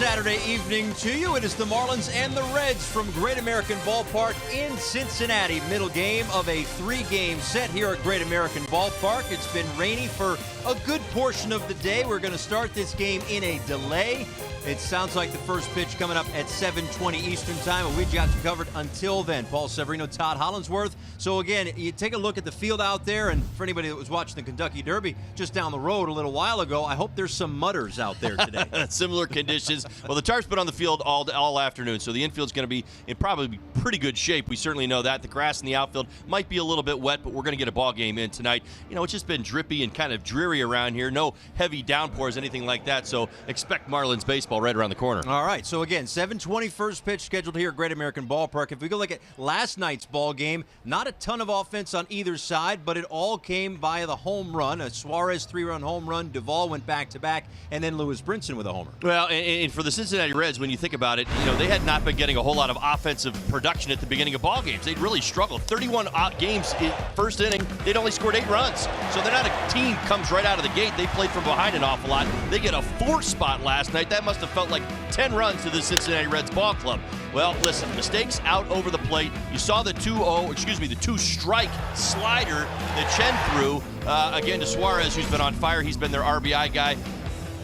Saturday evening to you. It is the Marlins and the Reds from Great American Ballpark in Cincinnati. Middle game of a 3-game set here at Great American Ballpark. It's been rainy for a good portion of the day. We're going to start this game in a delay. It sounds like the first pitch coming up at 7:20 Eastern Time, and we've got you covered until then. Paul Severino, Todd Hollinsworth. So again, you take a look at the field out there, and for anybody that was watching the Kentucky Derby just down the road a little while ago, I hope there's some mutters out there today. Similar conditions. Well, the tarp's been on the field all afternoon, so the infield's going to be in probably pretty good shape. We certainly know that. The grass in the outfield might be a little bit wet, but we're going to get a ball game in tonight. You know, it's just been drippy and kind of dreary around here. No heavy downpours, anything like that, so expect Marlins baseball right around the corner. All right, so again, 7:20 first pitch scheduled here at Great American Ballpark. If we go look at last night's ball game, not a ton of offense on either side, but it all came via the home run. A Suarez 3-run home run. Duvall went back-to-back, and then Lewis Brinson with a homer. Well, and for the Cincinnati Reds, when you think about it, you know, they had not been getting a whole lot of offensive production at the beginning of ball games. They'd really struggled. 31 games in first inning, they'd only scored 8 runs. So they're not a team comes right out of the gate. They played from behind an awful lot. They get a 4 spot last night. That must have felt like 10 runs to the Cincinnati Reds ball club. Well, listen, mistakes out over the plate. You saw the 2-strike slider that Chen threw again to Suarez, who's been on fire. He's been their RBI guy.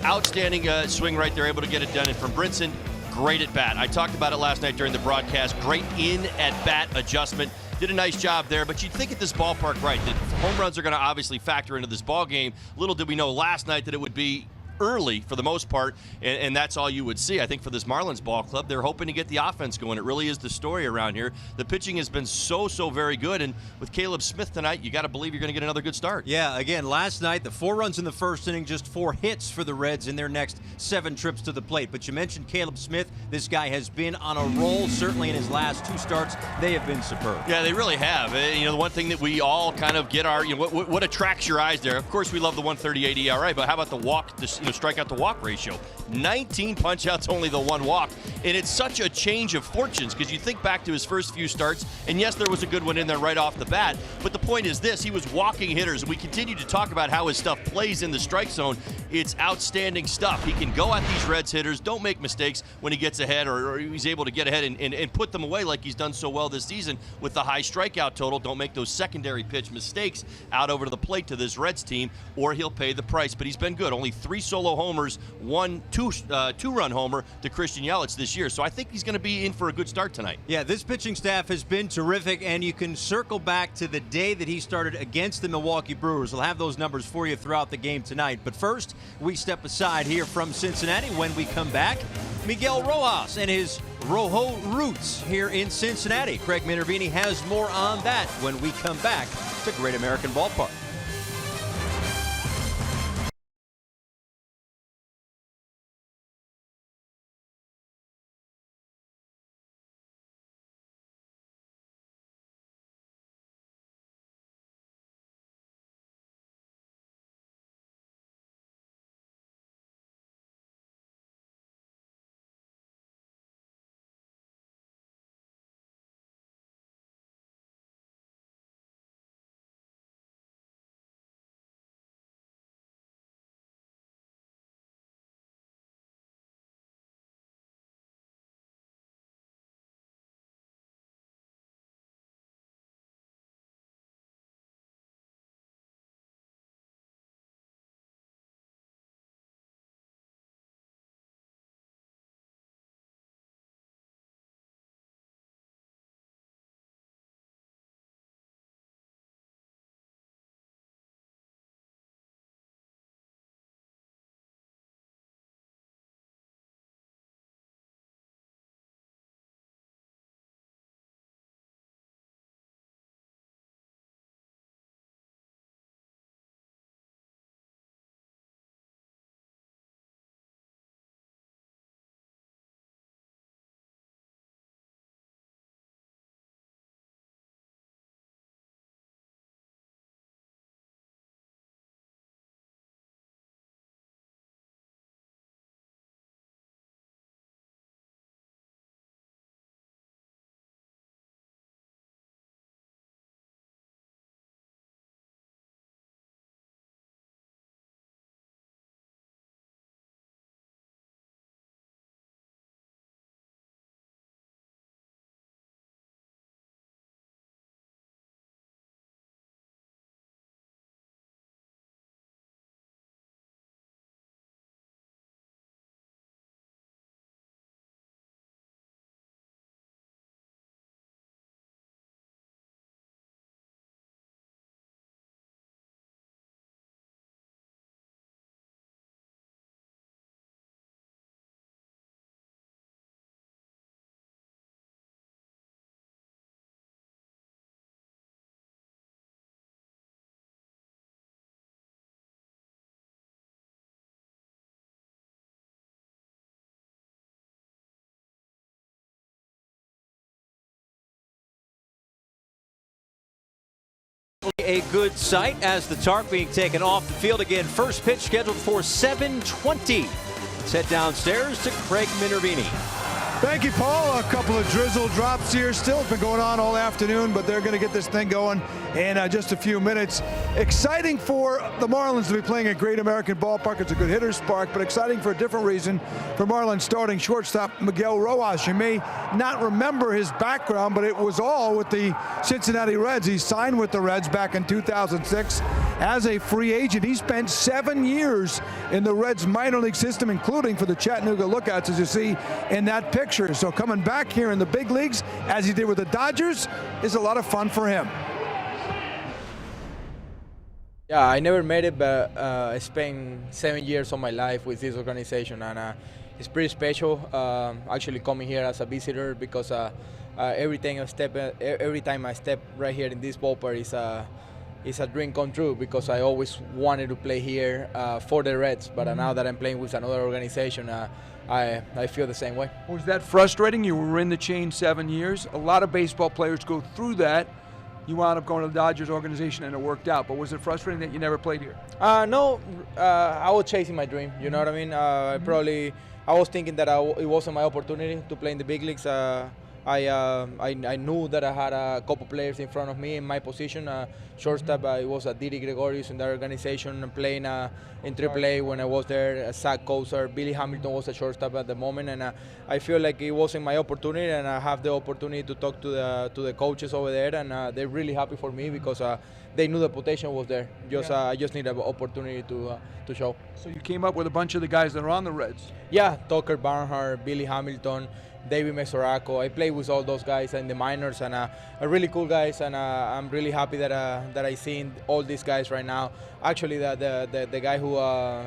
Outstanding swing right there, able to get it done. And from Brinson, great at bat. I talked about it last night during the broadcast. Great in at bat adjustment. Did a nice job there, but you'd think at this ballpark, right, that home runs are going to obviously factor into this ball game. Little did we know last night that it would be early for the most part, and that's all you would see. I think for this Marlins ball club, they're hoping to get the offense going. It really is the story around here. The pitching has been so very good, and with Caleb Smith tonight, you got to believe you're going to get another good start. Yeah, again, last night, the 4 runs in the first inning, just 4 hits for the Reds in their next 7 trips to the plate. But you mentioned Caleb Smith. This guy has been on a roll, certainly in his last 2 starts. They have been superb. Yeah, they really have. You know, the one thing that we all kind of get what attracts your eyes there, of course, we love the 138 ERA, but how about the walk, strikeout to walk ratio? 19 punch-outs, only the 1 walk. And it's such a change of fortunes because you think back to his first few starts, and yes, there was a good one in there right off the bat, but the point is this, he was walking hitters. We continue to talk about how his stuff plays in the strike zone. It's outstanding stuff. He can go at these Reds hitters, don't make mistakes when he gets ahead or he's able to get ahead and put them away like he's done so well this season with the high strikeout total. Don't make those secondary pitch mistakes out over to the plate to this Reds team, or he'll pay the price. But he's been good. Only 3 solo homers, 1 2-run homer to Christian Yelich this year. So I think he's going to be in for a good start tonight. Yeah, this pitching staff has been terrific, and you can circle back to the day that he started against the Milwaukee Brewers. We'll have those numbers for you throughout the game tonight. But first, we step aside here from Cincinnati. When we come back, Miguel Rojas and his Rojo roots here in Cincinnati. Craig Minervini has more on that when we come back to Great American Ballpark. a good sight as the tarp being taken off the field again. First pitch scheduled for 7:20. Let's head downstairs to Craig Minervini. Thank you, Paul. A couple of drizzle drops here. Still been going on all afternoon, but they're going to get this thing going in just a few minutes. Exciting for the Marlins to be playing at Great American Ballpark. It's a good hitter's park, but exciting for a different reason for Marlins starting shortstop Miguel Rojas. You may not remember his background, but it was all with the Cincinnati Reds. He signed with the Reds back in 2006 as a free agent. He spent 7 years in the Reds minor league system, including for the Chattanooga Lookouts, as you see in that picture. So coming back here in the big leagues, as he did with the Dodgers, is a lot of fun for him. Yeah, I never made it, but I spent 7 years of my life with this organization, and it's pretty special. Actually, coming here as a visitor, because every time I step right here in this ballpark is a dream come true, because I always wanted to play here for the Reds, but now that I'm playing with another organization, I feel the same way. Was that frustrating? You were in the chain 7 years. A lot of baseball players go through that. You wound up going to the Dodgers organization and it worked out, but was it frustrating that you never played here? No, I was chasing my dream, you know what I mean? I was thinking that it wasn't my opportunity to play in the big leagues. I knew that I had a couple players in front of me in my position. Shortstop, it was Didi Gregorius in that organization, playing in AAA when I was there. Zach Kosar, Billy Hamilton was a shortstop at the moment, and I feel like it wasn't my opportunity, and I have the opportunity to talk to the coaches over there, and they're really happy for me because they knew the potential was there. I just need an opportunity to show. So you came up with a bunch of the guys that are on the Reds. Yeah, Tucker Barnhart, Billy Hamilton, David Mesoraco. I played with all those guys in the minors, and are really cool guys, and I'm really happy that I seen all these guys right now. Actually, the guy who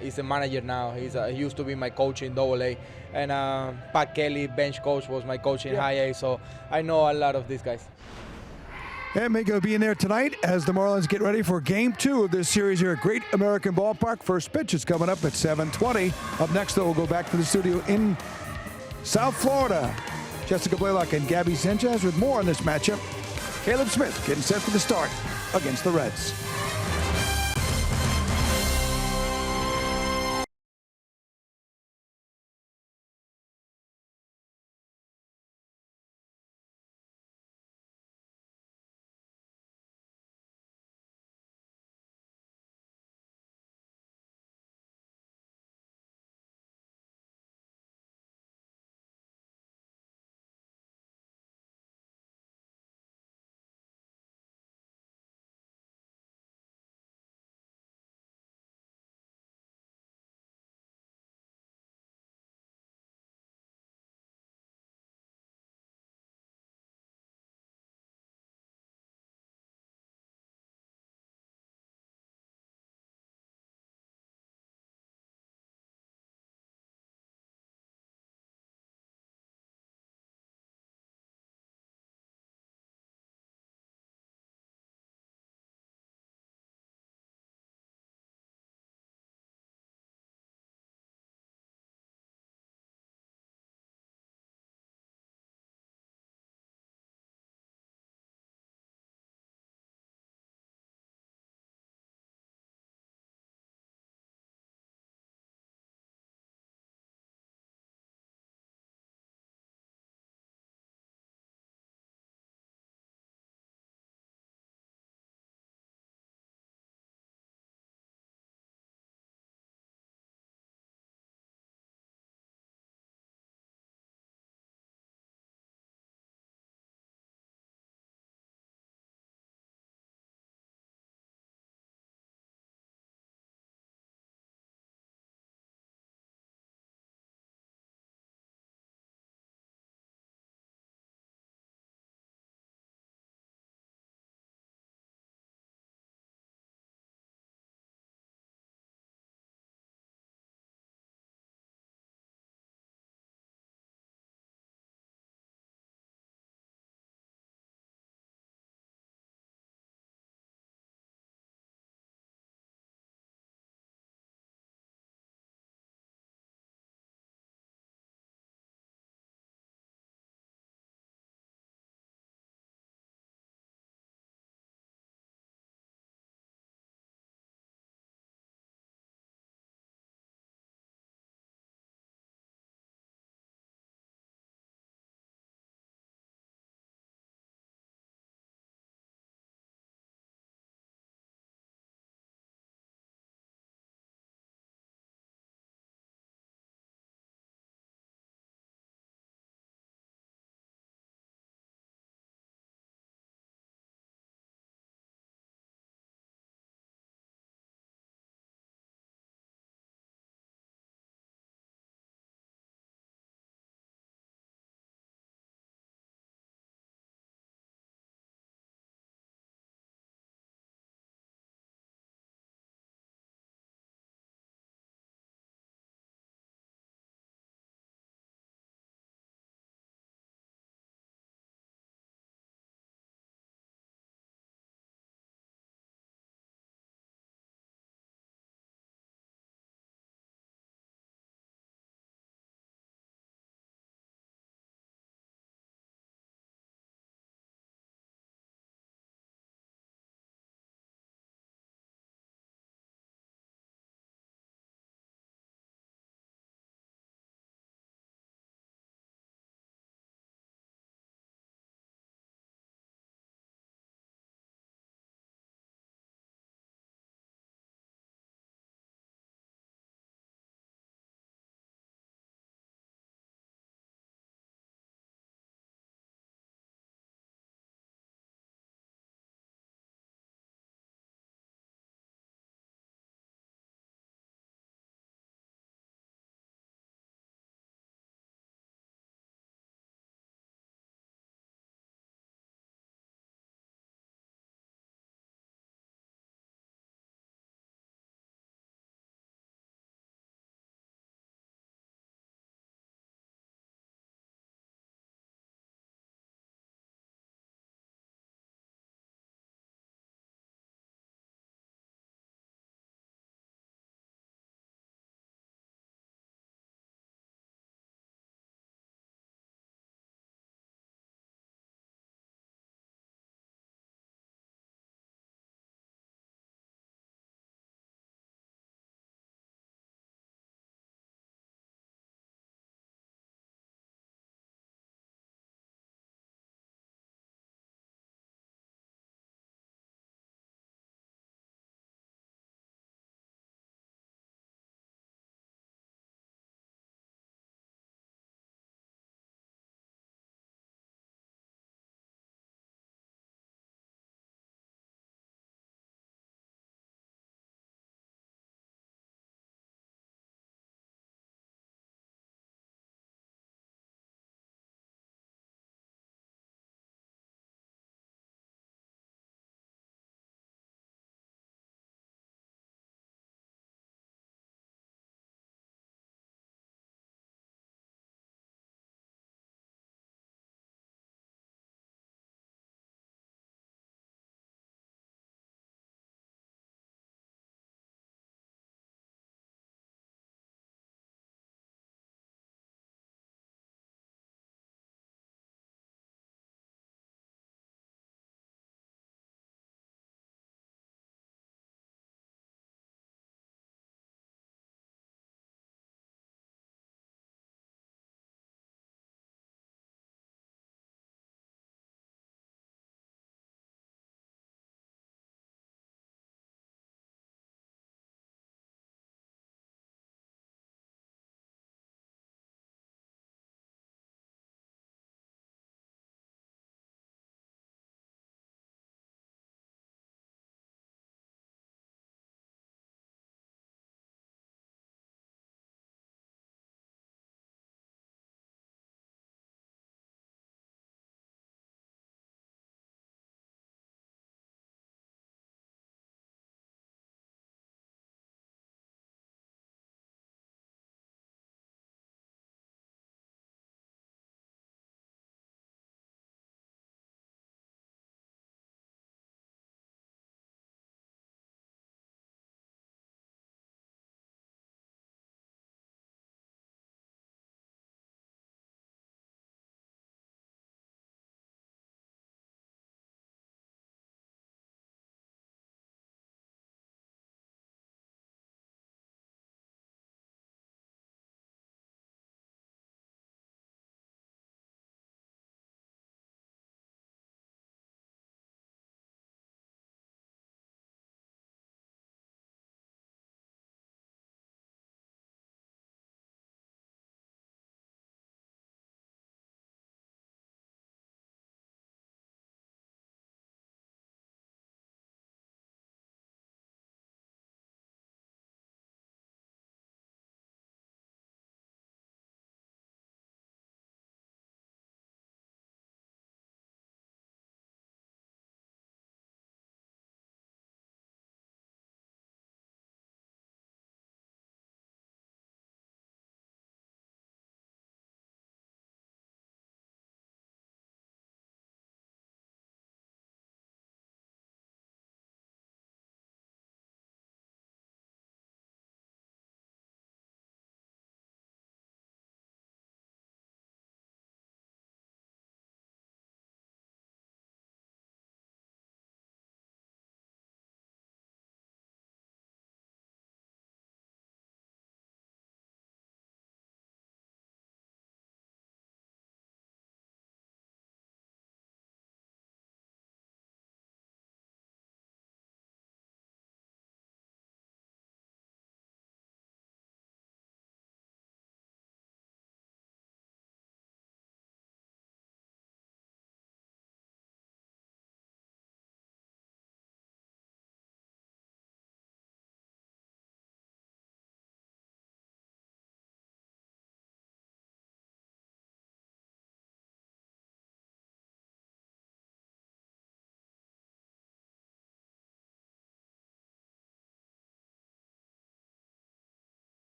is the manager now, he used to be my coach in AA, and Pat Kelly, bench coach, was my coach in High A, so I know a lot of these guys. And Miguel will be in there tonight as the Marlins get ready for Game 2 of this series here at Great American Ballpark. First pitch is coming up at 7:20. Up next, though, we'll go back to the studio in South Florida. Jessica Blaylock and Gabby Sanchez with more on this matchup. Caleb Smith getting set for the start against the Reds.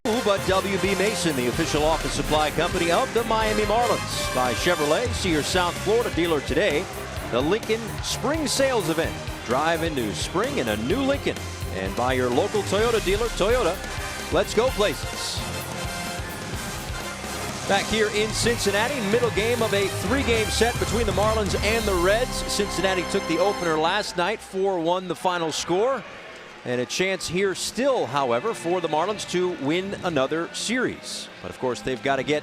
But WB Mason, the official office supply company of the Miami Marlins. By Chevrolet, see your South Florida dealer today. The Lincoln Spring Sales Event. Drive into spring in a new Lincoln. And by your local Toyota dealer, Toyota. Let's go places. Back here in Cincinnati, middle game of a 3-game set between the Marlins and the Reds. Cincinnati took the opener last night, 4-1 the final score. And a chance here still, however, for the Marlins to win another series. But of course, they've got to get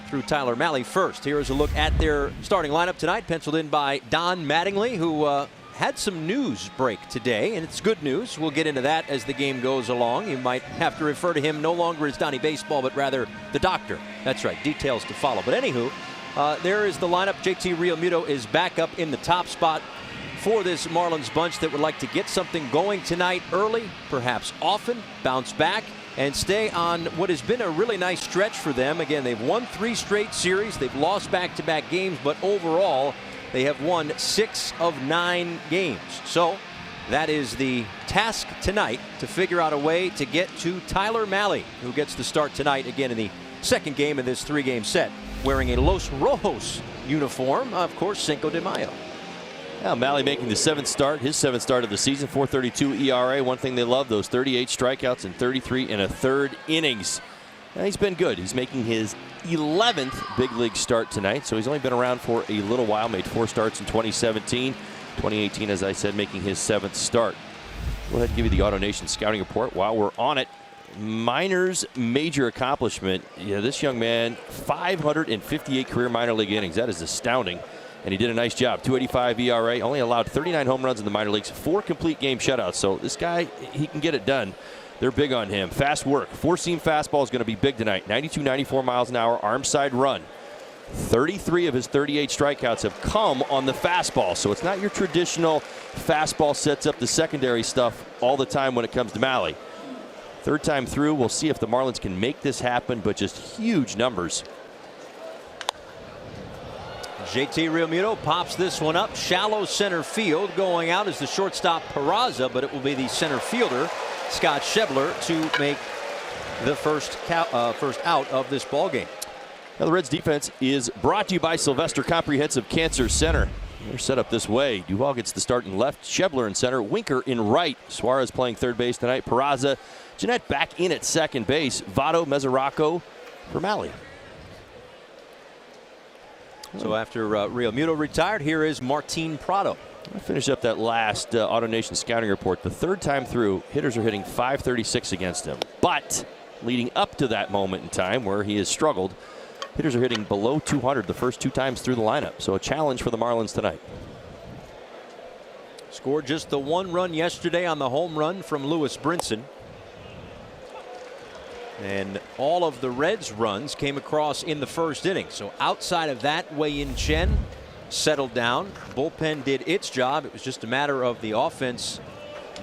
through Tyler Mahle first. Here is a look at their starting lineup tonight, penciled in by Don Mattingly, who had some news break today, and it's good news. We'll get into that as the game goes along. You might have to refer to him no longer as Donnie Baseball, but rather the doctor. That's right, details to follow. But anywho, there is the lineup. JT Realmuto is back up in the top spot for this Marlins bunch that would like to get something going tonight early, perhaps often, bounce back, and stay on what has been a really nice stretch for them. Again, they've won 3 straight series. They've lost back-to-back games, but overall, they have won 6 of 9 games. So that is the task tonight, to figure out a way to get to Tyler Mahle, who gets the start tonight again in the second game of this 3-game set, wearing a Los Rojos uniform, of course, Cinco de Mayo. Now, Mahle making the 7th start, his 7th start of the season, 4.32 ERA. One thing they love, those 38 strikeouts in 33 1/3 innings. Now, he's been good. He's making his 11th big league start tonight, so he's only been around for a little while. Made 4 starts in 2017. 2018, as I said, making his 7th start. Go ahead and give you the AutoNation scouting report while we're on it. Minor's major accomplishment. Yeah, this young man, 558 career minor league innings. That is astounding. And he did a nice job. 2.85 ERA, only allowed 39 home runs in the minor leagues, 4 complete game shutouts. So this guy, he can get it done. They're big on him. Fast work. 4-seam fastball is going to be big tonight. 92, 94 miles an hour, arm side run. 33 of his 38 strikeouts have come on the fastball. So it's not your traditional fastball sets up the secondary stuff all the time when it comes to Mahle. Third time through, we'll see if the Marlins can make this happen, but just huge numbers. JT Realmuto pops this one up. Shallow center field. Going out is the shortstop Peraza, but it will be the center fielder, Scott Schebler, to make the first out of this ball game. Now, the Reds defense is brought to you by Sylvester Comprehensive Cancer Center. They're set up this way. Duvall gets the start in left, Schebler in center, Winker in right. Suarez playing third base tonight. Peraza, Jeanette back in at second base. Votto, Mesoraco for Mahle. So after Realmuto retired, here is Martin Prado. I'll finish up that last AutoNation scouting report. The third time through, hitters are hitting .536 against him. But leading up to that moment in time where he has struggled, hitters are hitting below 200 the first 2 times through the lineup. So a challenge for the Marlins tonight. Scored just the 1 run yesterday on the home run from Lewis Brinson. And all of the Reds' runs came across in the first inning. So outside of that, Wei-Yin Chen settled down. Bullpen did its job. It was just a matter of the offense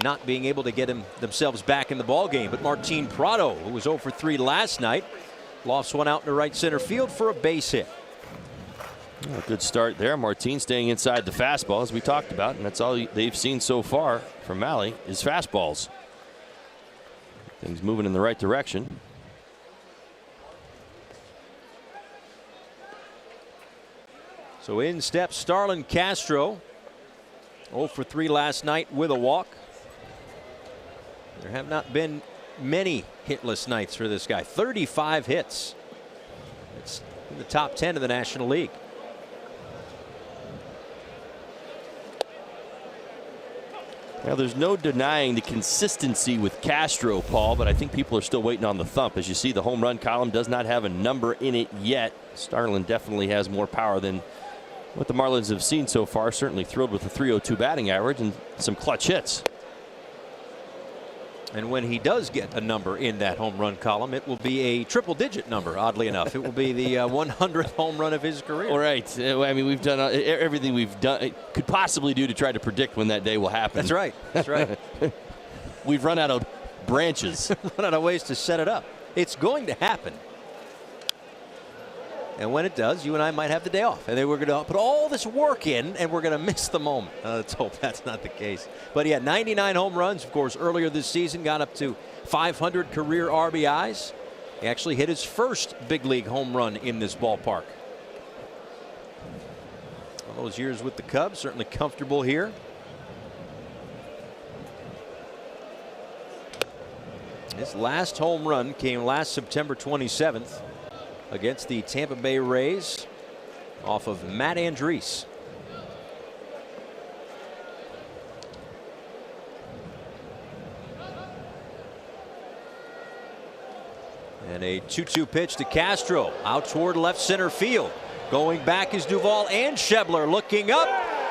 not being able to get themselves back in the ball game. But Martin Prado, who was 0 for 3 last night, lofts one out in the right center field for a base hit. A good start there. Martin staying inside the fastball, as we talked about, and that's all they've seen so far from Mahle is fastballs. Things moving in the right direction. So in steps Starlin Castro, 0 for 3 last night with a walk. There have not been many hitless nights for this guy. 35 hits. It's in the top 10 of the National League. Now, there's no denying the consistency with Castro, Paul, but I think people are still waiting on the thump. As you see, the home run column does not have a number in it yet. Starlin definitely has more power than what the Marlins have seen so far. Certainly thrilled with the .302 batting average and some clutch hits. And when he does get a number in that home run column, it will be a triple-digit number, oddly enough. It will be the 100th home run of his career. All right. I mean, we've done everything we've done could possibly do to try to predict when that day will happen. That's right. That's right. We've run out of branches. Run out of ways to set it up. It's going to happen. And when it does, you and I might have the day off. And then we're going to put all this work in, and we're going to miss the moment. Let's hope that's not the case. But he had 99 home runs, of course, earlier this season. Got up to 500 career RBIs. He actually hit his first big league home run in this ballpark. All those years with the Cubs, certainly comfortable here. His last home run came last September 27th against the Tampa Bay Rays off of Matt Andriese. And a 2-2 pitch to Castro out toward left center field. Going back is Duvall and Schebler looking up,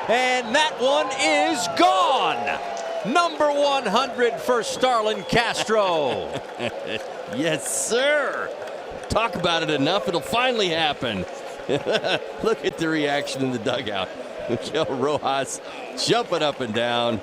and that one is gone. Number 100 for Starlin Castro. Yes, sir. Talk about it enough, it'll finally happen. Look at the reaction in the dugout. Miguel Rojas jumping up and down.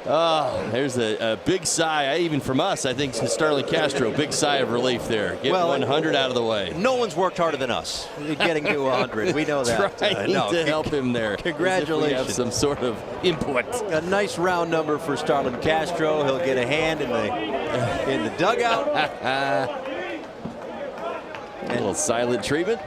Oh, there's a big sigh, even from us, I think, to Starlin Castro. Big sigh of relief there. Get 100 out of the way. No one's worked harder than us getting to 100. We know that. Trying to help him there. Congratulations. We have some sort of input. A nice round number for Starlin Castro. He'll get a hand in the dugout. A little silent treatment.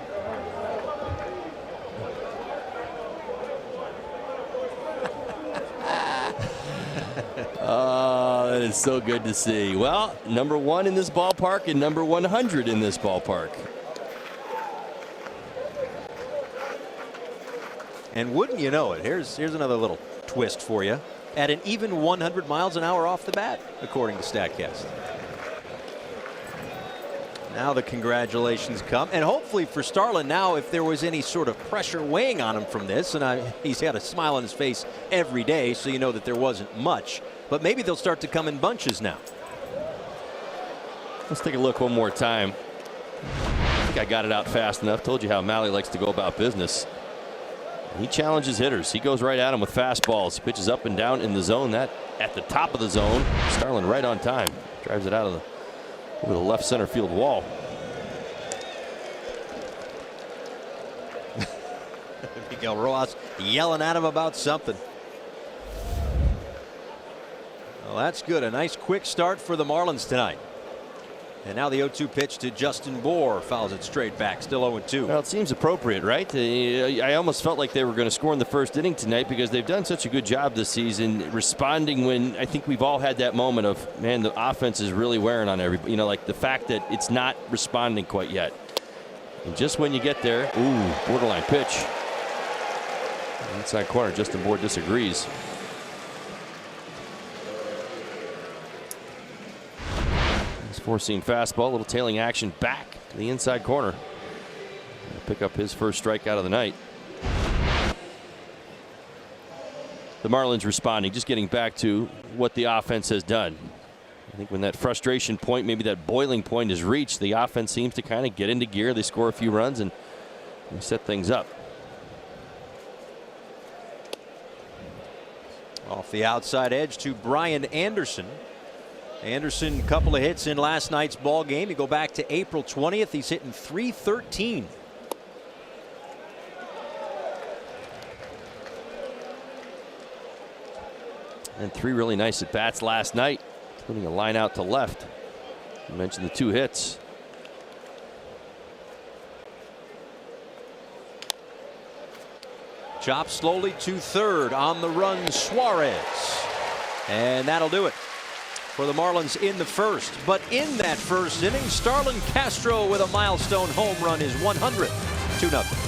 Oh, that is so good to see. Well, number 1 in this ballpark and number 100 in this ballpark. And wouldn't you know it, here's another little twist for you. At an even 100 miles an hour off the bat, according to StatCast. Now the congratulations come, and hopefully for Starlin now, if there was any sort of pressure weighing on him from this, and he's got a smile on his face every day, so you know that there wasn't much, but maybe they'll start to come in bunches now. Let's take a look one more time. I think I got it out fast enough. Told you how Malley likes to go about business. He challenges hitters. He goes right at him with fastballs. Pitches up and down in the zone. That at the top of the zone. Starlin right on time. Drives it out of over the left center field wall. Miguel Rojas yelling at him about something. Well, that's good. A nice quick start for the Marlins tonight. And now the 0-2 pitch to Justin Bour fouls it straight back. Still 0-2. Well, it seems appropriate, right? I almost felt like they were going to score in the first inning tonight because they've done such a good job this season responding when I think we've all had that moment of, man, the offense is really wearing on everybody. You know, like the fact that it's not responding quite yet. And just when you get there, ooh, borderline pitch. Inside corner, Justin Bour disagrees. Four-seam fastball, a little tailing action back to the inside corner. Pick up his first strikeout of the night. The Marlins responding, just getting back to what the offense has done. I think when that frustration point, maybe that boiling point is reached, the offense seems to kind of get into gear. They score a few runs and set things up. Off the outside edge to Brian Anderson. Anderson, a couple of hits in last night's ball game. You go back to April 20th. He's hitting .313. And 3 really nice at bats last night, including a line out to left. You mentioned the 2 hits. Chop slowly to third. On the run, Suarez. And that'll do it for the Marlins in the first. But in that first inning, Starlin Castro with a milestone home run is 100. 2-0.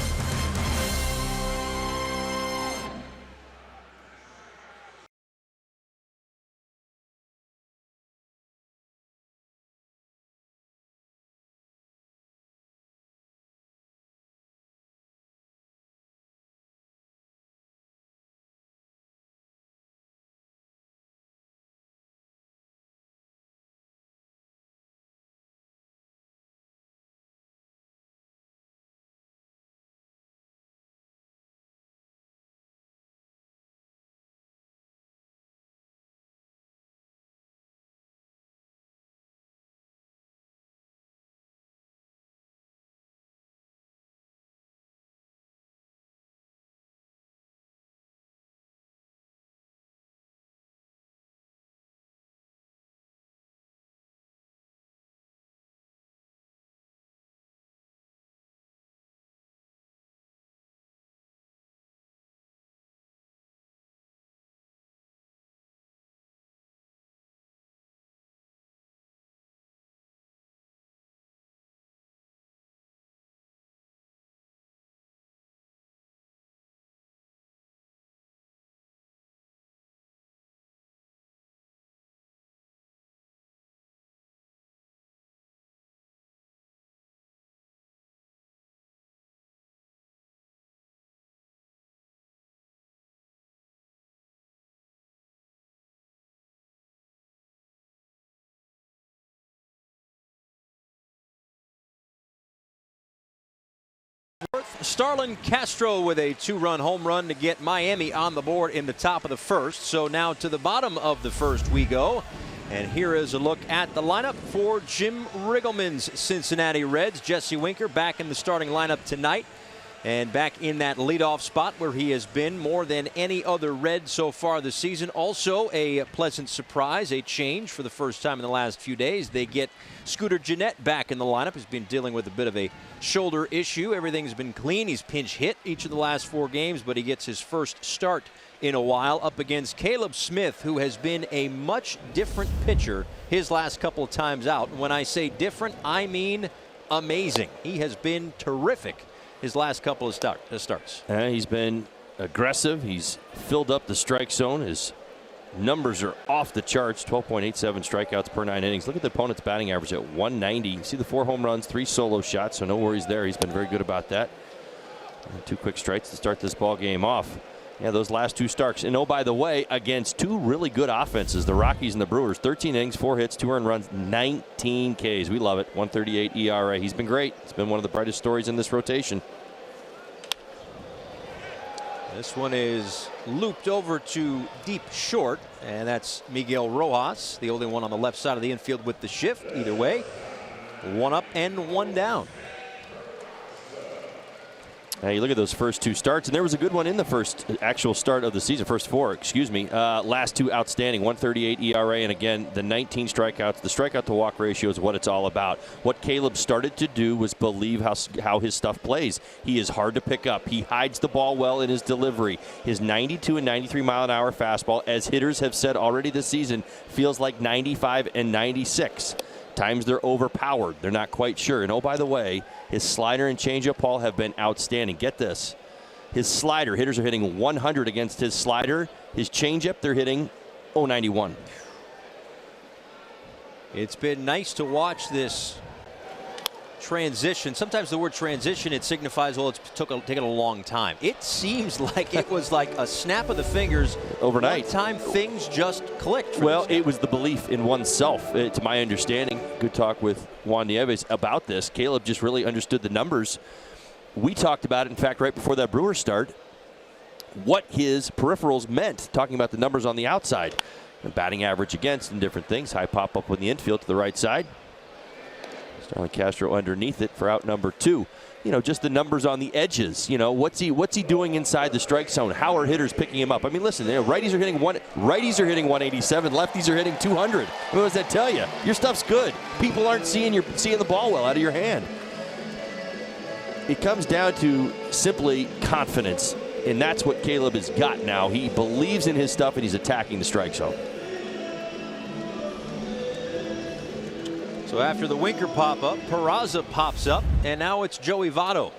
Starlin Castro with a 2-run home run to get Miami on the board in the top of the first. So now to the bottom of the first we go. And here is a look at the lineup for Jim Riggleman's Cincinnati Reds. Jesse Winker back in the starting lineup tonight. And back in that leadoff spot where he has been more than any other Red so far this season. Also a pleasant surprise, a change for the first time in the last few days. They get Scooter Gennett back in the lineup. He's been dealing with a bit of a shoulder issue. Everything's been clean. He's pinch hit each of the last 4 games, but he gets his first start in a while up against Caleb Smith, who has been a much different pitcher his last couple of times out. And when I say different, I mean amazing. He has been terrific his last couple of starts. He's been aggressive. He's filled up the strike zone. His numbers are off the charts. 12.87 strikeouts per 9 innings. Look at the opponent's batting average at 190. You see the 4 home runs, 3 solo shots, so no worries there. He's been very good about that. And 2 quick strikes to start this ball game off. Yeah, those last 2 starts. And oh, by the way, against 2 really good offenses, the Rockies and the Brewers. 13 innings, 4 hits, 2 earned runs, 19 Ks. We love it. 138 ERA. He's been great. It's been one of the brightest stories in this rotation. This one is looped over to deep short, and that's Miguel Rojas, the only one on the left side of the infield with the shift. Either way, 1 up and 1 down. Hey, look at those first 2 starts, and there was a good one in the first actual start of the season, first 4, excuse me. Last 2 outstanding, 138 ERA, and again, the 19 strikeouts. The strikeout to walk ratio is what it's all about. What Caleb started to do was believe how his stuff plays. He is hard to pick up. He hides the ball well in his delivery. His 92 and 93 mile an hour fastball, as hitters have said already this season, feels like 95 and 96. Times they're overpowered. They're not quite sure. And oh, by the way, his slider and changeup, Paul, have been outstanding. Get this. His slider, hitters are hitting 100 against his slider. His changeup, they're hitting 091. It's been nice to watch this transition. Sometimes the word transition, it signifies, well, it's taken a long time. It seems like it was like a snap of the fingers. Overnight. One time things just clicked. Well, it was the belief in oneself, to my understanding. Good talk with Juan Nieves about this. Caleb just really understood the numbers. We talked about it, in fact, right before that Brewers start, what his peripherals meant, talking about the numbers on the outside. The batting average against and different things. High pop-up in the infield to the right side. Starlin Castro underneath it for out number 2. You know, just the numbers on the edges. You know, what's he doing inside the strike zone? How are hitters picking him up? I mean, listen, righties are hitting 187, lefties are hitting 200. What does that tell you? Your stuff's good. People aren't seeing the ball well out of your hand. It comes down to simply confidence, and that's what Caleb has got now. He believes in his stuff, and he's attacking the strike zone. So after the Winker pop-up, Peraza pops up, and now it's Joey Votto.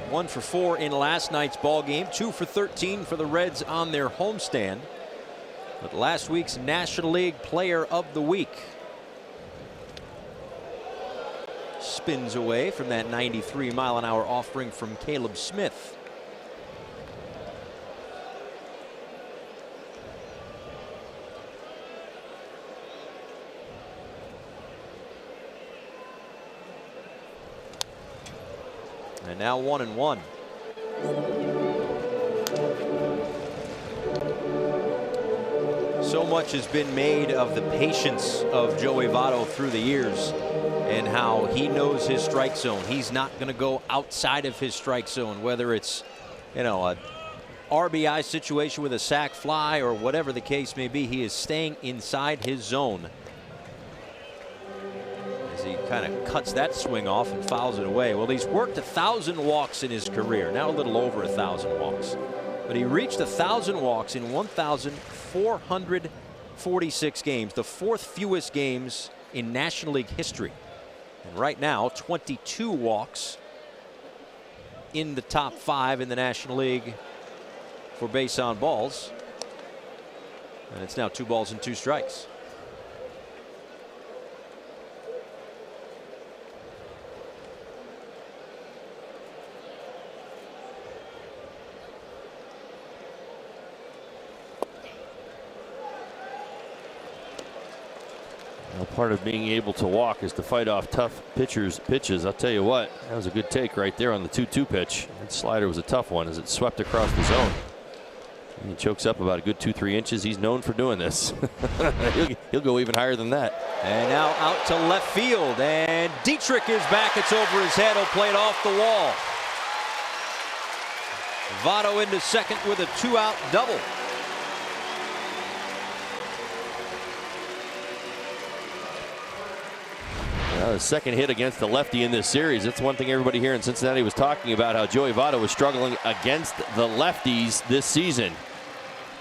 1 for 4 in last night's ball game, 2 for 13 for the Reds on their homestand. But last week's National League Player of the Week spins away from that 93 mile an hour offering from Caleb Smith. And now 1-1. So much has been made of the patience of Joey Votto through the years and how he knows his strike zone. He's not going to go outside of his strike zone, whether it's, you know, a RBI situation with a sac fly or whatever the case may be. He is staying inside his zone. He kind of cuts that swing off and fouls it away. Well, he's worked 1,000 walks in his career, now a little over 1,000 walks. But he reached 1,000 walks in 1,446 games, the 4th fewest games in National League history. And right now, 22 walks in the top 5 in the National League for base on balls. And it's now 2 balls and 2 strikes. Part of being able to walk is to fight off tough pitchers' pitches. I'll tell you what, that was a good take right there on the 2-2 pitch. That slider was a tough one as it swept across the zone. He chokes up about a good 2-3 inches. He's known for doing this. he'll go even higher than that. And now out to left field, and Dietrich is back. It's over his head. He'll play it off the wall. Votto into second with a 2-out double. The second hit against the lefty in this series. That's one thing everybody here in Cincinnati was talking about, how Joey Votto was struggling against the lefties this season.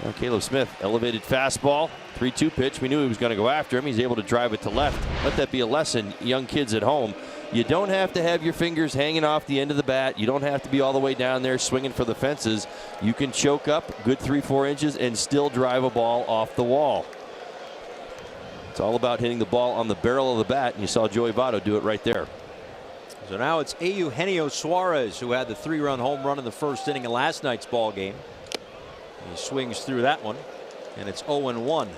Now Caleb Smith, elevated fastball, 3-2 pitch. We knew he was going to go after him. He's able to drive it to left. Let that be a lesson, young kids at home. You don't have to have your fingers hanging off the end of the bat. You don't have to be all the way down there swinging for the fences. You can choke up good 3-4 inches and still drive a ball off the wall. It's all about hitting the ball on the barrel of the bat, and you saw Joey Votto do it right there. So now it's Eugenio Suarez who had the 3-run home run in the first inning of last night's ball game. He swings through that one, and it's 0-1.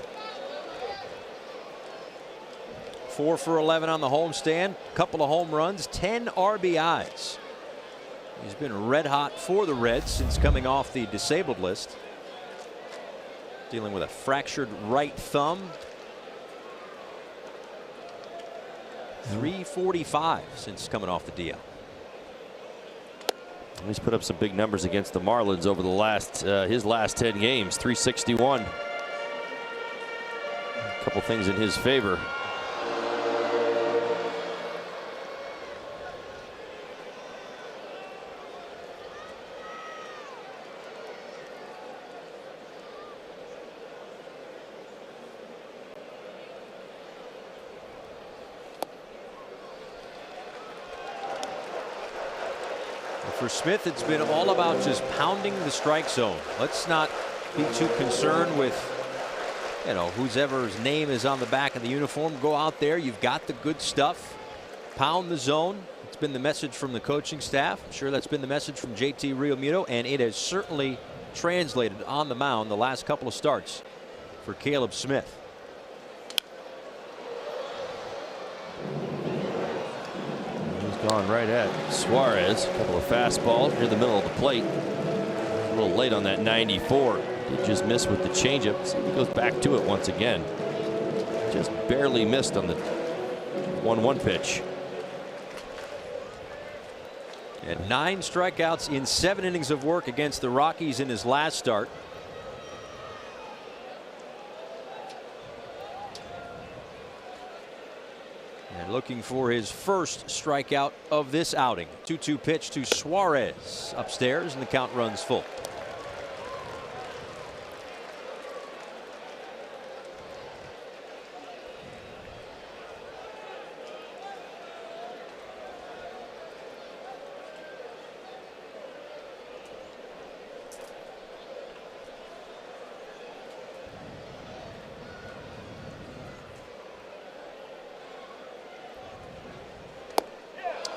4 for 11 on the homestand, couple of home runs, 10 RBIs. He's been red hot for the Reds since coming off the disabled list. Dealing with a fractured right thumb. 345 since coming off the DL. He's put up some big numbers against the Marlins over the his last 10 games. 361. A couple things in his favor. For Smith, it's been all about just pounding the strike zone. Let's not be too concerned with, whoever's name is on the back of the uniform. Go out there. You've got the good stuff. Pound the zone. It's been the message from the coaching staff. I'm sure that's been the message from JT Realmuto, and it has certainly translated on the mound the last couple of starts for Caleb Smith. Gone right at Suarez. A couple of fastballs near the middle of the plate. A little late on that 94. Did just miss with the changeup. See if he goes back to it once again. Just barely missed on the 1-1 pitch. And 9 strikeouts in 7 innings of work against the Rockies in his last start. And looking for his first strikeout of this outing. 2-2 pitch to Suarez upstairs, and the count runs full.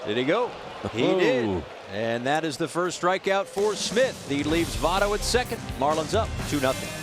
Did he go? He did. And that is the first strikeout for Smith. He leaves Votto at second. Marlins up 2-0.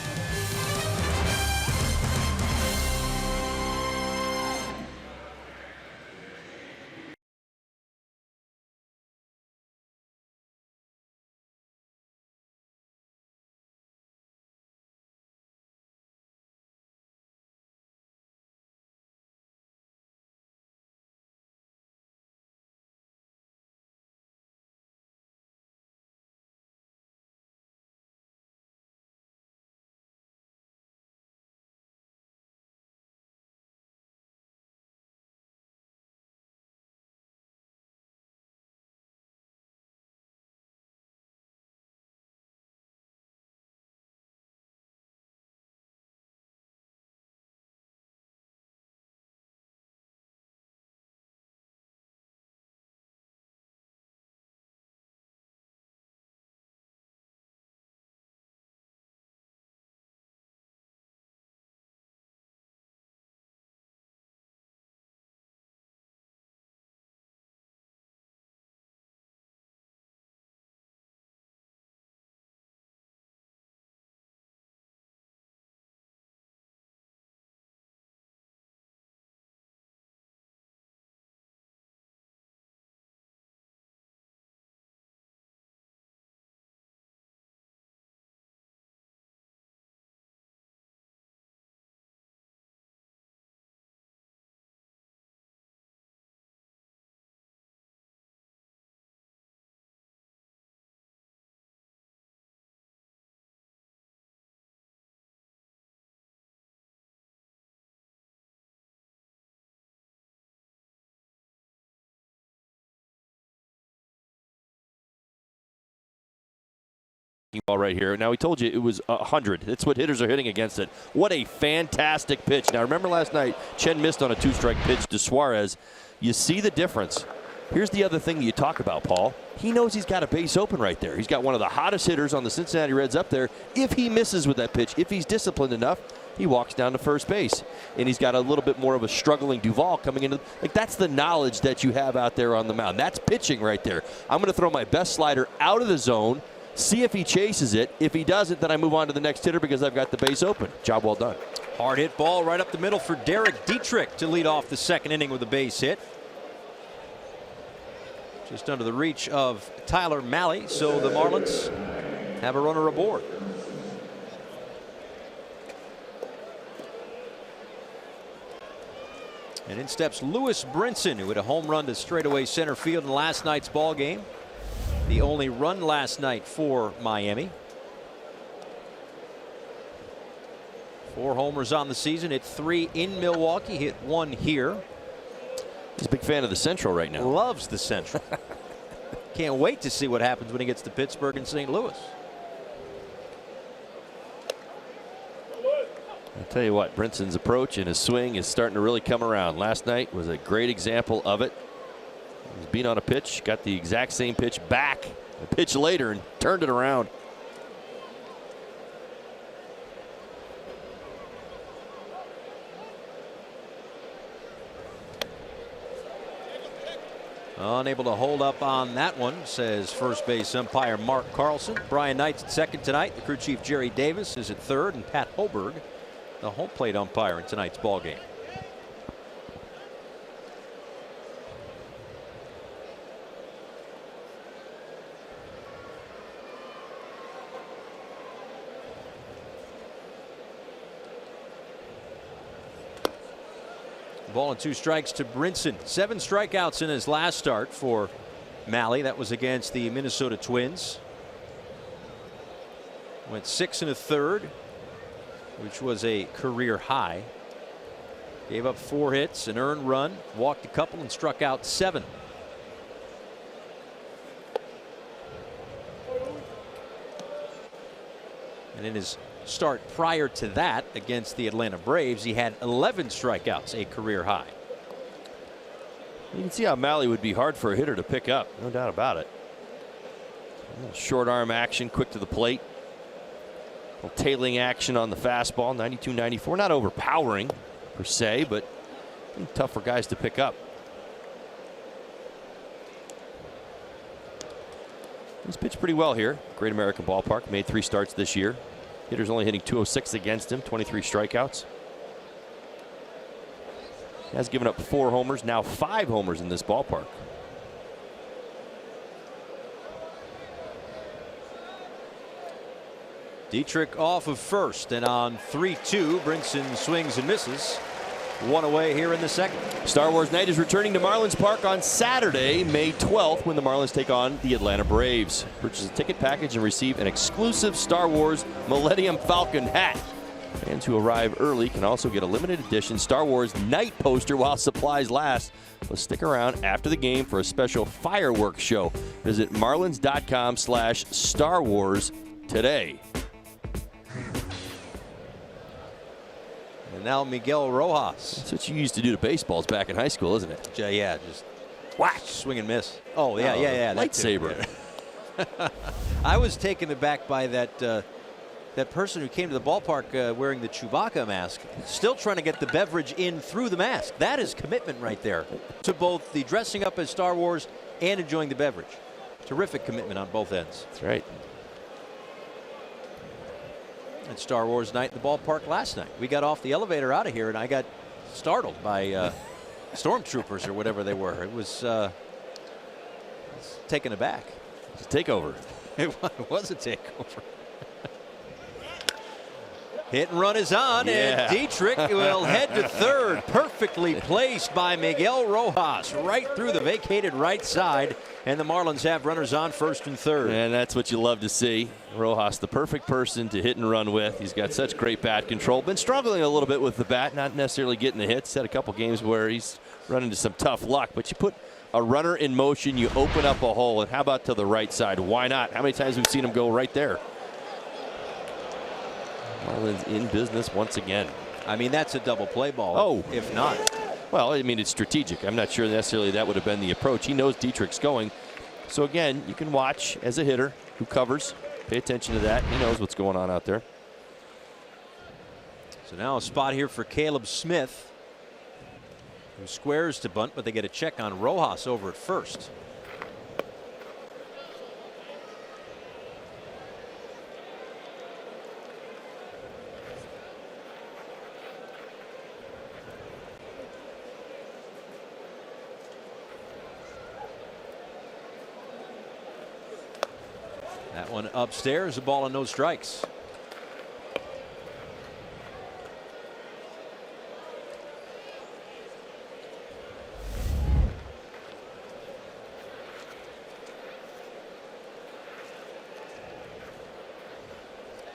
ball right here. Now, we told you it was 100. That's what hitters are hitting against it. What a fantastic pitch. Now, remember last night, Chen missed on a 2-strike pitch to Suarez. You see the difference. Here's the other thing that you talk about, Paul. He knows he's got a base open right there. He's got one of the hottest hitters on the Cincinnati Reds up there. If he misses with that pitch, if he's disciplined enough, he walks down to first base. And he's got a little bit more of a struggling Duvall coming into. Like, that's the knowledge that you have out there on the mound. That's pitching right there. I'm going to throw my best slider out of the zone, see if he chases it. If he doesn't, then I move on to the next hitter because I've got the base open. Job well done. Hard hit ball right up the middle for Derek Dietrich to lead off the second inning with a base hit. Just under the reach of Tyler Mahle, so the Marlins have a runner aboard. And in steps Lewis Brinson, who hit a home run to straightaway center field in last night's ball game. The only run last night for Miami. 4 homers on the season, hit 3 in Milwaukee, hit 1 here. He's a big fan of the Central right now. Loves the Central. Can't wait to see what happens when he gets to Pittsburgh and St. Louis. I'll tell you what, Brinson's approach and his swing is starting to really come around. Last night was a great example of it. He was beat on a pitch, got the exact same pitch back, a pitch later, and turned it around. Unable to hold up on that one, says first base umpire Mark Carlson. Brian Knight's at second tonight. The crew chief Jerry Davis is at third, and Pat Hoberg, the home plate umpire in tonight's ball game. Ball and 2 strikes to Brinson. 7 strikeouts in his last start for Mahle. That was against the Minnesota Twins. Went 6 1/3, which was a career high. Gave up 4 hits, an earned run, walked a couple, and struck out 7. And in his start prior to that against the Atlanta Braves, he had 11 strikeouts, a career high. You can see how Mahle would be hard for a hitter to pick up, no doubt about it. A little short arm action, quick to the plate. A little tailing action on the fastball, 92-94. Not overpowering per se, but tough for guys to pick up. He's pitched pretty well here. Great American Ballpark. Made 3 starts this year. Hitters only hitting .206 against him. 23 strikeouts. He has given up 4 homers. Now 5 homers in this ballpark. Dietrich off of first, and on 3-2, Brinson swings and misses. 1 away here in the second. Star Wars Night is returning to Marlins Park on Saturday, May 12th, when the Marlins take on the Atlanta Braves. Purchase a ticket package and receive an exclusive Star Wars Millennium Falcon hat. Fans who arrive early can also get a limited edition Star Wars Night poster while supplies last. Let's stick around after the game for a special fireworks show. Visit marlins.com/Star Wars today. And now Miguel Rojas. That's what you used to do to baseballs back in high school, isn't it? Yeah, just whack, swing and miss. Oh, yeah. Lightsaber. I was taken aback by that person who came to the ballpark wearing the Chewbacca mask, still trying to get the beverage in through the mask. That is commitment right there to both the dressing up as Star Wars and enjoying the beverage. Terrific commitment on both ends. That's right. At Star Wars Night at the ballpark last night. We got off the elevator out of here, and I got startled by stormtroopers or whatever they were. It was taken aback. It's a takeover. It was a takeover. Hit and run is on, and Dietrich will head to third. Perfectly placed by Miguel Rojas right through the vacated right side, and the Marlins have runners on first and third. And that's what you love to see. Rojas, the perfect person to hit and run with. He's got such great bat control. Been struggling a little bit with the bat, not necessarily getting the hits. Had a couple games where he's run into some tough luck, but you put a runner in motion, you open up a hole, and how about to the right side? Why not? How many times have we seen him go right there? Marlins in business once again. I mean, that's a double play ball. Oh. If not. Well, I mean, it's strategic. I'm not sure necessarily that would have been the approach. He knows Dietrich's going. So, again, you can watch as a hitter who covers. Pay attention to that. He knows what's going on out there. So now a spot here for Caleb Smith, who squares to bunt, but they get a check on Rojas over at first. That one upstairs, a ball and no strikes.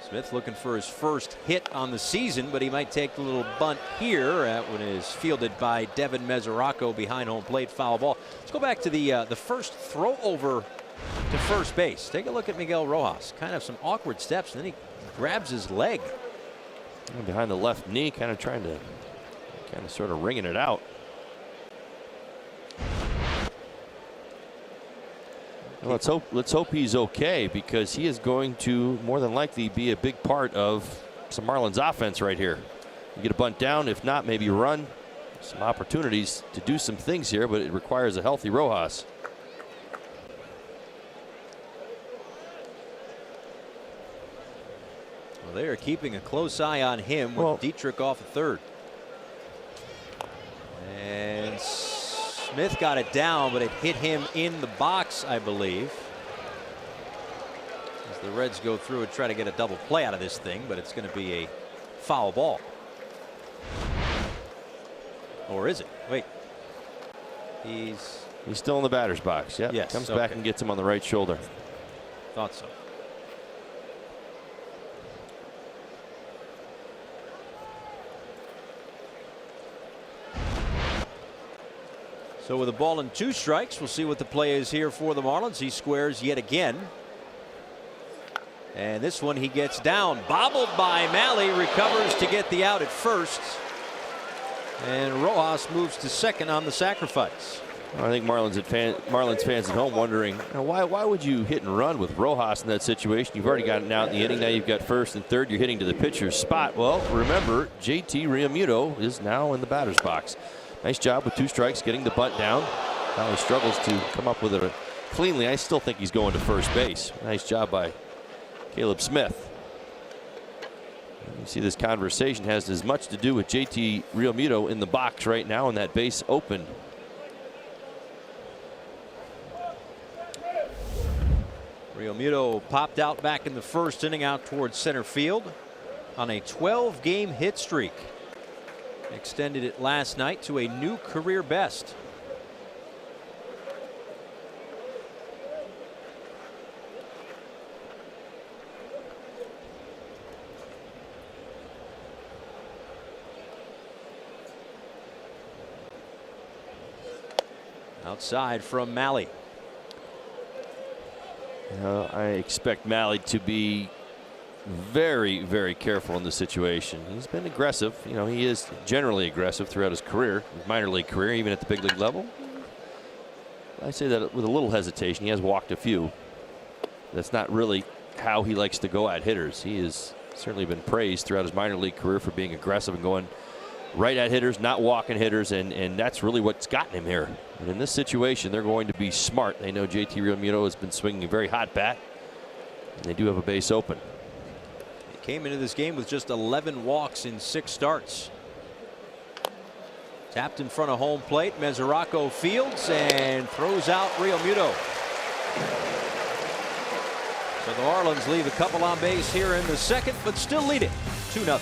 Smith looking for his first hit on the season, but he might take the little bunt here. That one is fielded by Devin Mesoraco behind home plate, foul ball. Let's go back to the first throw over to first base. Take a look at Miguel Rojas. Kind of some awkward steps, and then he grabs his leg. Behind the left knee, kind of trying to, sort of wringing it out. Well, let's hope he's okay, because he is going to more than likely be a big part of some Marlins offense right here. You get a bunt down, if not, maybe run. Some opportunities to do some things here, but it requires a healthy Rojas. Well, they are keeping a close eye on him with Dietrich off at third. And Smith got it down, but it hit him in the box, I believe. As the Reds go through and try to get a double play out of this thing, but it's going to be a foul ball. Or is it? Wait. He's still in the batter's box. Yep. Yes. Comes back and gets him on the right shoulder. Thought so. So with a ball and 2 strikes, we'll see what the play is here for the Marlins. He squares yet again. And this one he gets down. Bobbled by Malley. Recovers to get the out at first. And Rojas moves to second on the sacrifice. I think Marlins fans at home wondering, why would you hit and run with Rojas in that situation? You've already gotten out in the inning. Now you've got first and third. You're hitting to the pitcher's spot. Well, remember, JT Realmuto is now in the batter's box. Nice job with 2 strikes getting the bunt down. Now he struggles to come up with it cleanly. I still think he's going to first base. Nice job by Caleb Smith. You see this conversation has as much to do with JT Realmuto in the box right now and that base open. Realmuto popped out back in the first inning out towards center field on a 12-game hit streak. Extended it last night to a new career best. Outside from Malley. I expect Malley to be very, very careful in this situation. He's been aggressive. He is generally aggressive throughout his career, his minor league career, even at the big league level. I say that with a little hesitation. He has walked a few. That's not really how he likes to go at hitters. He has certainly been praised throughout his minor league career for being aggressive and going right at hitters, not walking hitters, and that's really what's gotten him here. And in this situation, they're going to be smart. They know JT Realmuto has been swinging a very hot bat, and they do have a base open. He came into this game with just 11 walks in 6 starts. Tapped in front of home plate. Mesoraco fields and throws out Realmuto. So the Marlins leave a couple on base here in the second, but still lead it 2-0.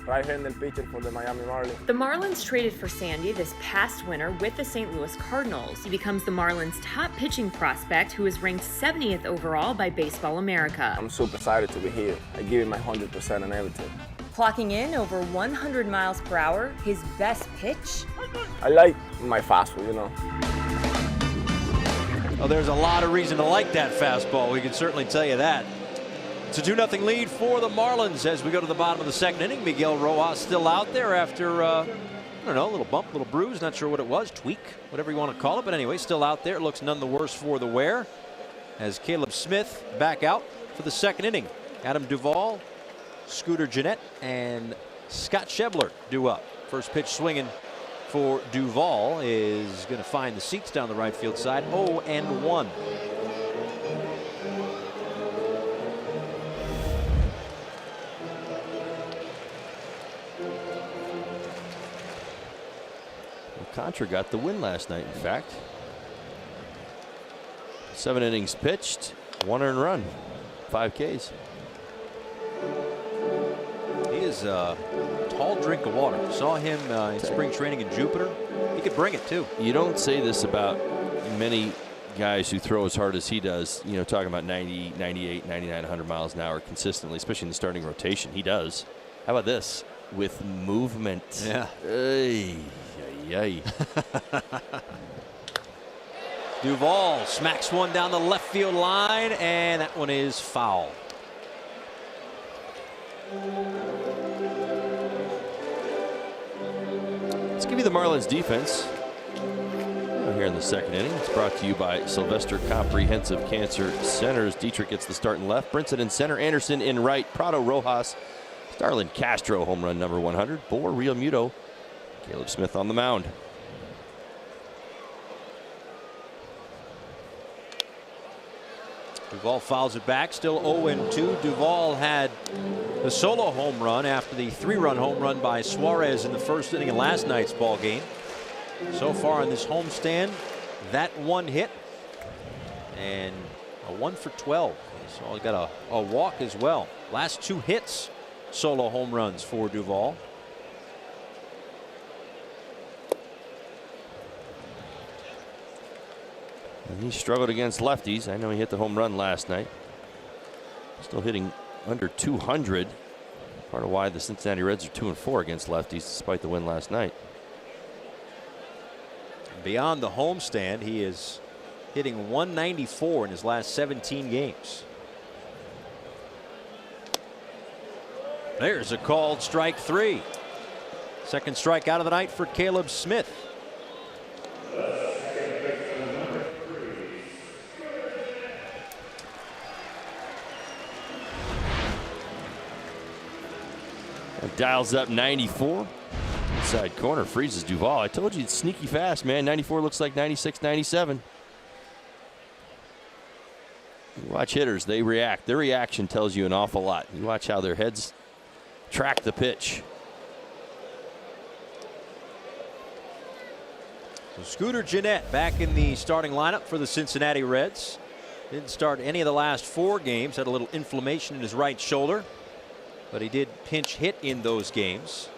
right-handed pitcher for the Miami Marlins. The Marlins traded for Sandy this past winter with the St. Louis Cardinals. He becomes the Marlins' top pitching prospect, who is ranked 70th overall by Baseball America. I'm super excited to be here. I give it my 100% on everything. Clocking in over 100 miles per hour, his best pitch? I like my fastball, you know. Well, there's a lot of reason to like that fastball. We can certainly tell you that. It's a 2-0 lead for the Marlins as we go to the bottom of the second inning. Miguel Rojas still out there after, I don't know, a little bump, a little bruise. Not sure what it was. Tweak, whatever you want to call it. But anyway, still out there. It looks none the worse for the wear as Caleb Smith back out for the second inning. Adam Duvall, Scooter Gennett, and Scott Schebler due up. First pitch swinging for Duvall is going to find the seats down the right field side. 0-1. Contra got the win last night, in fact. 7 innings pitched, 1 earned run, 5 Ks. He is a tall drink of water. Saw him in spring training in Jupiter. He could bring it too. You don't say this about many guys who throw as hard as he does, you know, talking about 90, 98, 99, 100 miles an hour consistently, especially in the starting rotation. He does. How about this? With movement. Yeah. Yay. Duvall smacks one down the left field line, and that one is foul. Let's give you the Marlins defense here in the second inning. It's brought to you by Sylvester Comprehensive Cancer Centers. Dietrich gets the start in left. Brinson in center. Anderson in right. Prado, Rojas, Starlin Castro, home run number 100. Boer, Real Muto, Caleb Smith on the mound. Duvall fouls it back, still 0-2. Duvall had the solo home run after the 3-run home run by Suarez in the first inning of last night's ball game. So far in this homestand, that one hit and a 1 for 12. So he got a walk as well. Last 2 hits, solo home runs for Duvall. And he struggled against lefties. I know he hit the home run last night. Still hitting under 200. Part of why the Cincinnati Reds are 2-4 against lefties despite the win last night. Beyond the homestand, he is hitting 194 in his last 17 games. There's a called strike 3. Second strikeout of the night for Caleb Smith. Dials up 94. Inside corner freezes Duvall. I told you it's sneaky fast, man. 94 looks like 96, 97. You watch hitters, they react. Their reaction tells you an awful lot. You watch how their heads track the pitch. So Scooter Gennett back in the starting lineup for the Cincinnati Reds. Didn't start any of the last 4 games. Had a little inflammation in his right shoulder, but he did pinch hit in those games.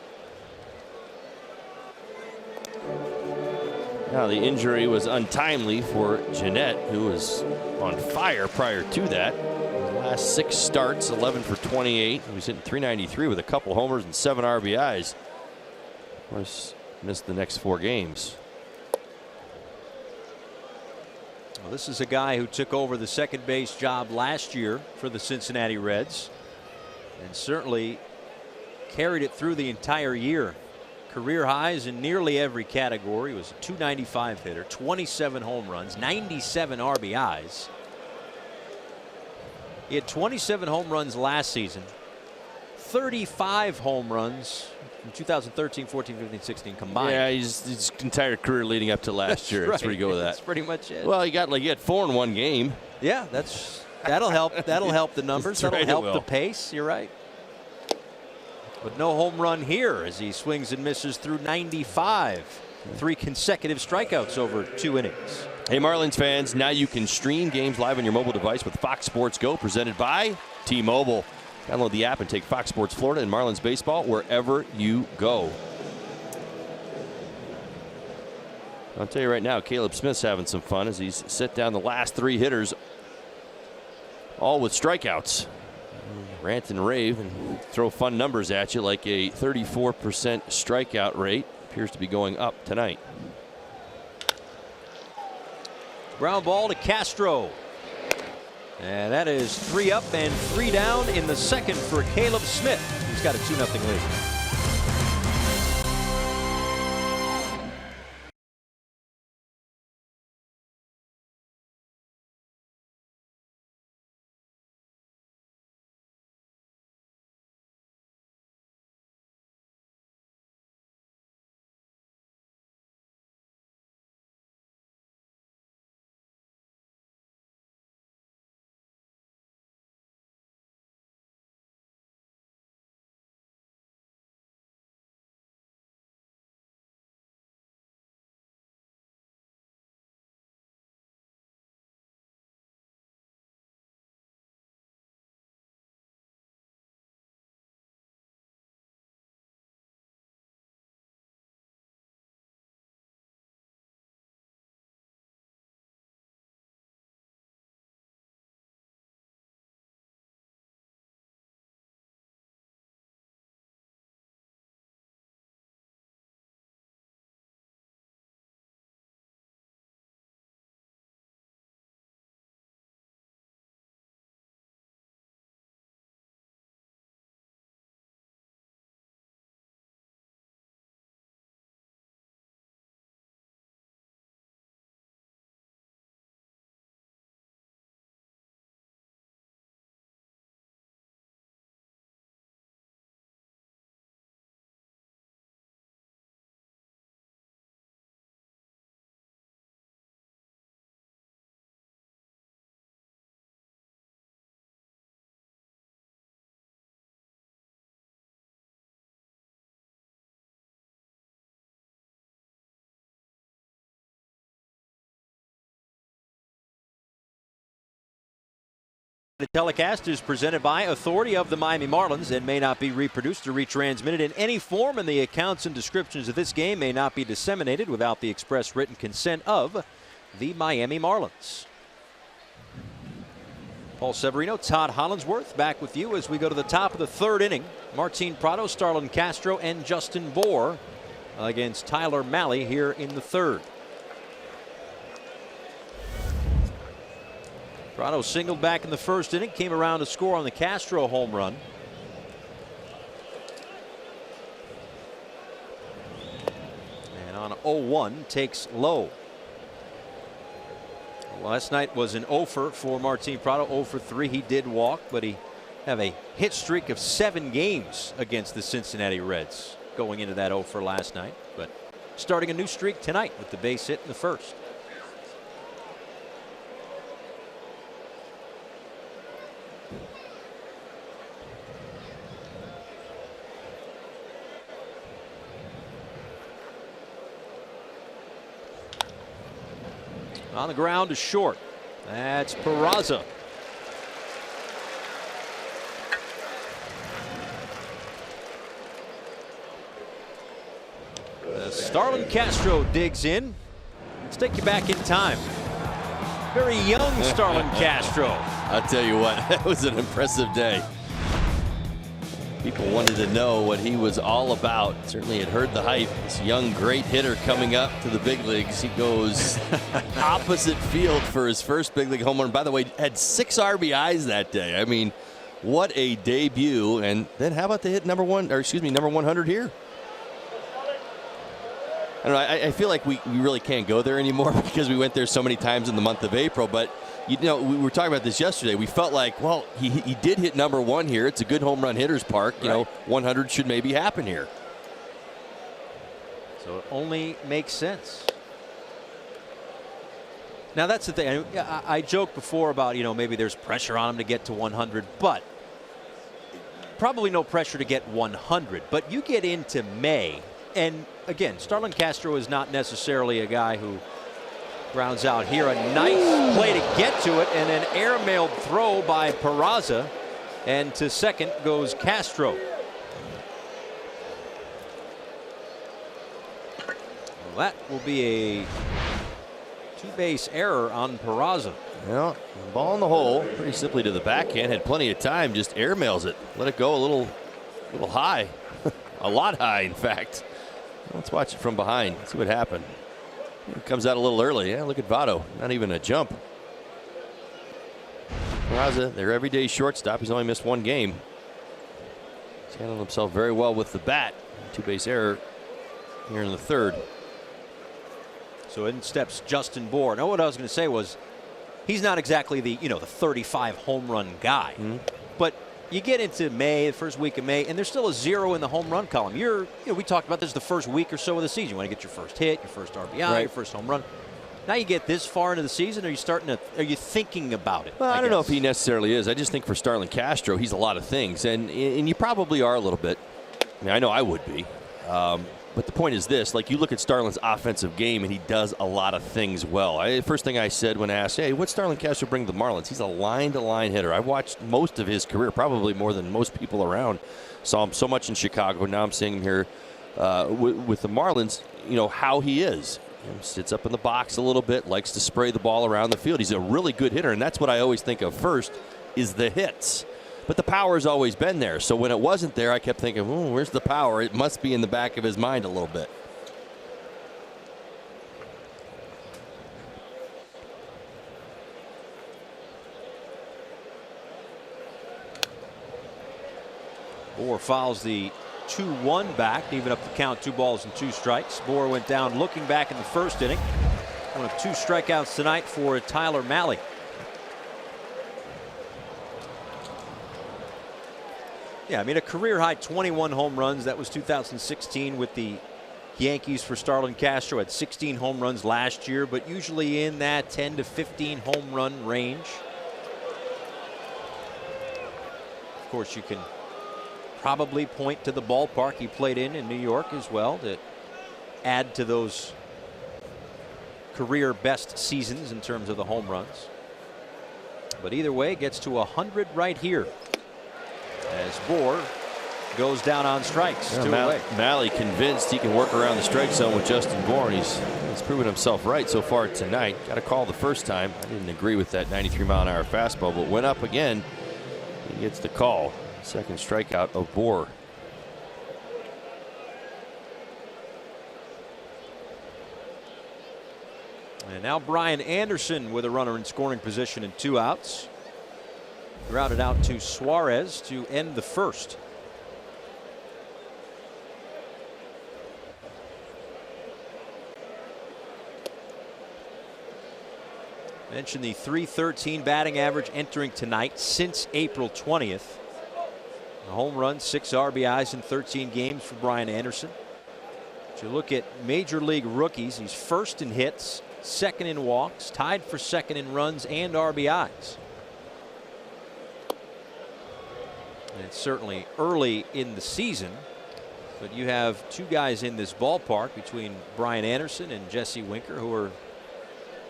Now the injury was untimely for Gennett, who was on fire prior to that. His last 6 starts, 11 for 28. He was hitting .393 with a couple homers and 7 RBIs. Of course, missed the next 4 games. Well, this is a guy who took over the second base job last year for the Cincinnati Reds and certainly carried it through the entire year. Career highs in nearly every category. He was a .295 hitter, 27 home runs, 97 RBIs. He had 27 home runs last season, 35 home runs in 2013, 14, 15, 16 combined. Yeah, his entire career leading up to last year. Right. That's where you go with that. That's pretty much it. Well, he had 4 in 1 game. Yeah, that'll help. That'll help the numbers. That's That'll right, help the pace. You're right. But no home run here as he swings and misses through 95. 3 consecutive strikeouts over 2 innings. Hey, Marlins fans, now you can stream games live on your mobile device with Fox Sports Go, presented by T-Mobile. Download the app and take Fox Sports Florida and Marlins baseball wherever you go. I'll tell you right now, Caleb Smith's having some fun as he's set down the last 3 hitters, all with strikeouts. Rant and rave and throw fun numbers at you, like a 34% strikeout rate appears to be going up tonight. Ground ball to Castro. And that is 3 up and 3 down in the second for Caleb Smith. He's got a 2-0 lead. The telecast is presented by Authority of the Miami Marlins and may not be reproduced or retransmitted in any form, and the accounts and descriptions of this game may not be disseminated without the express written consent of the Miami Marlins. Paul Severino, Todd Hollinsworth back with you as we go to the top of the 3rd inning. Martin Prado, Starlin Castro, and Justin Bohr against Tyler Mahle here in the 3rd. Prado singled back in the 1st inning, came around to score on the Castro home run. And on 0-1 takes low. Last night was an 0-for for Martin Prado, 0-for-3. He did walk, but he have a hit streak of 7 games against the Cincinnati Reds going into that 0-for last night. But starting a new streak tonight with the base hit in the 1st. On the ground to short. That's Peraza. Starlin Castro digs in. Let's take you back in time. Very young Starlin Castro. I'll tell you what, that was an impressive day. People wanted to know what he was all about. Certainly had heard the hype. This young, great hitter coming up to the big leagues. He goes opposite field for his first big league home run. By the way, had 6 RBIs that day. I mean, what a debut. And then how about the hit number 100 here? I don't know, I feel like we really can't go there anymore because we went there so many times in the month of April. But you know, we were talking about this yesterday. We felt like, well, he did hit number 1 here. It's a good home run hitter's park. You know, 100 should maybe happen here. So it only makes sense. Now that's the thing. I joked before about, you know, maybe there's pressure on him to get to 100, but probably no pressure to get 100. But you get into May, and again, Starlin Castro is not necessarily a guy who grounds out here. A nice play to get to it, and an airmailed throw by Peraza And to second goes Castro. Well, that will be a two-base error on Peraza. Well, ball in the hole, pretty simply to the backhand. Had plenty of time, just airmails it. Let it go a little high, a lot high, in fact. Let's watch it from behind. See what happened. It comes out a little early. Yeah, look at Votto. Not even a jump. Peraza, their everyday shortstop. He's only missed one game. He's handled himself very well with the bat. Two-base error here in the third. So in steps Justin Bour. Now, what I was going to say was, he's not exactly the 35 home run guy, but you get into May, the first week of May, and there's still a 0 in the home run column. We talked about this the first week or so of the season. You want to get your first hit, your first RBI, your first home run. Now you get this far into the season, are you thinking about it? Well, I don't know if he necessarily is. I just think for Starlin Castro, he's a lot of things, and you probably are a little bit. I mean, I know I would be. But the point is this, like, you look at Starlin's offensive game, and he does a lot of things well. First thing I said when asked, hey, what's Starlin Castro bring to the Marlins? He's a line-to-line hitter. I've watched most of his career, probably more than most people around. Saw him so much in Chicago. Now I'm seeing him here with the Marlins, how he is. Sits up in the box a little bit, likes to spray the ball around the field. He's a really good hitter, and that's what I always think of first is the hits. But the power's always been there. So when it wasn't there, I kept thinking, where's the power? It must be in the back of his mind a little bit. Bour fouls the 2-1 back, even up the count, 2 balls and 2 strikes. Bour went down looking back in the first inning. One of 2 strikeouts tonight for Tyler Mahle. Yeah, I mean, a career-high 21 home runs. That was 2016 with the Yankees for Starlin Castro. Had 16 home runs last year, but usually in that 10 to 15 home run range. Of course, you can probably point to the ballpark he played in New York as well to add to those career best seasons in terms of the home runs. But either way, gets to 100 right here as Bour goes down on strikes. Yeah, 2 away. Mahle convinced he can work around the strike zone with Justin Bour. He's proven himself right so far tonight. Got a call the first time. I didn't agree with that 93-mile-an-hour fastball, but went up again. He gets the call. Second strikeout of Bour. And now Brian Anderson with a runner in scoring position and 2 outs. Grounded out to Suarez to end the first. Mentioned the .313 batting average entering tonight since April 20th. A home run, 6 RBIs in 13 games for Brian Anderson. If you look at major league rookies, he's first in hits, second in walks, tied for second in runs and RBIs. And it's certainly early in the season, but you have 2 guys in this ballpark between Brian Anderson and Jesse Winker who are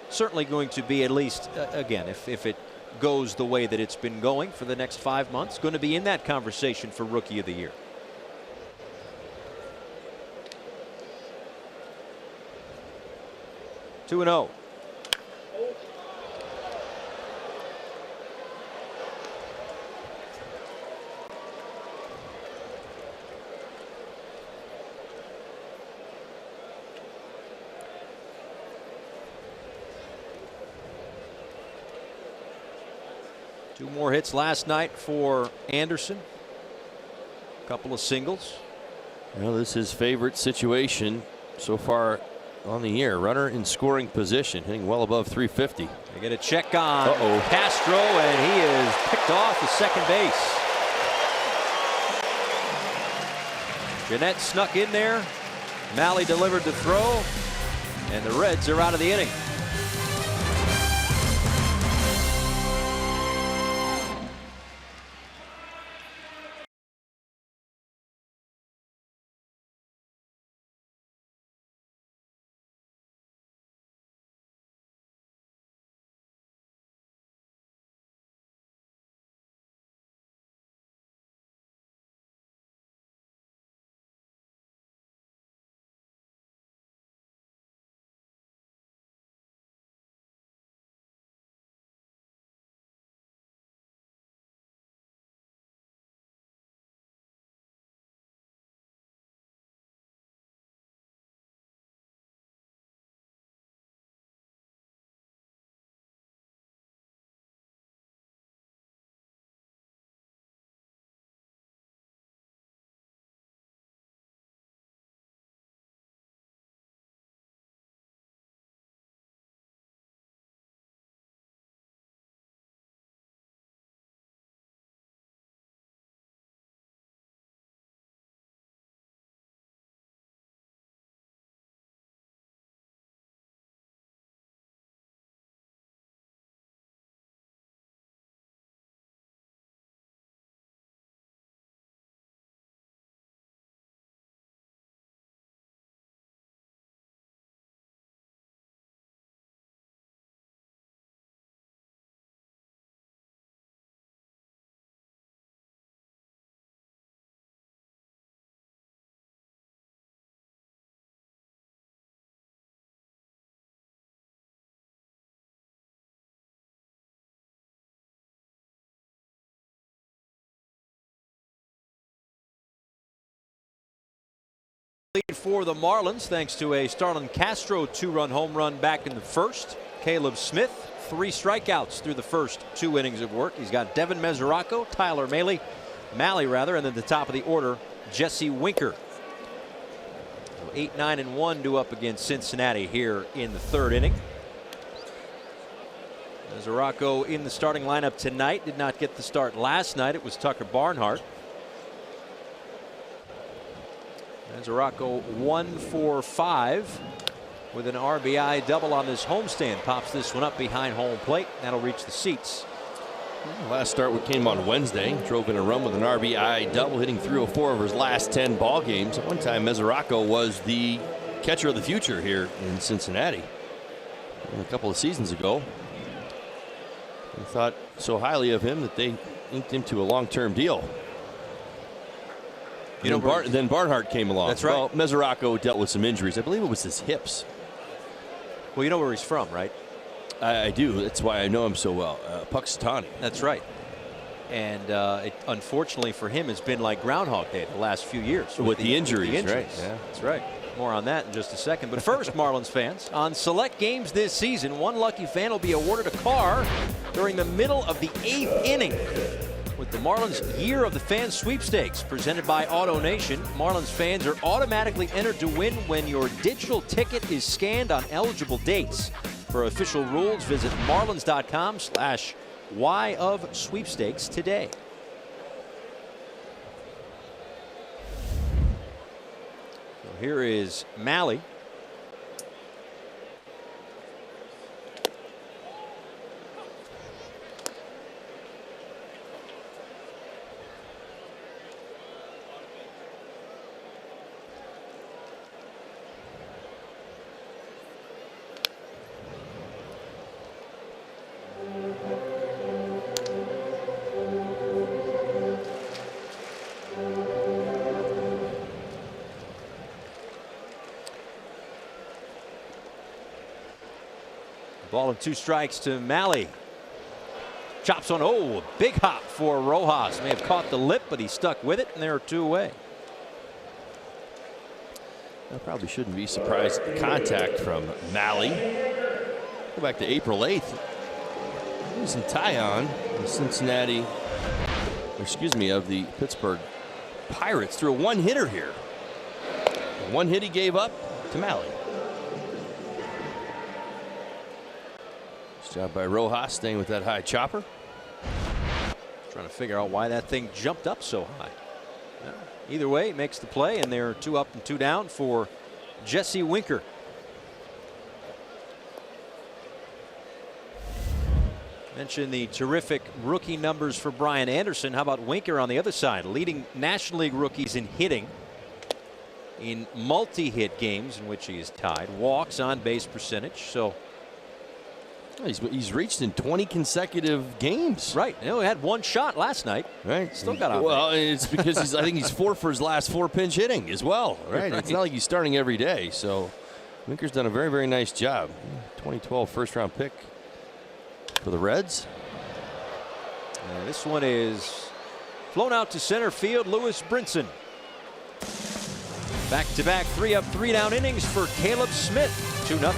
certainly going to be, at least again, if it goes the way that it's been going for the next 5 months, going to be in that conversation for Rookie of the Year. Two and 0. Two more hits last night for Anderson. A couple of singles. Well, this is his favorite situation so far on the year. Runner in scoring position, hitting well above 350. They get a check on Castro, and he is picked off the second base. Jeanette snuck in there. Mahle delivered the throw, and the Reds are out of the inning. lead for the Marlins thanks to a Starlin Castro 2-run home run back in the first. Caleb Smith, 3 strikeouts through the first 2 innings of work. He's got Devin Mesoraco, Tyler Mahle, and then the top of the order, Jesse Winker. 8-9-1 due up against Cincinnati here in the 3rd inning. Mesoraco in the starting lineup tonight. Did not get the start last night. It was Tucker Barnhart. Mesoraco 1 for 5 with an RBI double on this homestand. Pops this one up behind home plate. That'll reach the seats. Last start came on Wednesday. Drove in a run with an RBI double, hitting 304 over his last 10 ball games. At one time, Mesoraco was the catcher of the future here in Cincinnati. And a couple of seasons ago, they thought so highly of him that they inked him to a long-term deal. Then Barnhart came along. That's right. Well, Mesoraco dealt with some injuries. I believe it was his hips. Well, you know where he's from, right? I do. That's why I know him so well. Puxatawny. That's right. And it, unfortunately for him, has been like Groundhog Day the last few years. With the injuries, right? Yeah. That's right. More on that in just a second. But first, Marlins fans, on select games this season, one lucky fan will be awarded a car during the middle of the 8th inning. With the Marlins Year of the Fan Sweepstakes presented by AutoNation, Marlins fans are automatically entered to win when your digital ticket is scanned on eligible dates. For official rules, visit marlins.com/Y of sweepstakes today. So here is Mahle. Ball and 2 strikes to Mahle. Chops on, a big hop for Rojas. May have caught the lip, but he stuck with it, and there are 2 away. I probably shouldn't be surprised at the contact from Mahle. Go back to April 8th. Losing Tyon, the Cincinnati, of the Pittsburgh Pirates, threw a 1-hitter here. The 1 hit he gave up to Mahle. Nice job by Rojas staying with that high chopper. Trying to figure out why that thing jumped up so high. Either way, it makes the play, and they're 2 up and 2 down for Jesse Winker. Mentioned the terrific rookie numbers for Brian Anderson. How about Winker on the other side, leading National League rookies in hitting in multi-hit games in which he is tied. Walks, on base percentage. So he's reached in 20 consecutive games. Right. He had 1 shot last night. Right. Still got on. Well, it's because I think he's 4 for his last 4 pinch hitting as well. Right. It's not like he's starting every day. So Winker's done a very, very nice job. 2012 first-round pick for the Reds. And this one is flown out to center field. Lewis Brinson. Back-to-back 3 up, 3 down innings for Caleb Smith. 2-0.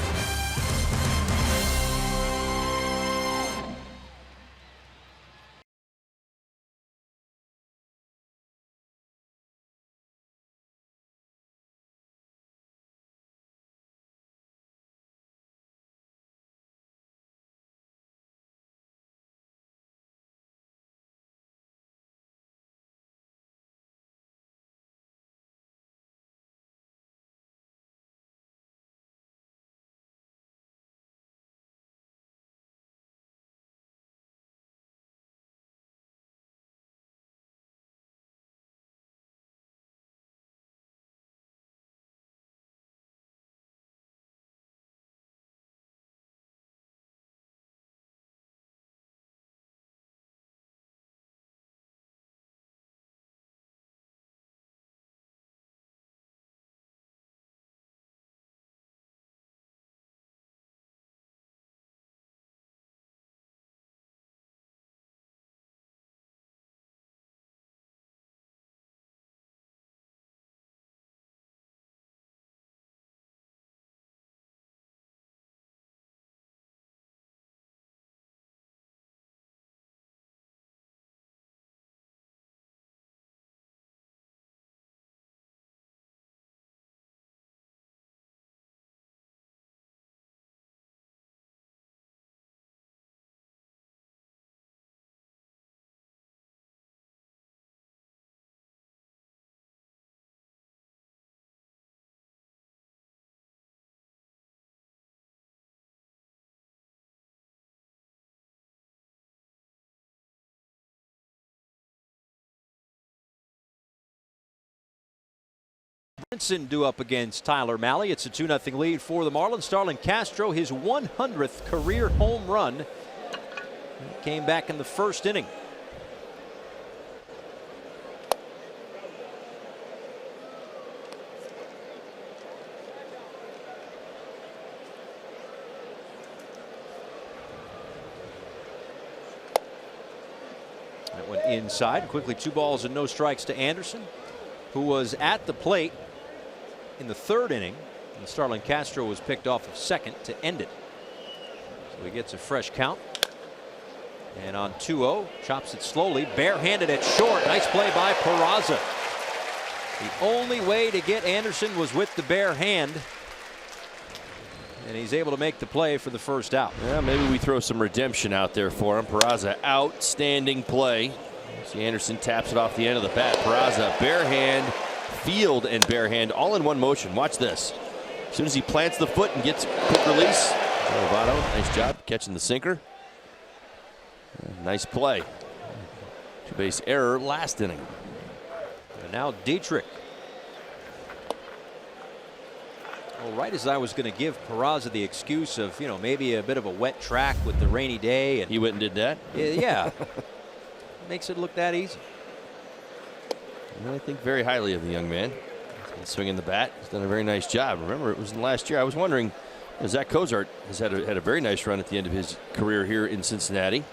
Brinson due up against Tyler Malley. It's a 2-0 lead for the Marlins. Starlin Castro, his 100th career home run, came back in the first inning. That went inside. Quickly 2 balls and no strikes to Anderson, who was at the plate in the 3rd inning. And Starlin Castro was picked off of second to end it. So he gets a fresh count. And on 2-0, chops it slowly, barehanded at short. Nice play by Peraza. The only way to get Anderson was with the bare hand. And he's able to make the play for the first out. Yeah, maybe we throw some redemption out there for him. Peraza, outstanding play. See Anderson taps it off the end of the bat. Peraza, bare hand, field and bare hand, all in one motion. Watch this. As soon as he plants the foot and gets quick release. Votto, nice job catching the sinker. Nice play. 2-base error last inning. And now Dietrich. Well, right as I was going to give Peraza the excuse of, you know, maybe a bit of a wet track with the rainy day. And he went and did that? Yeah. Makes it look that easy. I think very highly of the young man. He's swinging the bat. He's done a very nice job. Remember, it was in last year. I was wondering, Zach Cozart has had a very nice run at the end of his career here in Cincinnati.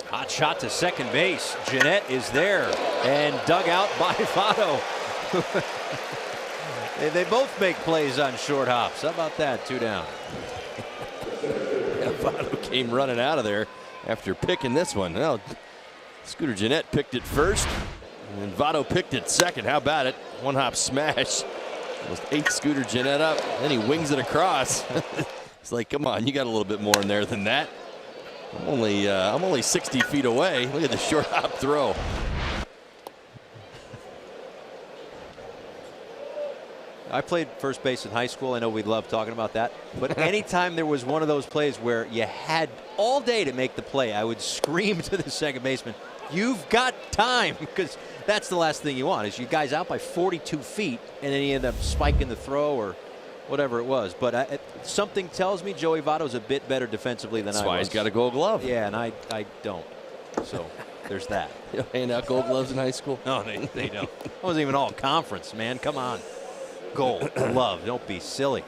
Hot shot to second base. Jeanette is there and dug out by Votto. They both make plays on short hops. How about that? 2 down. Yeah, Votto came running out of there after picking this one. Well, Scooter Jeanette picked it first, and Votto picked it second. How about it? 1-hop smash. Almost ate Scooter Jeanette up. Then he wings it across. It's like, come on, you got a little bit more in there than that. I'm only 60 feet away. Look at the short hop throw. I played first base in high school. I know we love talking about that. But anytime there was one of those plays where you had all day to make the play, I would scream to the second baseman, "You've got time," because that's the last thing you want is you guys out by 42 feet and then you end up spiking the throw or whatever it was. But something tells me Joey Votto's a bit better defensively than I was. That's why he's got a Gold Glove. Yeah, and I don't. So there's that. You don't hand out Gold Gloves in high school? No, they don't. I wasn't even all conference, man. Come on. Gold Glove. Don't be silly.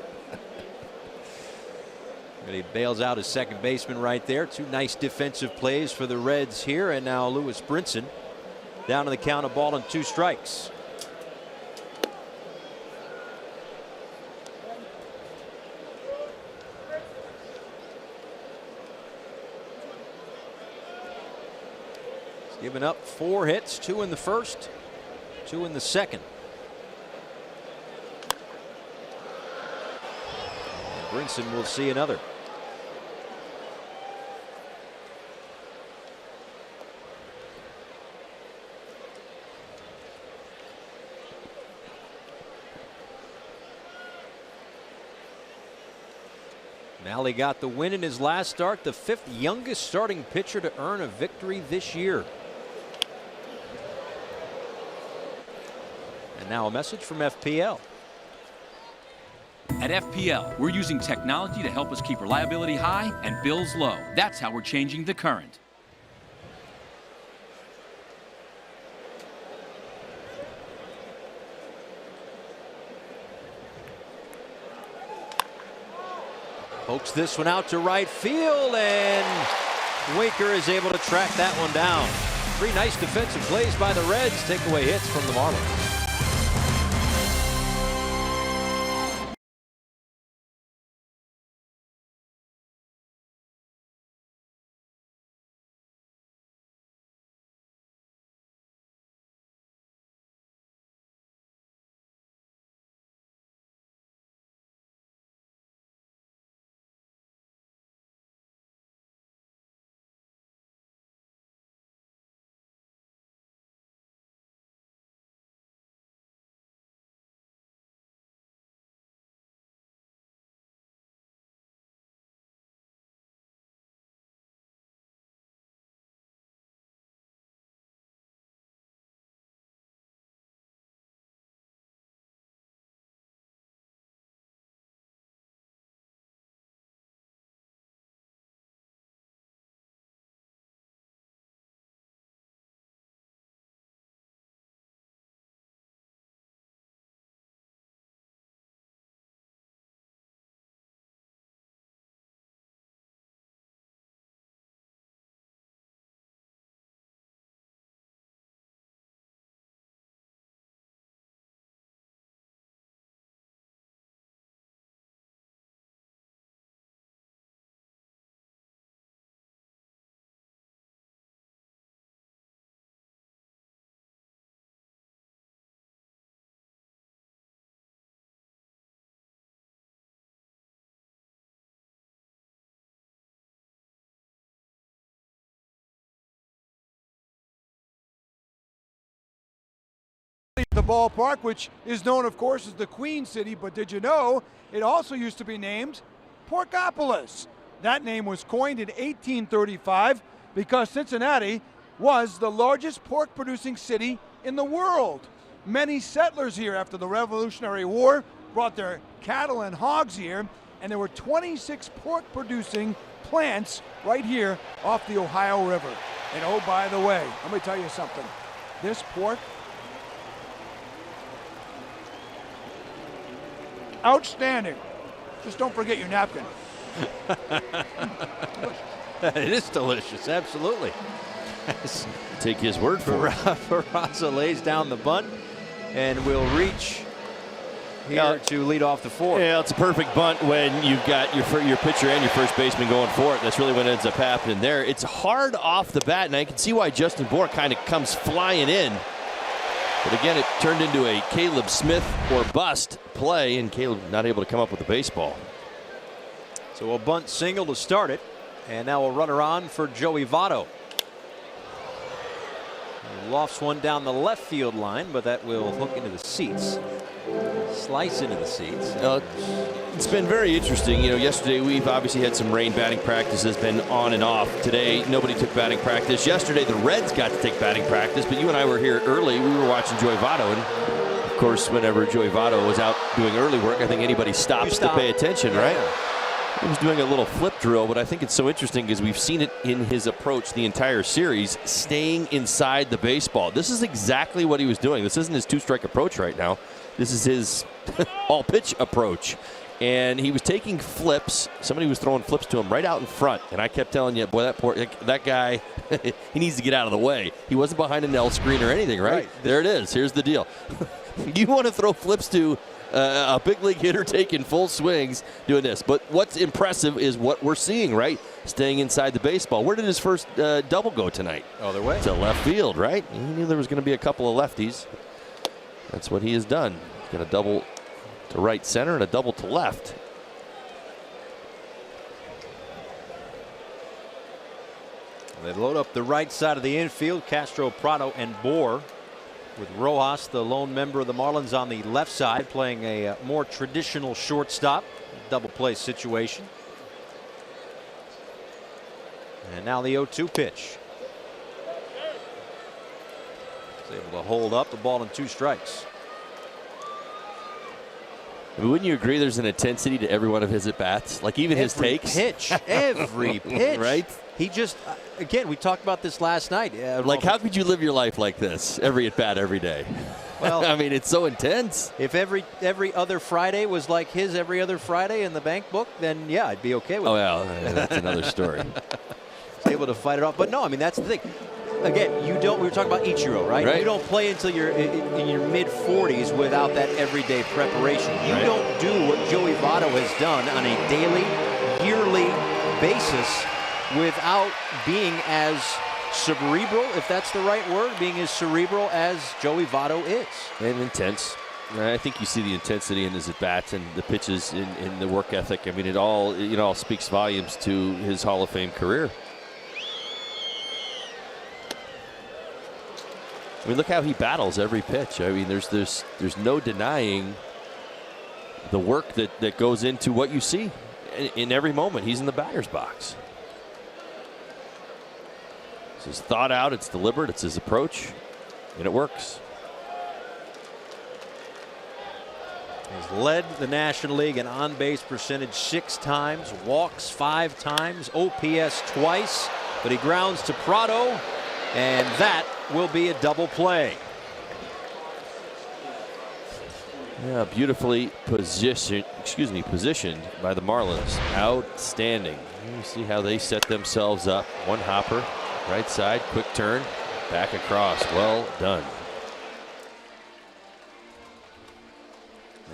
But he bails out his second baseman right there. 2 nice defensive plays for the Reds here. And now Lewis Brinson down to the count of 1 and 2 strikes. He's given up 4 hits, 2 in the first, 2 in the second. Brinson will see another. Malley got the win in his last start, the 5th youngest starting pitcher to earn a victory this year. And now a message from FPL. At FPL, we're using technology to help us keep reliability high and bills low. That's how we're changing the current. Pokes this one out to right field, and Winker is able to track that one down. 3 nice defensive plays by the Reds. Takeaway hits from the Marlins. the ballpark, which is known, of course, as the Queen City, but did you know it also used to be named Porkopolis? That name was coined in 1835 because Cincinnati was the largest pork-producing city in the world. Many settlers here after the Revolutionary War brought their cattle and hogs here, and there were 26 pork-producing plants right here off the Ohio River. And oh, by the way, let me tell you something. This pork, outstanding. Just don't forget your napkin. It is delicious, absolutely. Take his word for it. Peraza lays down the bunt and will reach here to lead off the fourth. Yeah, it's a perfect bunt when you've got your pitcher and your first baseman going for it. That's really what ends up happening there. It's hard off the bat, and I can see why Justin Bohr kind of comes flying in. But again, it turned into a Caleb Smith or bust play, and Caleb not able to come up with the baseball. So a bunt single to start it, and now a runner on for Joey Votto. He lofts one down the left field line, but that will hook into the seats. Slice into the seats. It's been very interesting. You know, yesterday we've obviously had some rain. Batting practice has been on and off. Today, nobody took batting practice. Yesterday, the Reds got to take batting practice, but you and I were here early. We were watching Joey Votto, and of course, whenever Joey Votto was out doing early work, I think anybody stops to pay attention, right? He was doing a little flip drill, but I think it's so interesting because we've seen it in his approach the entire series, staying inside the baseball. This is exactly what he was doing. This isn't his two-strike approach right now. This is his all-pitch approach. And he was taking flips. Somebody was throwing flips to him right out in front. And I kept telling you, boy, that guy, he needs to get out of the way. He wasn't behind an L screen or anything, right? There it is. Here's the deal. You want to throw flips to a big league hitter taking full swings doing this. But what's impressive is what we're seeing, right? Staying inside the baseball. Where did his first double go tonight? Other way. To left field, right? He knew there was going to be a couple of lefties. That's what he has done. He's got a double to right center and a double to left. They load up the right side of the infield. Castro, Prado, and Bohr, with Rojas, the lone member of the Marlins, on the left side, playing a more traditional shortstop double play situation. And now the 0-2 pitch. He's able to hold up the ball in 2 strikes. I mean, wouldn't you agree there's an intensity to every one of his at-bats? Like even his takes? Every pitch. Right? He just, again, we talked about this last night. Like, how could you live your life like this? Every at-bat, every day. Well, I mean, it's so intense. If every other Friday was like his every other Friday in the bank book, then yeah, I'd be okay with it. Oh, well, that's another story. He's able to fight it off. But no, I mean, that's the thing. Again, we were talking about Ichiro, right? You don't play until you're in your mid-40s without that everyday preparation. You don't do what Joey Votto has done on a daily, yearly basis without being as cerebral, if that's the right word, being as cerebral as Joey Votto is. And intense. I think you see the intensity in his at-bats and the pitches in the work ethic. I mean, it all speaks volumes to his Hall of Fame career. I mean, look how he battles every pitch. I mean, there's no denying the work that goes into what you see in every moment. He's in the batter's box. This is thought out. It's deliberate. It's his approach, and it works. He's led the National League in on-base percentage 6 times, walks 5 times, OPS twice, but he grounds to Prado, and that will be a double play. Yeah, beautifully positioned by the Marlins. Outstanding. You see how they set themselves up. One hopper, right side, quick turn, back across. Well done.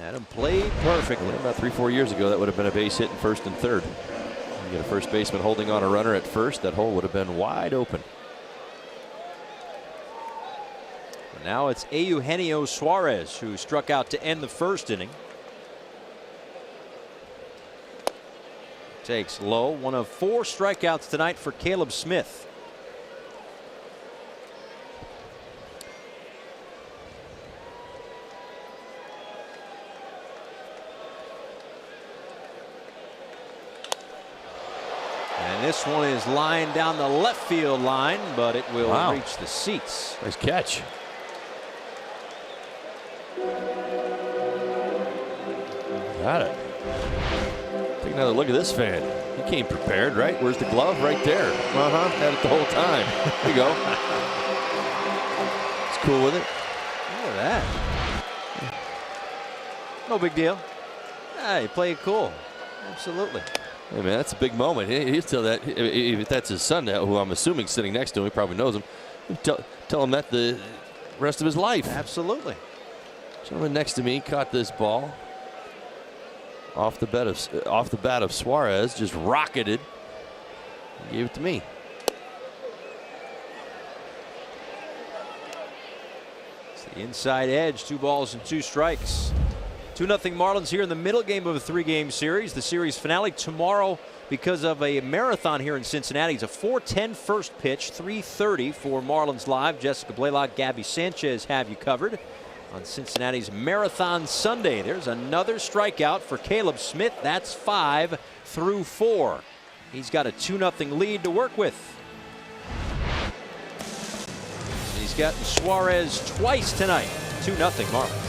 Adam played perfectly. About 3-4 years ago, that would have been a base hit in first and third. You get a first baseman holding on a runner at first, that hole would have been wide open. Now it's Eugenio Suarez, who struck out to end the first inning. Takes low. One of 4 strikeouts tonight for Caleb Smith. And this one is lined down the left field line, but it will reach the seats. Nice catch. Got it. Take another look at this fan. He came prepared, right? Where's the glove? Right there. Had it the whole time. There you go. It's cool with it. Look at that. No big deal. Yeah, you play it cool. Absolutely. Hey, man, that's a big moment. He'll tell that, if that's his son, who I'm assuming sitting next to him, he probably knows him. Tell him that the rest of his life. Absolutely. Gentleman next to me caught this ball off the bat of Suarez, just rocketed. Gave it to me. It's the inside edge. 2 balls and 2 strikes. 2-0 Marlins here in the middle game of a 3-game series. The series finale tomorrow because of a marathon here in Cincinnati. It's a 4:10 first pitch, 3:30 for Marlins Live. Jessica Blaylock, Gabby Sanchez have you covered on Cincinnati's Marathon Sunday. There's another strikeout for Caleb Smith. That's 5 through 4. He's got a 2-0 lead to work with. He's gotten Suarez twice tonight. 2-0 Marlins.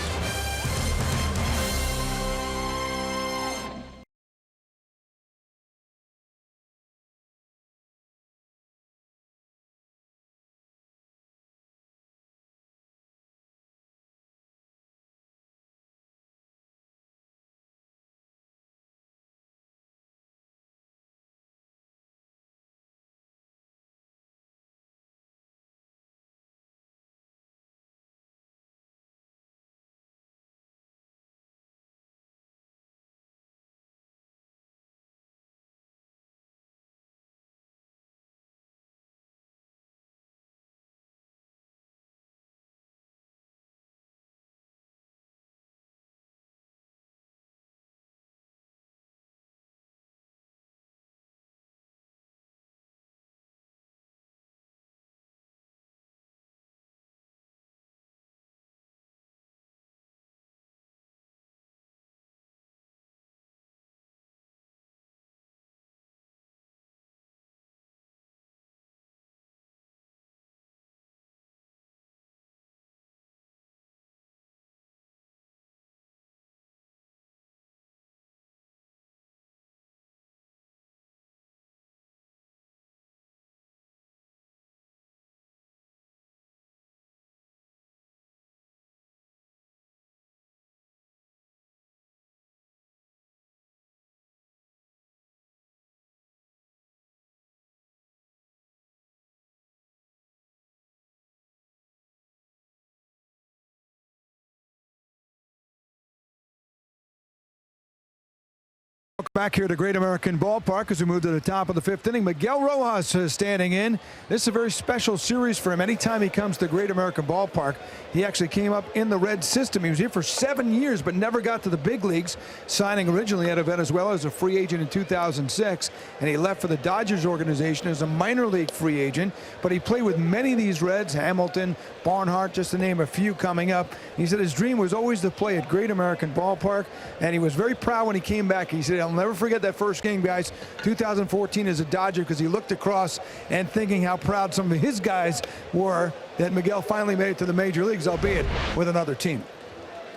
Back here to Great American Ballpark as we move to the top of the 5th inning. Miguel Rojas is standing in. This is a very special series for him. Anytime he comes to Great American Ballpark, he actually came up in the Reds system. He was here for 7 years, but never got to the big leagues, signing originally out of Venezuela as a free agent in 2006. And he left for the Dodgers organization as a minor league free agent. But he played with many of these Reds, Hamilton, Barnhart, just to name a few coming up. He said his dream was always to play at Great American Ballpark. And he was very proud when he came back. He said, I'll never forget that first game, guys, 2014 as a Dodger, because he looked across and thinking how proud some of his guys were that Miguel finally made it to the major leagues, albeit with another team.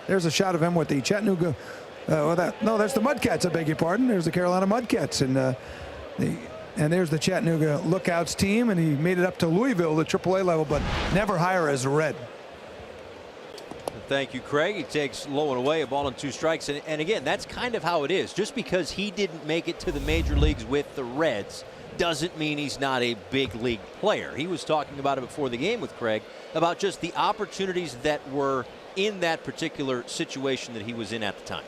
There's a shot of him with the Chattanooga, that's the Mudcats, I beg your pardon. There's the Carolina Mudcats, and there's the Chattanooga Lookouts team, and he made it up to Louisville, the AAA level, but never higher as a Red. Thank you, Craig. He takes low and away, a ball and 2 strikes. And again, that's kind of how it is. Just because he didn't make it to the major leagues with the Reds doesn't mean he's not a big league player. He was talking about it before the game with Craig, about just the opportunities that were in that particular situation that he was in at the time.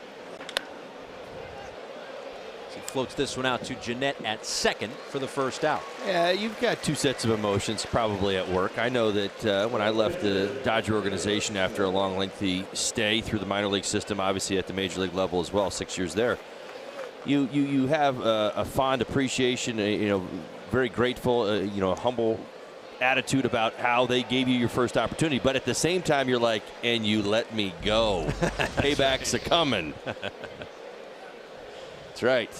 He floats this one out to Jeanette at second for the first out. Yeah, you've got 2 sets of emotions probably at work. I know that when I left the Dodger organization after a long, lengthy stay through the minor league system, obviously at the major league level as well, 6 years there, you have a fond appreciation, very grateful, a humble attitude about how they gave you your first opportunity. But at the same time, you're like, and you let me go. Payback's a-coming. That's right.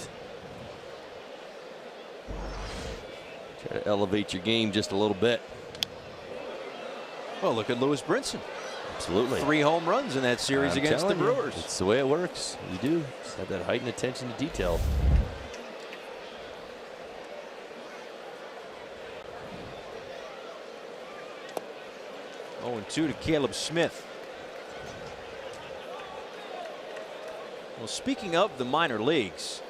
Try to elevate your game just a little bit. Well, look at Lewis Brinson. Absolutely. 3 home runs in that series against the Brewers. It's the way it works. You do. Just have that heightened attention to detail. 0-2 to Caleb Smith. Well, speaking of the minor leagues,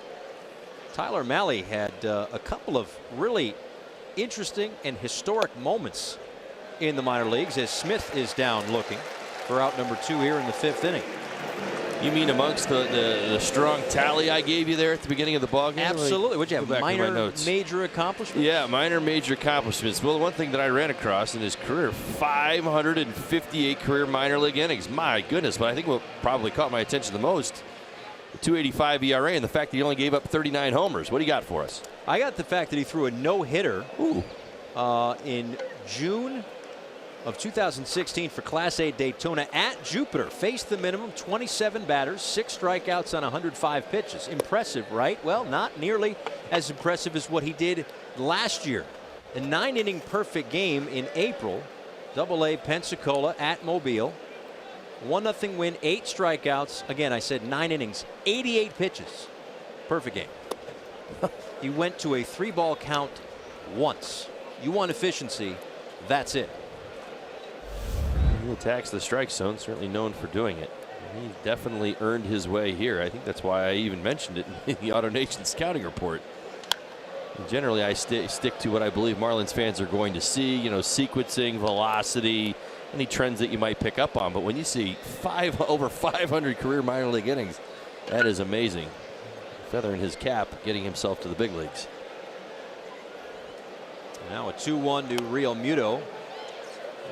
Tyler Mahle had a couple of really interesting and historic moments in the minor leagues as Smith is down looking for out number 2 here in the 5th inning. You mean amongst the strong tally I gave you there at the beginning of the ballgame? Absolutely. Would you have minor, major accomplishments? Yeah, minor, major accomplishments. Well, the one thing that I ran across in his career, 558 career minor league innings. My goodness, but I think what probably caught my attention the most, the 2.85 ERA and the fact that he only gave up 39 homers. What do you got for us? I got the fact that he threw a no-hitter in June of 2016 for Class A Daytona at Jupiter. Faced the minimum, 27 batters, 6 strikeouts on 105 pitches. Impressive, right? Well, not nearly as impressive as what he did last year. A 9-inning perfect game in April, Double-A Pensacola at Mobile. 1-0 win, 8 strikeouts. Again, I said 9 innings, 88 pitches. Perfect game. He went to a 3-ball count once. You want efficiency, that's it. He attacks the strike zone, certainly known for doing it. He's definitely earned his way here. I think that's why I even mentioned it in the Auto Nation scouting report. And generally, I stick to what I believe Marlins fans are going to see, you know, sequencing, velocity, any trends that you might pick up on. But when you see over 500 career minor league innings, that is amazing. Feather in his cap, getting himself to the big leagues. Now a 2-1 to Real Muto.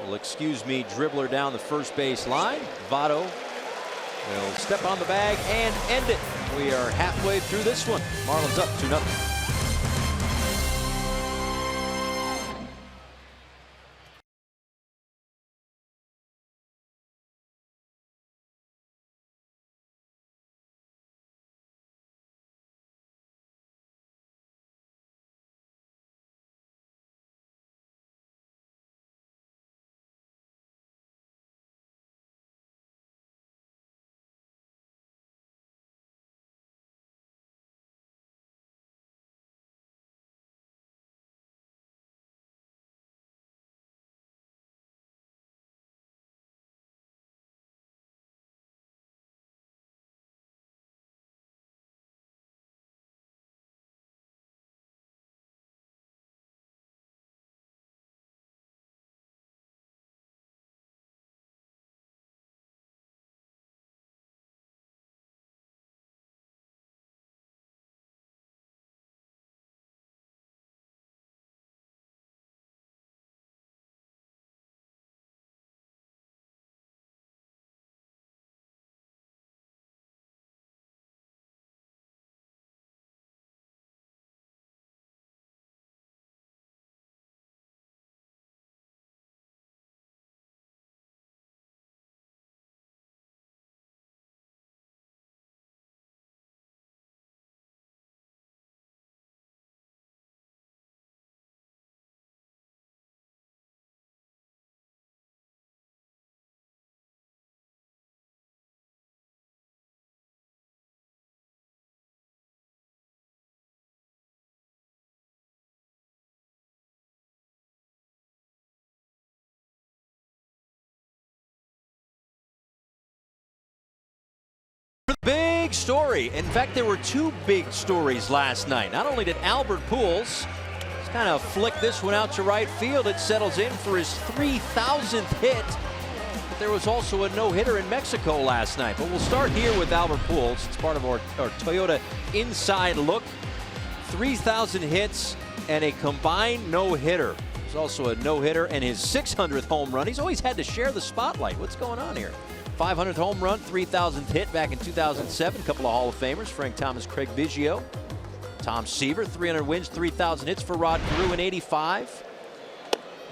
Well, excuse me, dribbler down the first base line. Votto will step on the bag and end it. We are halfway through this one. Marlins up 2-0. Big story. In fact, there were 2 big stories last night. Not only did Albert Pujols kind of flick this one out to right field, it settles in for his 3,000th hit. But there was also a no-hitter in Mexico last night. But we'll start here with Albert Pujols. It's part of our Toyota Inside Look. 3,000 hits and a combined no-hitter. There's also a no-hitter and his 600th home run. He's always had to share the spotlight. What's going on here? 500th home run, 3,000th hit back in 2007. A couple of Hall of Famers, Frank Thomas, Craig Biggio. Tom Seaver, 300 wins, 3,000 hits for Rod Carew in '85.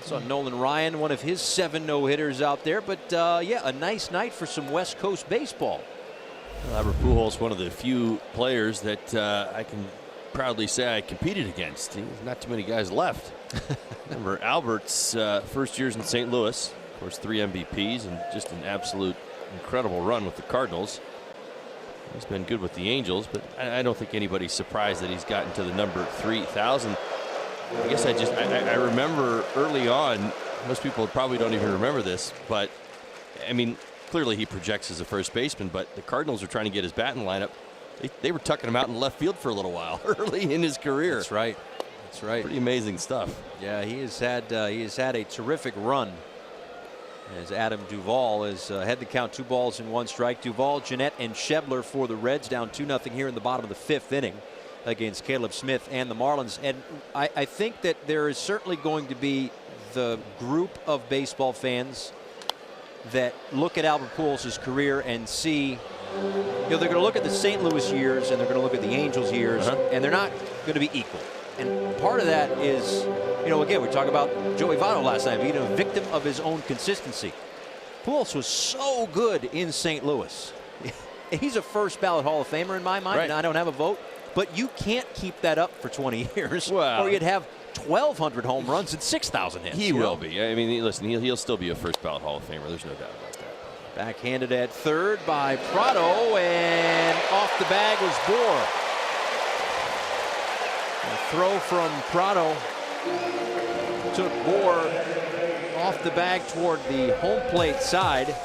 Saw Nolan Ryan, one of his 7 no-hitters out there. But, yeah, a nice night for some West Coast baseball. Well, Albert Pujols, one of the few players that I can proudly say I competed against. There's not too many guys left. Remember Albert's first years in St. Louis, of course, 3 MVPs and just an absolute incredible run with the Cardinals. He's been good with the Angels, but I don't think anybody's surprised that he's gotten to the number 3,000. I guess I remember early on, most people probably don't even remember this, but I mean, clearly he projects as a first baseman, but the Cardinals are trying to get his batting lineup. They were tucking him out in left field for a little while early in his career. That's right. That's right. Pretty amazing stuff. Yeah, he has had a terrific run. As Adam Duvall has had to count 2 balls and 1 strike. Duvall, Jeanette, and Schebler for the Reds, down 2-0 here in the bottom of the 5th inning against Caleb Smith and the Marlins. And I think that there is certainly going to be the group of baseball fans that look at Albert Pujols' career and see, they're going to look at the St. Louis years and they're going to look at the Angels years, and they're not going to be equal. And part of that is, again, we talked about Joey Votto last night being a victim of his own consistency. Pujols was so good in St. Louis. He's a first ballot Hall of Famer in my mind, right. And I don't have a vote. But you can't keep that up for 20 years, well, or you'd have 1,200 home runs and 6,000 hits. He will be. I mean, listen, he'll still be a first ballot Hall of Famer. There's no doubt about that. Backhanded at third by Prado, and off the bag was Bohr. A throw from Prado took Bohr off the bag toward the home plate side,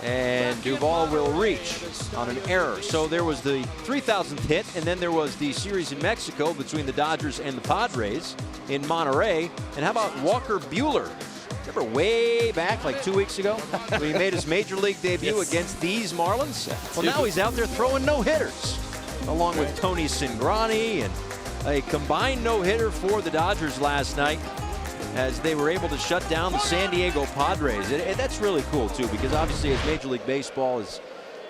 and Duvall will reach on an error. So there was the 3,000th hit, and then there was the series in Mexico between the Dodgers and the Padres in Monterrey. And how about Walker Buehler? Remember way back, like 2 weeks ago, when he made his major league debut against these Marlins? Well, now he's out there throwing no-hitters, along with Tony Cingrani, and a combined no-hitter for the Dodgers last night as they were able to shut down the San Diego Padres. And that's really cool, too, because obviously as Major League Baseball is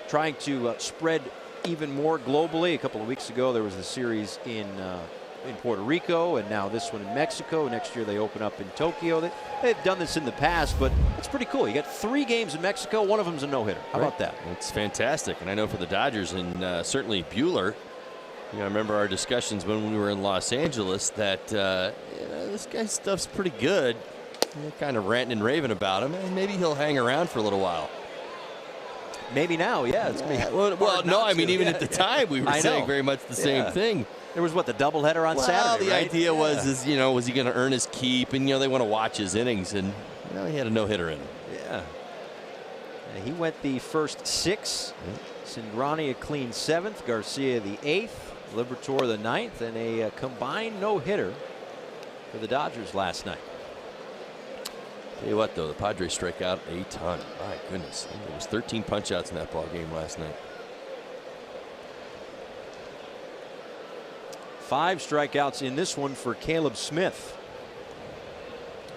trying to spread even more globally. A couple of weeks ago, there was the series in Puerto Rico, and now this one in Mexico. Next year, they open up in Tokyo. They've done this in the past, but it's pretty cool. You got 3 games in Mexico. One of them's a no-hitter. How about that? It's fantastic. And I know for the Dodgers, and certainly Buehler, I remember our discussions when we were in Los Angeles that this guy's stuff's pretty good. Kind of ranting and raving about him, and maybe he'll hang around for a little while. Maybe now, yeah. It's gonna be well, no, I mean, even at the time, we were saying very much the same thing. There was, what, the doubleheader on Saturday, the right? idea was, was he going to earn his keep? And, they want to watch his innings, and he had a no-hitter in him. Yeah. He went the first 6. Cingrani a clean 7th, Garcia the 8th, Liberatore the 9th, and a combined no-hitter for the Dodgers last night. Tell you what, though, the Padres strike out a ton. My goodness. There was 13 punch-outs in that ball game last night. 5 strikeouts in this one for Caleb Smith.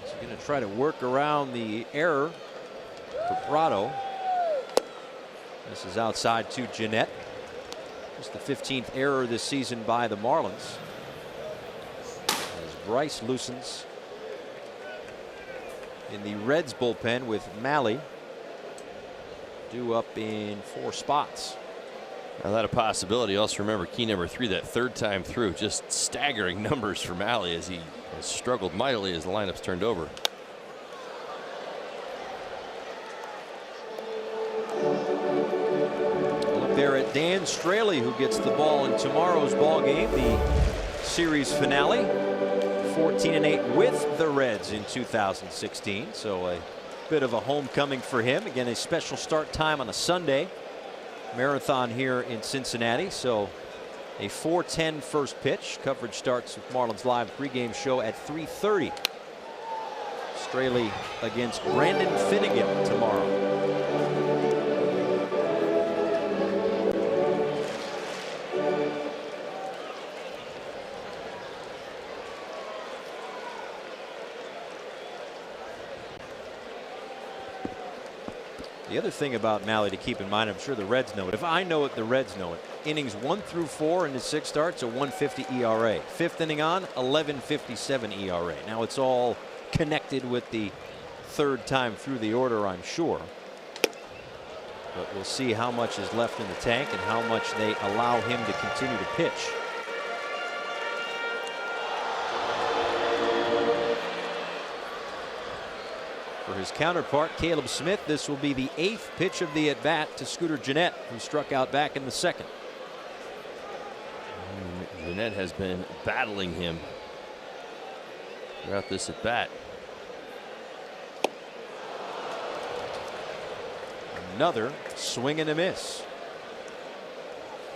He's going to try to work around the error for Prado. This is outside to Jeanette. Just the 15th error this season by the Marlins. As Bryce loosens in the Reds bullpen with Malley due up in 4 spots. Now that a possibility. Also remember key number 3, that 3rd time through, just staggering numbers for Malley as he has struggled mightily as the lineup's turned over. Look there at Dan Straley, who gets the ball in tomorrow's ball game, the series finale. 14-8 with the Reds in 2016. So a bit of a homecoming for him. Again, a special start time on a Sunday marathon here in Cincinnati. So a 4:10 first pitch. Coverage starts with Marlins Live pregame show at 3:30. Straley against Brandon Finnegan tomorrow. The other thing about Malley to keep in mind, I'm sure the Reds know it. If I know it, the Reds know it. Innings 1 through 4 in his 6 starts, a 1.50 ERA. 5th inning on, 11.57 ERA. Now it's all connected with the 3rd time through the order, I'm sure. But we'll see how much is left in the tank and how much they allow him to continue to pitch. his counterpart, Caleb Smith, this will be the 8th pitch of the at-bat to Scooter Gennett, who struck out back in the 2nd. Gennett has been battling him throughout this at-bat. Another swing and a miss.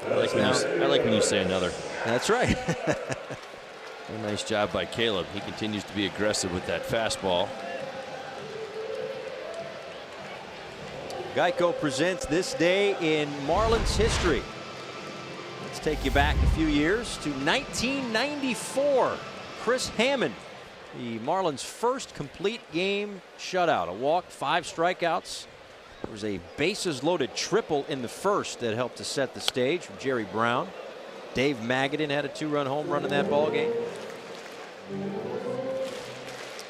I like when you say another. That's right. A nice job by Caleb. He continues to be aggressive with that fastball. Geico presents this day in Marlins history. Let's take you back a few years to 1994. Chris Hammond, the Marlins' first complete game shutout. A walk, 5 strikeouts. There was a bases-loaded triple in the first that helped to set the stage from Jerry Brown. Dave Magadan had a 2-run home run in that ball game.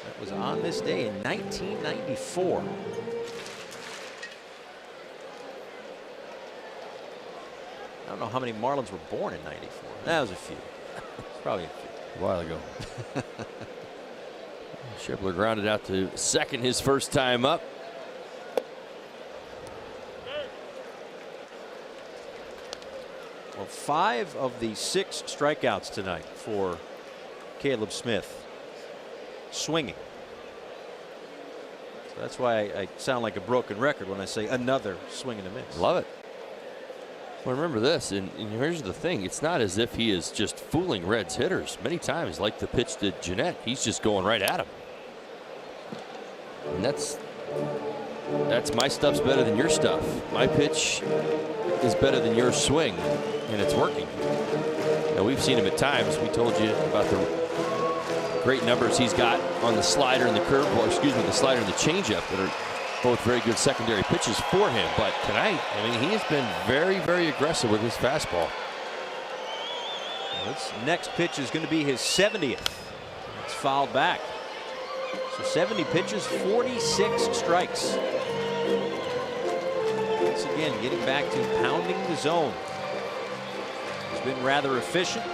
That was on this day in 1994. I don't know how many Marlins were born in 94. That was a few. Probably a few. A while ago. Shipler grounded out to second his first time up. Well, 5 of the 6 strikeouts tonight for Caleb Smith swinging. So that's why I sound like a broken record when I say another swing and a miss. Love it. Well, remember this, and here's the thing. It's not as if he is just fooling Reds hitters. Many times, like the pitch to Gennett, he's just going right at him. And that's my stuff's better than your stuff. My pitch is better than your swing, and it's working. Now, we've seen him at times. We told you about the great numbers he's got on the slider and the curveball, excuse me, the slider and the changeup that are both very good secondary pitches for him. But tonight, I mean, he has been very, very aggressive with his fastball. Well, this next pitch is going to be his 70th. It's fouled back. So 70 pitches, 46 strikes. Once again, getting back to pounding the zone. He's been rather efficient.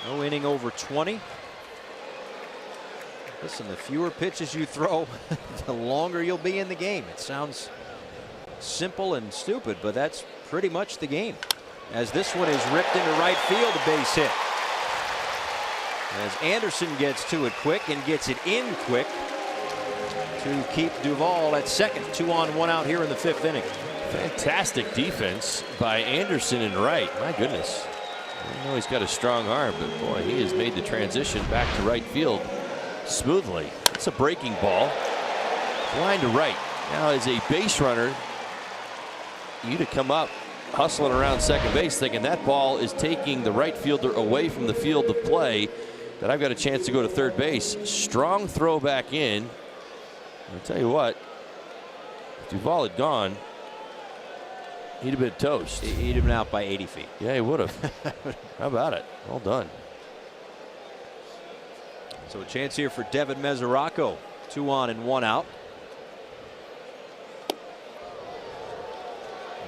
No inning over 20. Listen, the fewer pitches you throw, the longer you'll be in the game. It sounds simple and stupid, but that's pretty much the game. As this one is ripped into right field, a base hit. As Anderson gets to it quick and gets it in quick to keep Duvall at second. 2 on 1 out here in the 5th inning. Fantastic defense by Anderson in right. My goodness. I know he's got a strong arm, but boy, he has made the transition back to right field smoothly. It's a breaking ball. Line to right. Now, as a base runner, you to come up hustling around second base thinking that ball is taking the right fielder away from the field of play, that I've got a chance to go to third base. Strong throw back in. I'll tell you what, if Duvall had gone, he'd have been toast. He'd have been out by 80 feet. Yeah, he would have. How about it? Well done. So a chance here for Devin Mesoraco. 2 on and 1 out.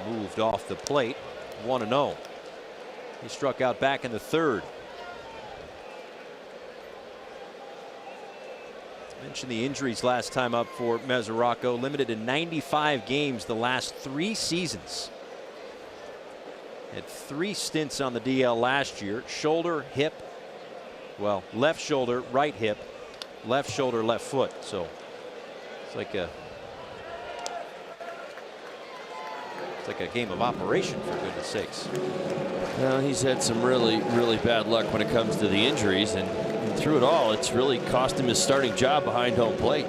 Moved off the plate. 1-0. He struck out back in the 3rd. Mentioned the injuries last time up for Mesoraco. Limited to 95 games the last 3 seasons. Had 3 stints on the DL last year. Shoulder, hip, well, left shoulder, right hip, left shoulder, left foot. So it's like a game of operation, for goodness sakes. Well, he's had some really, really bad luck when it comes to the injuries, and through it all, it's really cost him his starting job behind home plate.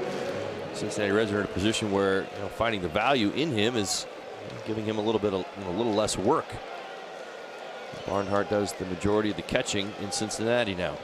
Cincinnati Reds are in a position where, you know, finding the value in him is giving him a little less work. Barnhart does the majority of the catching in Cincinnati now.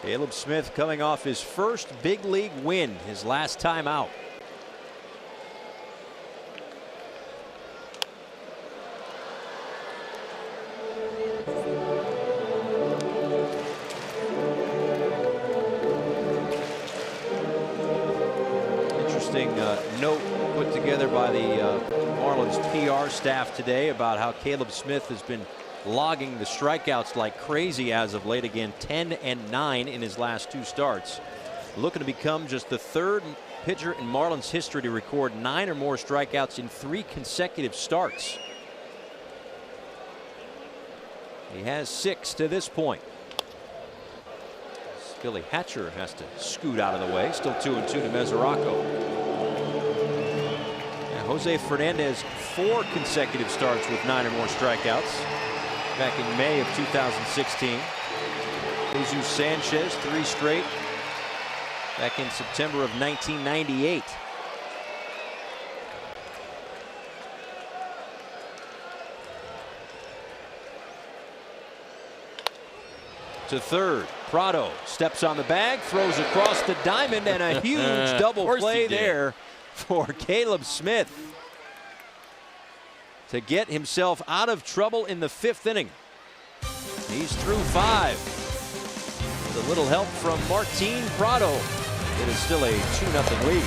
Caleb Smith coming off his first big league win, his last time out. interesting note put together by the Marlins PR staff today about how Caleb Smith has been logging the strikeouts like crazy as of late. Again, 10 and 9 in his last 2 starts. Looking to become just the 3rd pitcher in Marlins history to record 9 or more strikeouts in 3 consecutive starts. He has 6 to this point. Billy Hatcher has to scoot out of the way. Still 2-2 to Mesoraco. And Jose Fernandez, 4 consecutive starts with 9 or more strikeouts back in May of 2016. Jesus Sanchez, 3 straight back in September of 1998. To third, Prado steps on the bag, throws across the diamond, and a huge double play there for Caleb Smith to get himself out of trouble in the 5th inning. He's through 5. With a little help from Martin Prado, it is still a 2-0 lead.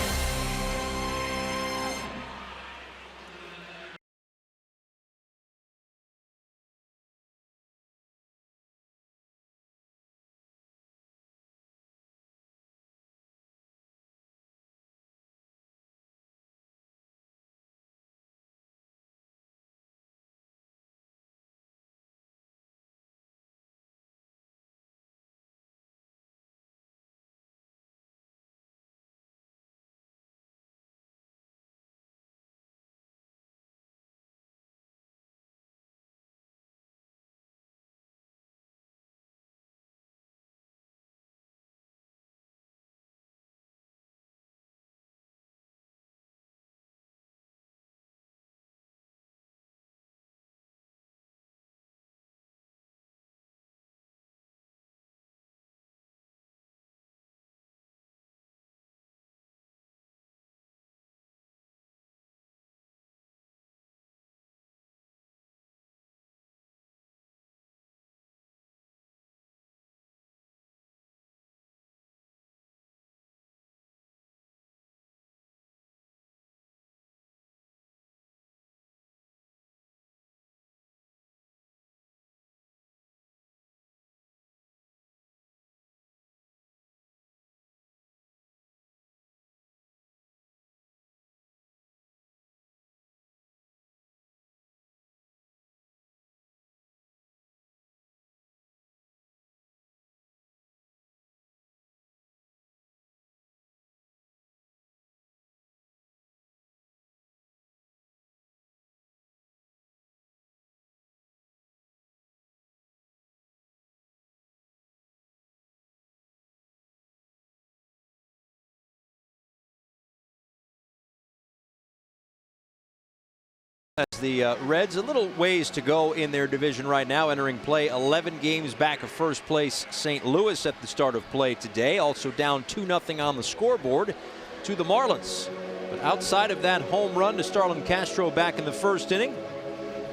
As the Reds a little ways to go in their division right now, entering play 11 games back of first place St. Louis at the start of play today. Also down 2-0 on the scoreboard to the Marlins. But outside of that home run to Starlin Castro back in the 1st inning,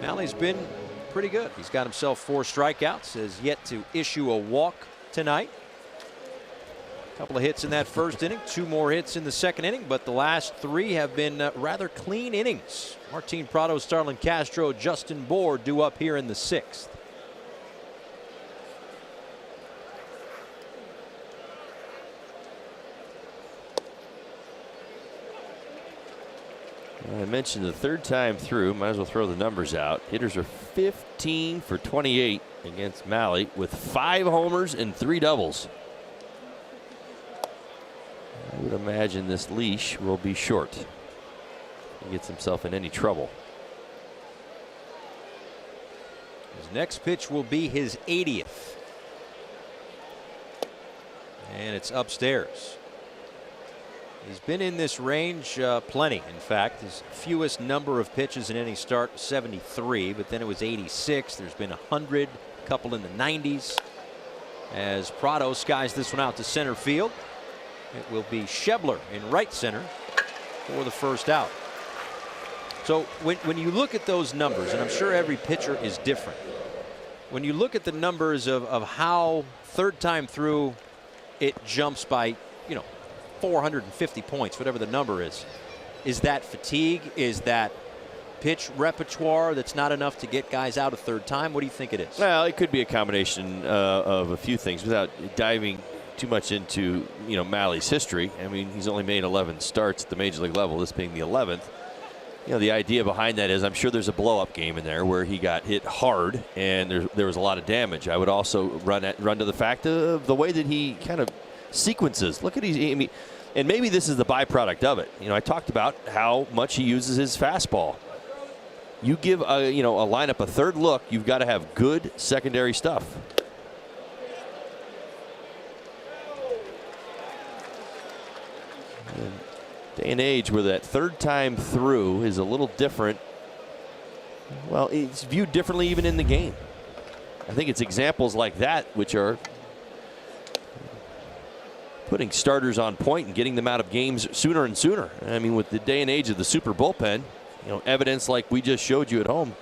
Mally's been pretty good. He's got himself 4 strikeouts, has yet to issue a walk tonight. A couple of hits in that 1st inning, 2 more hits in the 2nd inning, but the last 3 have been rather clean innings. Martin Prado, Starlin Castro, Justin Bour due up here in the 6th. I mentioned the 3rd time through, might as well throw the numbers out. Hitters are 15 for 28 against Mally with 5 homers and 3 doubles. I would imagine this leash will be short. He gets himself in any trouble. His next pitch will be his 80th. And it's upstairs. He's been in this range plenty. In fact, his fewest number of pitches in any start, 73, but then it was 86. There's been 100, a couple in the 90s. As Prado skies this one out to center field. It will be Schebler in right center for the 1st out. So when you look at those numbers, and I'm sure every pitcher is different, when you look at the numbers of how 3rd time through it jumps by, 450 points, whatever the number is. Is that fatigue? Is that pitch repertoire that's not enough to get guys out a third time? What do you think it is? Well, it could be a combination of a few things without diving too much into, Malley's history. I mean, he's only made 11 starts at the major league level, this being the 11th. The idea behind that is I'm sure there's a blow-up game in there where he got hit hard and there was a lot of damage. I would also run to the fact of the way that he kind of sequences. Look at and maybe this is the byproduct of it. I talked about how much he uses his fastball. You give a lineup a third look, you've got to have good secondary stuff. Day and age where that third time through is a little different. Well, it's viewed differently even in the game. I think it's examples like that which are putting starters on point and getting them out of games sooner and sooner. I mean, with the day and age of the super bullpen, evidence like we just showed you at home,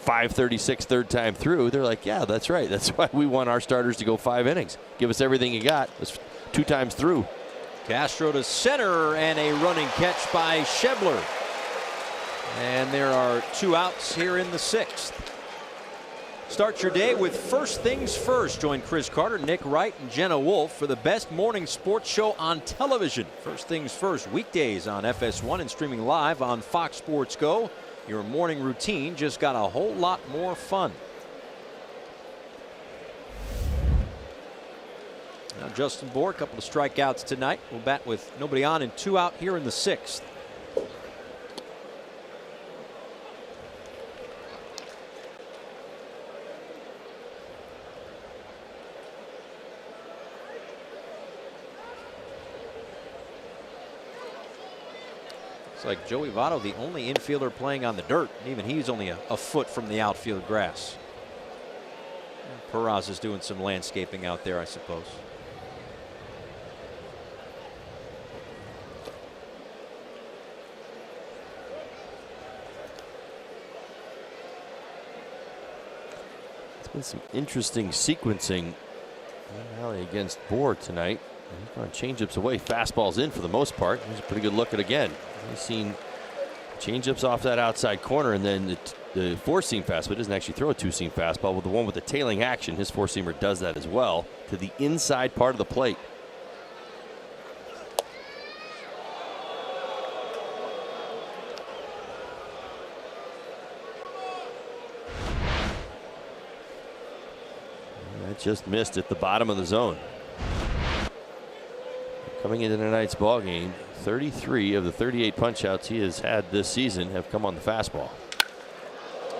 5:36 third time through, they're like, yeah, that's right. That's why we want our starters to go 5 innings. Give us everything you got. It's 2 times through. Castro to center and a running catch by Schebler. And there are 2 outs here in the 6th. Start your day with First Things First. Join Chris Carter, Nick Wright, and Jenna Wolf for the best morning sports show on television. First Things First, weekdays on FS1 and streaming live on Fox Sports Go. Your morning routine just got a whole lot more fun. Now Justin Bour, a couple of strikeouts tonight. Will bat with nobody on and 2 out here in the 6th. It's like Joey Votto, the only infielder playing on the dirt. Even he's only a foot from the outfield grass. Peraza is doing some landscaping out there, I suppose. Been some interesting sequencing against Bour tonight. He's going changeups away, fastballs in for the most part. Here's a pretty good look at again. He's seen changeups off that outside corner, and then the 4-seam fastball. He doesn't actually throw a 2-seam fastball, with the one with the tailing action. His 4-seamer does that as well to the inside part of the plate. Just missed at the bottom of the zone. Coming into tonight's ball game, 33 of the 38 punchouts he has had this season have come on the fastball.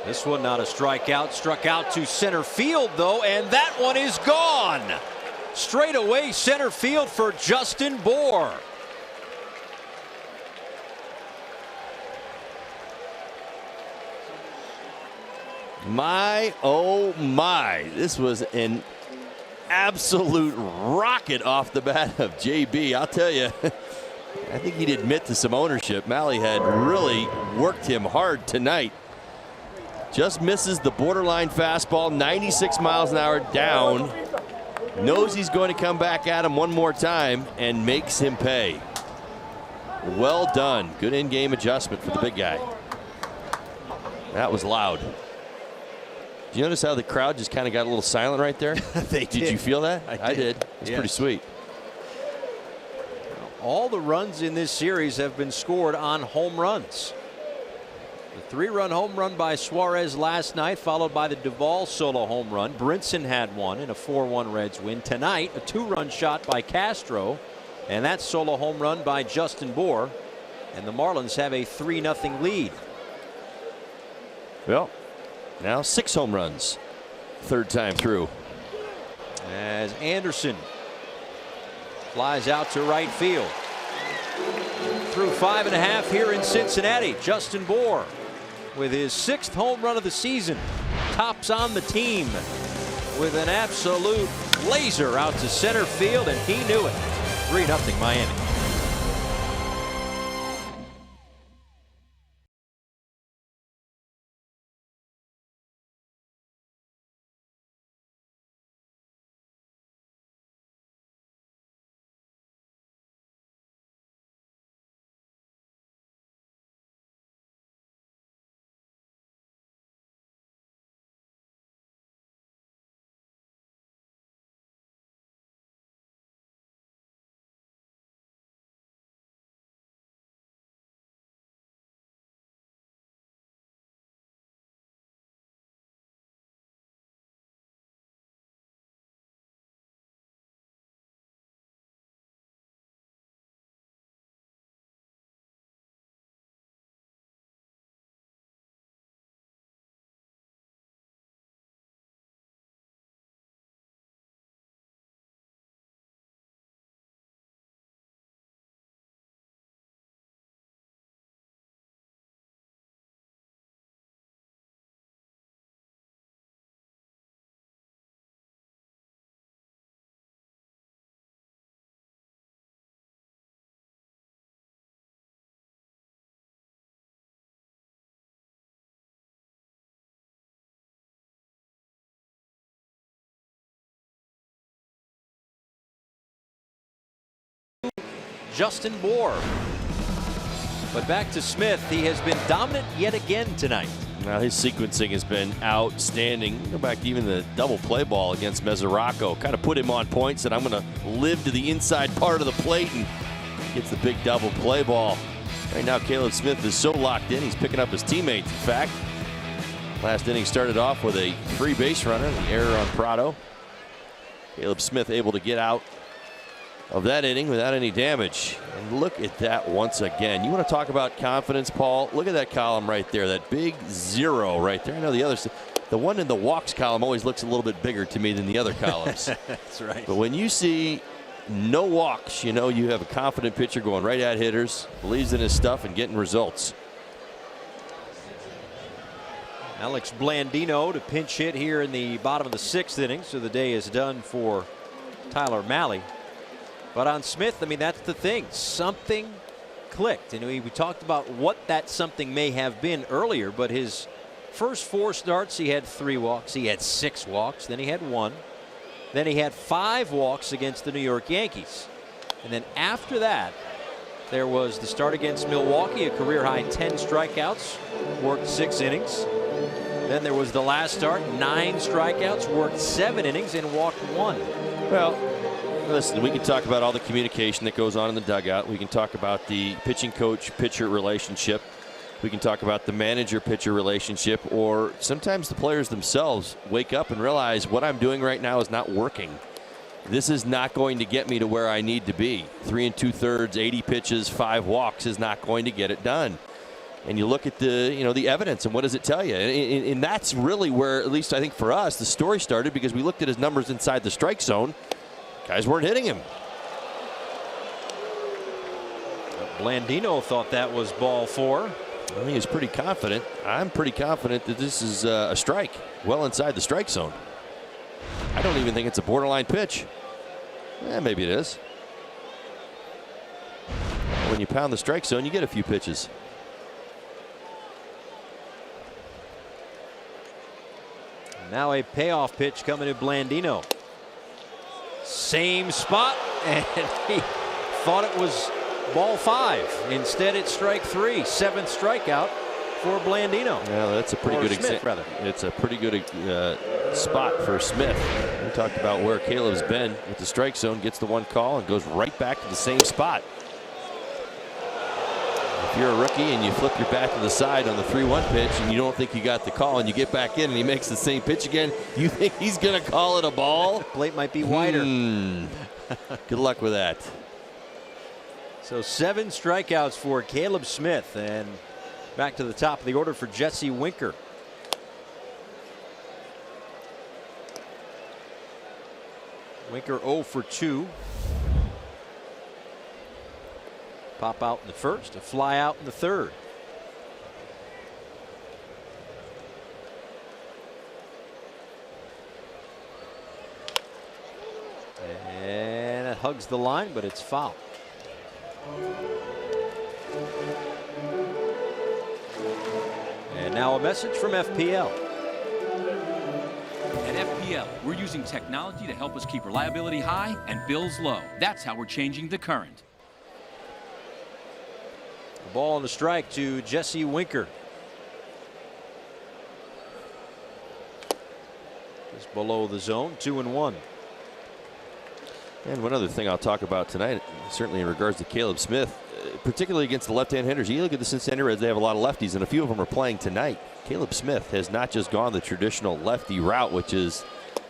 This one not a strikeout. Struck out to center field though, and that one is gone. Straight away center field for Justin Bour. My, oh my, this was an absolute rocket off the bat of JB. I'll tell you, I think he'd admit to some ownership. Malley had really worked him hard tonight. Just misses the borderline fastball, 96 miles an hour down. Knows he's going to come back at him one more time and makes him pay. Well done. Good in-game adjustment for the big guy. That was loud. Did you notice how the crowd just kind of got a little silent right there? Did you feel that? I did. It's pretty sweet. All the runs in this series have been scored on home runs. The 3-run home run by Suarez last night, followed by the Duvall solo home run. Brinson had one in a 4-1 Reds win. Tonight, a 2-run shot by Castro, and that solo home run by Justin Bour. And the Marlins have a 3-0 lead. Well, now 6 home runs, third time through. As Anderson flies out to right field. Through 5.5 here in Cincinnati. Justin Bour with his 6th home run of the season. Tops on the team with an absolute laser out to center field, and he knew it. 3-0 Miami. Justin Bohr. But back to Smith. He has been dominant yet again tonight. Now his sequencing has been outstanding. Go back to even the double play ball against Mesoraco. Kind of put him on point, said I'm going to live to the inside part of the plate, and gets the big double play ball. Right now Caleb Smith is so locked in, he's picking up his teammates. In fact, last inning started off with a free base runner, the error on Prado. Caleb Smith able to get out of that inning without any damage. And look at that once again. You want to talk about confidence, Paul? Look at that column right there, that big 0 right there. I know the one in the walks column always looks a little bit bigger to me than the other columns. That's right. But when you see no walks, you know you have a confident pitcher going right at hitters, believes in his stuff and getting results. Alex Blandino to pinch hit here in the bottom of the 6th inning, so the day is done for Tyler Mahle. But on Smith, I mean, that's the thing. Something clicked. And we talked about what that something may have been earlier, but his first 4 starts, he had 3 walks. He had 6 walks. Then he had 1. Then he had 5 walks against the New York Yankees. And then after that, there was the start against Milwaukee, a career-high 10 strikeouts, worked 6 innings. Then there was the last start, 9 strikeouts, worked 7 innings, and walked 1. Well, listen, we can talk about all the communication that goes on in the dugout. We can talk about the pitching coach-pitcher relationship. We can talk about the manager-pitcher relationship, or sometimes the players themselves wake up and realize what I'm doing right now is not working. This is not going to get me to where I need to be. 3 2/3, 80 pitches, 5 walks is not going to get it done. And you look at the evidence, and what does it tell you? And that's really where, at least I think for us, the story started, because we looked at his numbers inside the strike zone. Guys weren't hitting him. Blandino thought that was ball 4. I mean, he's pretty confident. I'm pretty confident that this is a strike, well inside the strike zone. I don't even think it's a borderline pitch. Maybe it is. When you pound the strike zone, you get a few pitches. Now a payoff pitch coming to Blandino. Same spot, and he thought it was ball 5. Instead, it's strike 3. 7th strikeout for Blandino. Yeah, that's a pretty good example. It's a pretty good spot for Smith. We talked about where Caleb's been with the strike zone, gets the 1 call and goes right back to the same spot. If you're a rookie and you flip your bat to the side on the 3-1 pitch and you don't think you got the call, and you get back in and he makes the same pitch again, you think he's going to call it a ball? Plate might be wider. Good luck with that. So 7 strikeouts for Caleb Smith, and back to the top of the order for Jesse Winker. Winker 0 for 2. Pop out in the first, a fly out in the third. And it hugs the line, but it's foul. And now a message from FPL. At FPL, we're using technology to help us keep reliability high and bills low. That's how we're changing the current. The ball and the strike to Jesse Winker. Just below the zone, 2-1. And one other thing I'll talk about tonight, certainly in regards to Caleb Smith, particularly against the left-hand hitters. You look at the Cincinnati Reds, they have a lot of lefties, and a few of them are playing tonight. Caleb Smith has not just gone the traditional lefty route, which is,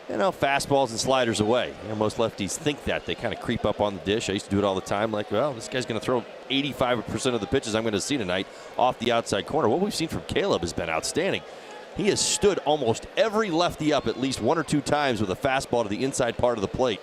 fastballs and sliders away. Most lefties think that. They kind of creep up on the dish. I used to do it all the time, like, well, this guy's going to throw 85% of the pitches I'm going to see tonight off the outside corner. What we've seen from Caleb has been outstanding. He has stood almost every lefty up at least 1 or 2 times with a fastball to the inside part of the plate.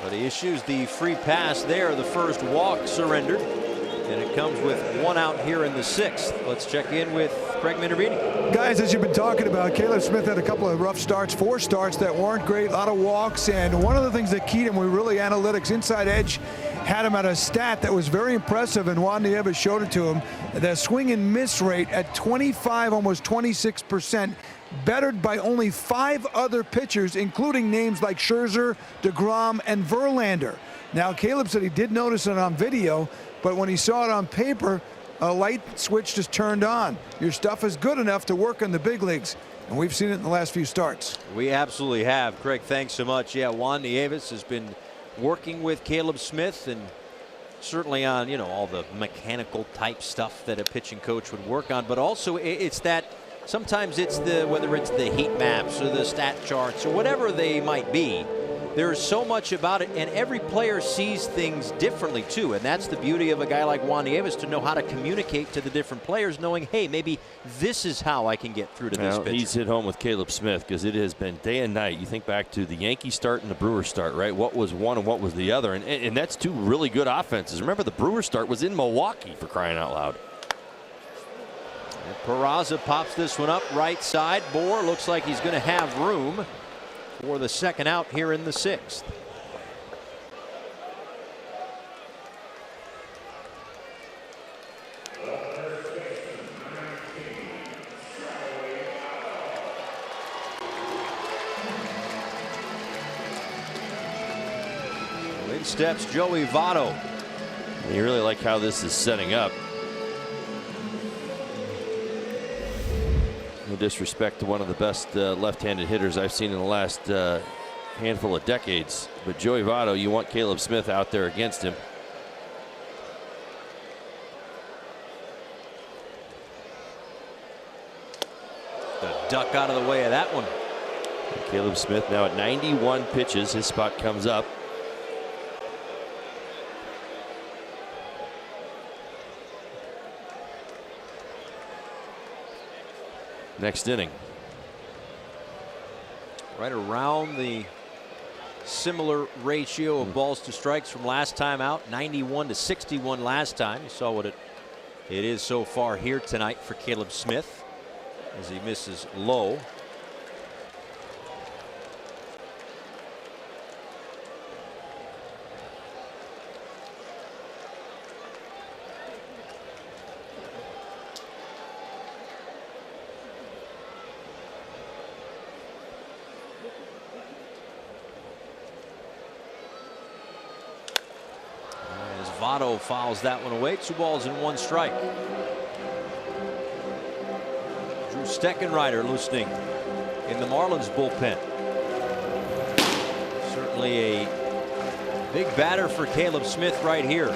But he issues the free pass there. The first walk surrendered. And it comes with 1 out here in the 6th. Let's check in with Craig Minervini. Guys, as you've been talking about, Caleb Smith had a couple of rough starts, 4 starts that weren't great, a lot of walks. And one of the things that keyed him were really analytics, inside edge, had him at a stat that was very impressive, and Juan Nieves showed it to him. The swing and miss rate at 25, almost 26%, bettered by only 5 other pitchers, including names like Scherzer, DeGrom, and Verlander. Now, Caleb said he did notice it on video, but when he saw it on paper, a light switch just turned on. Your stuff is good enough to work in the big leagues, and we've seen it in the last few starts. We absolutely have. Craig, thanks so much. Yeah, Juan Nieves has been working with Caleb Smith, and certainly on, you know, all the mechanical type stuff that a pitching coach would work on, but also it's that sometimes it's whether it's the heat maps or the stat charts or whatever they might be, there's so much about it, and every player sees things differently too, and that's the beauty of a guy like Juan Nieves, to know how to communicate to the different players, knowing, hey, maybe this is how I can get through to this pitcher. He's hit home with Caleb Smith, because it has been day and night. You think back to the Yankee start and the Brewer start, right? What was one and what was the other, and that's 2 really good offenses. Remember, the Brewer start was in Milwaukee, for crying out loud. And Peraza pops this one up right side. Bohr looks like he's going to have room for the second out here in the 6th. In steps Joey Votto. You really like how this is setting up. No disrespect to one of the best left-handed hitters I've seen in the last handful of decades, but Joey Votto, you want Caleb Smith out there against him. The duck out of the way of that one. And Caleb Smith now at 91 pitches. His spot comes up. Next inning. Right around the similar ratio of balls to strikes from last time out, 91 to 61 last time. You saw what it is so far here tonight for Caleb Smith as he misses low. Votto fouls that one away. 2 balls and 1 strike. Drew Steckenrider loosening in the Marlins bullpen. Certainly a big batter for Caleb Smith right here,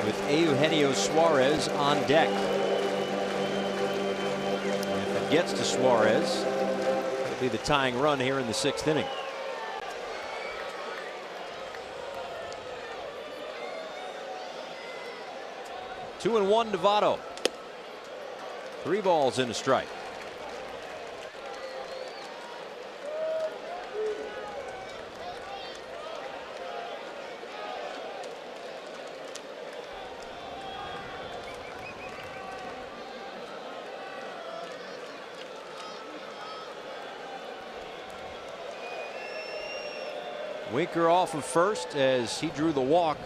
with Eugenio Suarez on deck. And if it gets to Suarez, it'll be the tying run here in the 6th inning. Two and 1 to Votto. 3 balls and a strike. Winker off of first as he drew the walk.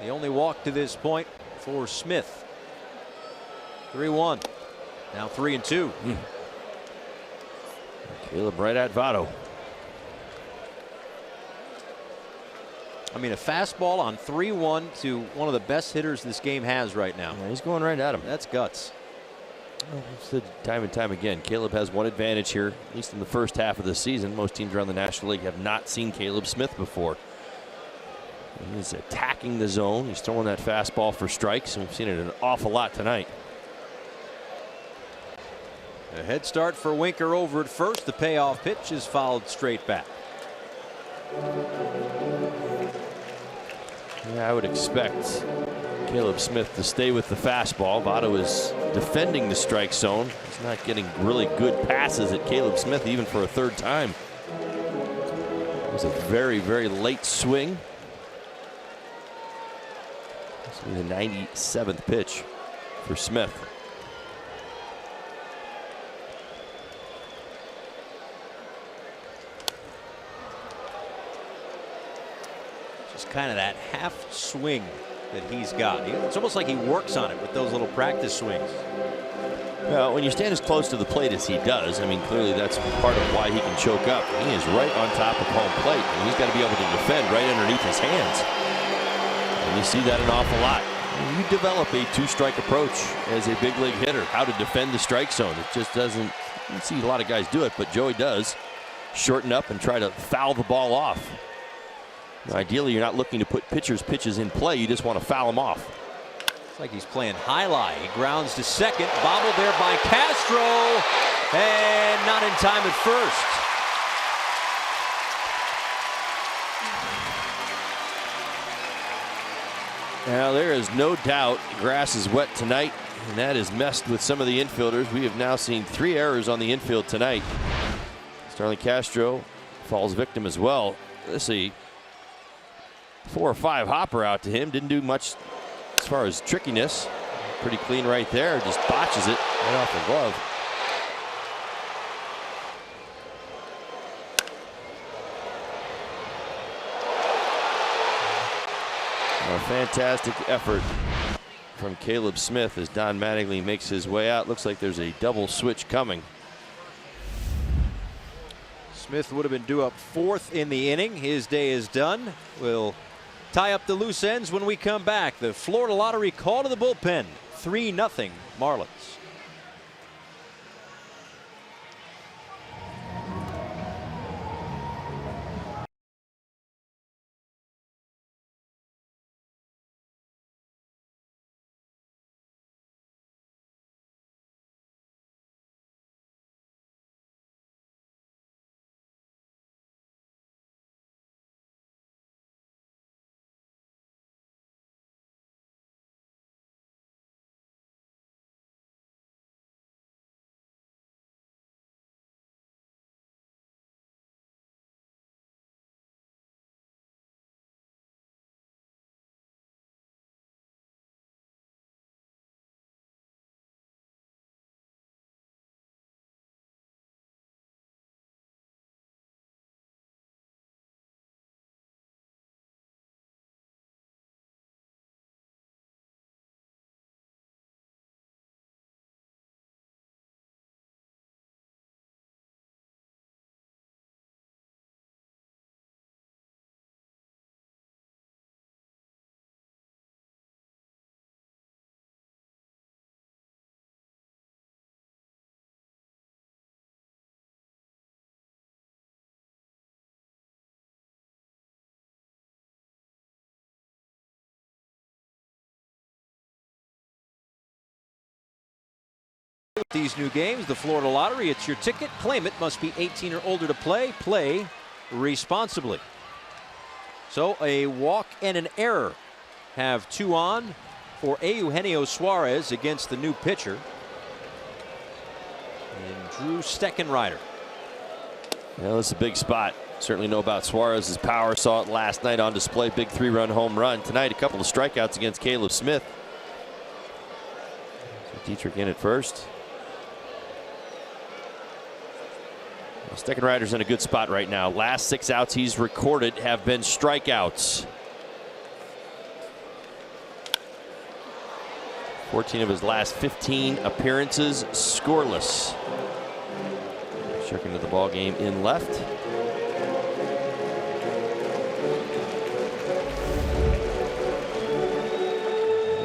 The only walk to this point for Smith. 3-1. Now 3-2. Caleb right at Votto. I mean, a fastball on 3-1 to one of the best hitters this game has right now. Yeah, he's going right at him. That's guts. Well, we've said time and time again, Caleb has one advantage here, at least in the first half of the season. Most teams around the National League have not seen Caleb Smith before. He's attacking the zone. He's throwing that fastball for strikes, and we've seen it an awful lot tonight. A head start for Winker over at first. The payoff pitch is fouled straight back. Yeah, I would expect Caleb Smith to stay with the fastball. Votto is defending the strike zone. He's not getting really good passes at Caleb Smith, even for a 3rd time. It was a very, very late swing. The 97th pitch for Smith. Just kind of that half swing that he's got. It's almost like he works on it with those little practice swings. Well, when you stand as close to the plate as he does, I mean, clearly that's part of why he can choke up. He is right on top of home plate, and he's got to be able to defend right underneath his hands. And you see that an awful lot. You develop a two-strike approach as a big league hitter, how to defend the strike zone. It just doesn't, you see a lot of guys do it, but Joey does. Shorten up and try to foul the ball off. Ideally, you're not looking to put pitches in play. You just want to foul them off. It's like he's playing high-lie. He grounds to second, bobbled there by Castro, and not in time at first. Now, there is no doubt the grass is wet tonight, and that has messed with some of the infielders. We have now seen 3 errors on the infield tonight. Starling Castro falls victim as well. Let's see. 4 or 5 hopper out to him. Didn't do much as far as trickiness. Pretty clean right there. Just botches it right off the glove. A fantastic effort from Caleb Smith as Don Mattingly makes his way out. Looks like there's a double switch coming. Smith would have been due up 4th in the inning. His day is done. We'll tie up the loose ends when we come back. The Florida Lottery call to the bullpen. 3-0 Marlins. These new games, the Florida Lottery, it's your ticket. Claim it. Must be 18 or older to play. Play responsibly. So a walk and an error have 2 on for Eugenio Suarez against the new pitcher. And Drew Steckenrider. Well, this is a big spot. Certainly know about Suarez's power. Saw it last night on display. Big 3-run home run. Tonight, a couple of strikeouts against Caleb Smith. So Dietrich in at first. Steckenrider's in a good spot right now. Last 6 outs he's recorded have been strikeouts. 14 of his last 15 appearances scoreless. Check into the ball game in left.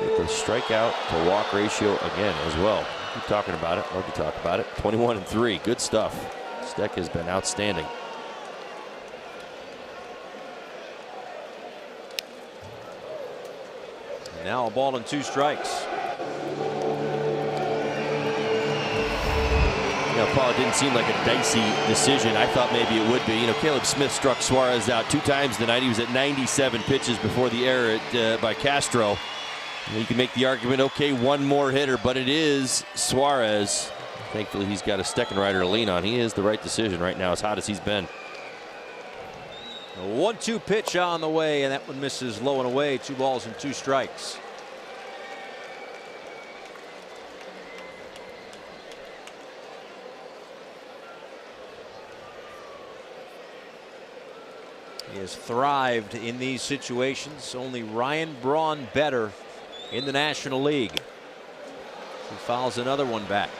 With the strikeout to walk ratio again as well. Keep talking about it. Love to talk about it. 21-3. Good stuff. Steck has been outstanding. Now a ball and 2 strikes. You know, Paul, it didn't seem like a dicey decision. I thought maybe it would be. You know, Caleb Smith struck Suarez out 2 times tonight. He was at 97 pitches before the error by Castro. You can make the argument, okay, 1 more hitter, but it is Suarez. Thankfully, he's got a Steckenrider to lean on. He is the right decision right now, as hot as he's been. A 1-2 pitch on the way, and that one misses low and away. 2 balls and 2 strikes. He has thrived in these situations. Only Ryan Braun better in the National League. He fouls another one back.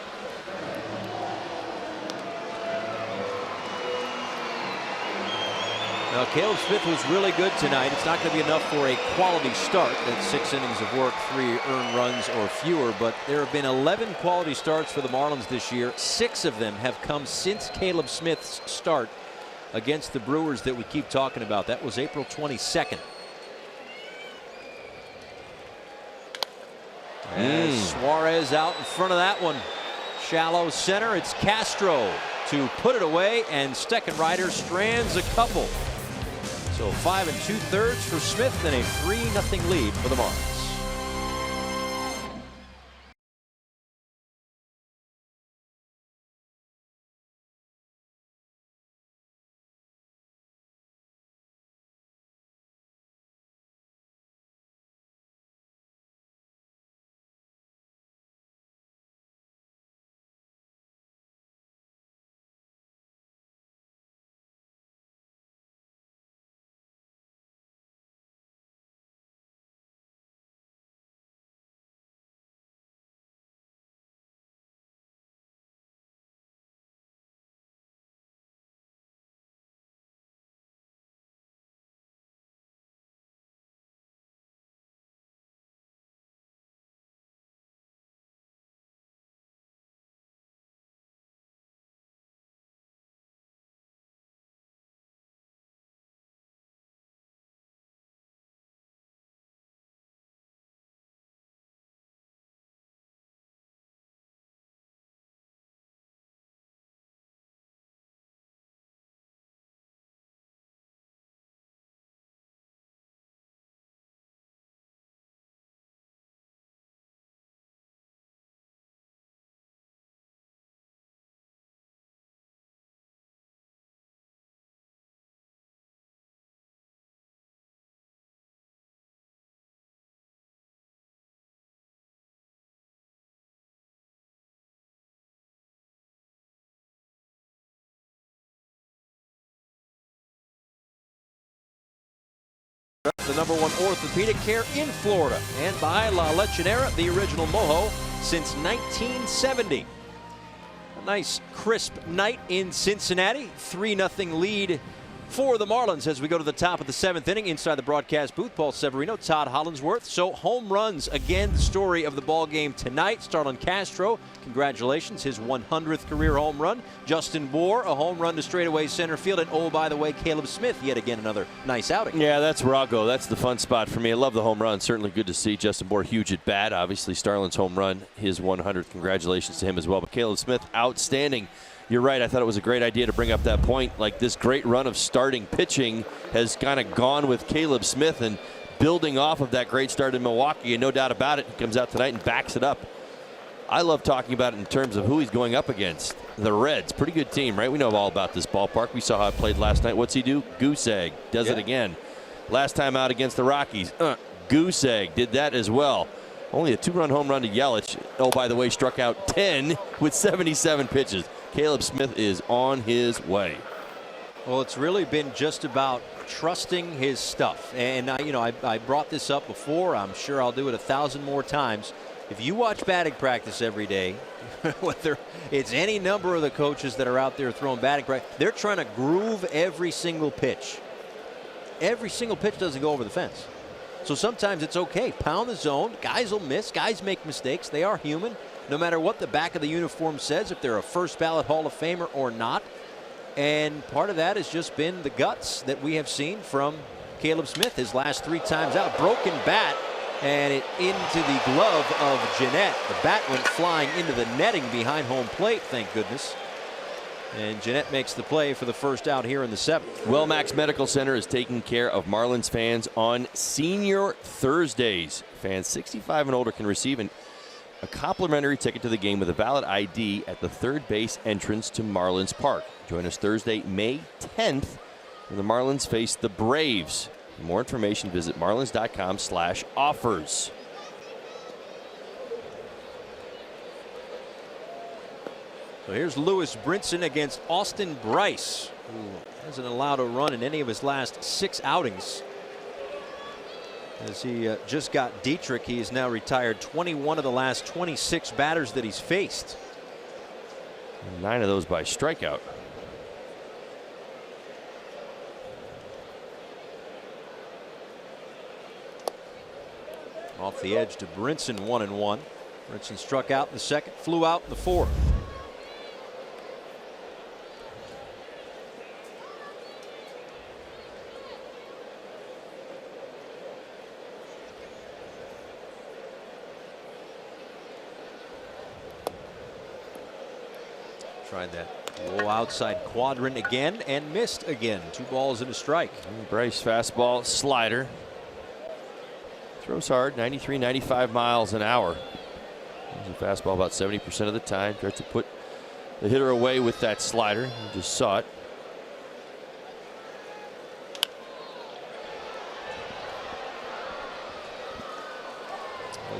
Now, Caleb Smith was really good tonight. It's not going to be enough for a quality start. That's 6 innings of work, 3 earned runs or fewer. But there have been 11 quality starts for the Marlins this year. 6 of them have come since Caleb Smith's start against the Brewers that we keep talking about. That was April 22nd. And Suarez out in front of that one. Shallow center. It's Castro to put it away, and Steckenrider strands a couple. So 5 2/3 for Smith and a 3-0 lead for the Marlins. The #1 orthopedic care in Florida, and by La Lechonera, the original mojo since 1970. A nice crisp night in Cincinnati. 3-0 lead for the Marlins as we go to the top of the 7th inning. Inside the broadcast booth, Paul Severino, Todd Hollinsworth. So home runs, again, the story of the ball game tonight. Starlin Castro, congratulations, his 100th career home run. Justin Bour, a home run to straightaway center field. And oh, by the way, Caleb Smith, yet again another nice outing. Yeah, that's where I'll go. That's the fun spot for me. I love the home run. Certainly good to see Justin Bour huge at bat. Obviously, Starlin's home run, his 100th. Congratulations to him as well. But Caleb Smith, outstanding. You're right. I thought it was a great idea to bring up that point. Like, this great run of starting pitching has kind of gone with Caleb Smith, and building off of that great start in Milwaukee, and no doubt about it, he comes out tonight and backs it up. I love talking about it in terms of who he's going up against. The Reds, pretty good team, right? We know all about this ballpark. We saw how it played last night. What's he do? Goose egg. Does it again. Last time out against the Rockies, goose egg. Did that as well. Only a 2-run home run to Yelich. Oh, by the way, struck out 10 with 77 pitches. Caleb Smith is on his way. Well, it's really been just about trusting his stuff. And, I brought this up before. I'm sure I'll do it 1,000 more times. If you watch batting practice every day, whether it's any number of the coaches that are out there throwing batting practice, they're trying to groove every single pitch. Every single pitch doesn't go over the fence. So sometimes it's okay. Pound the zone. Guys will miss. Guys make mistakes. They are human. No matter what the back of the uniform says, if they're a first ballot Hall of Famer or not. And part of that has just been the guts that we have seen from Caleb Smith his last 3 times out. Broken bat, and it into the glove of Jeanette. The bat went flying into the netting behind home plate, thank goodness. And Jeanette makes the play for the first out here in the 7th. Wellmax Medical Center is taking care of Marlins fans on Senior Thursdays. Fans 65 and older can receive a complimentary ticket to the game with a valid ID at the third base entrance to Marlins Park. Join us Thursday, May 10th, when the Marlins face the Braves. For more information, visit marlins.com/offers. So here's Lewis Brinson against Austin Bryce, who hasn't allowed a run in any of his last 6 outings. As he just got Dietrich, he has now retired 21 of the last 26 batters that he's faced. 9 of those by strikeout. Off the edge to Brinson, 1-1. Brinson struck out in the second, flew out in the fourth. Tried that low outside quadrant again and missed again. 2 balls and a strike. Bryce fastball, slider. Throws hard, 93, 95 miles an hour. Uses a fastball about 70% of the time. Tries to put the hitter away with that slider. You just saw it.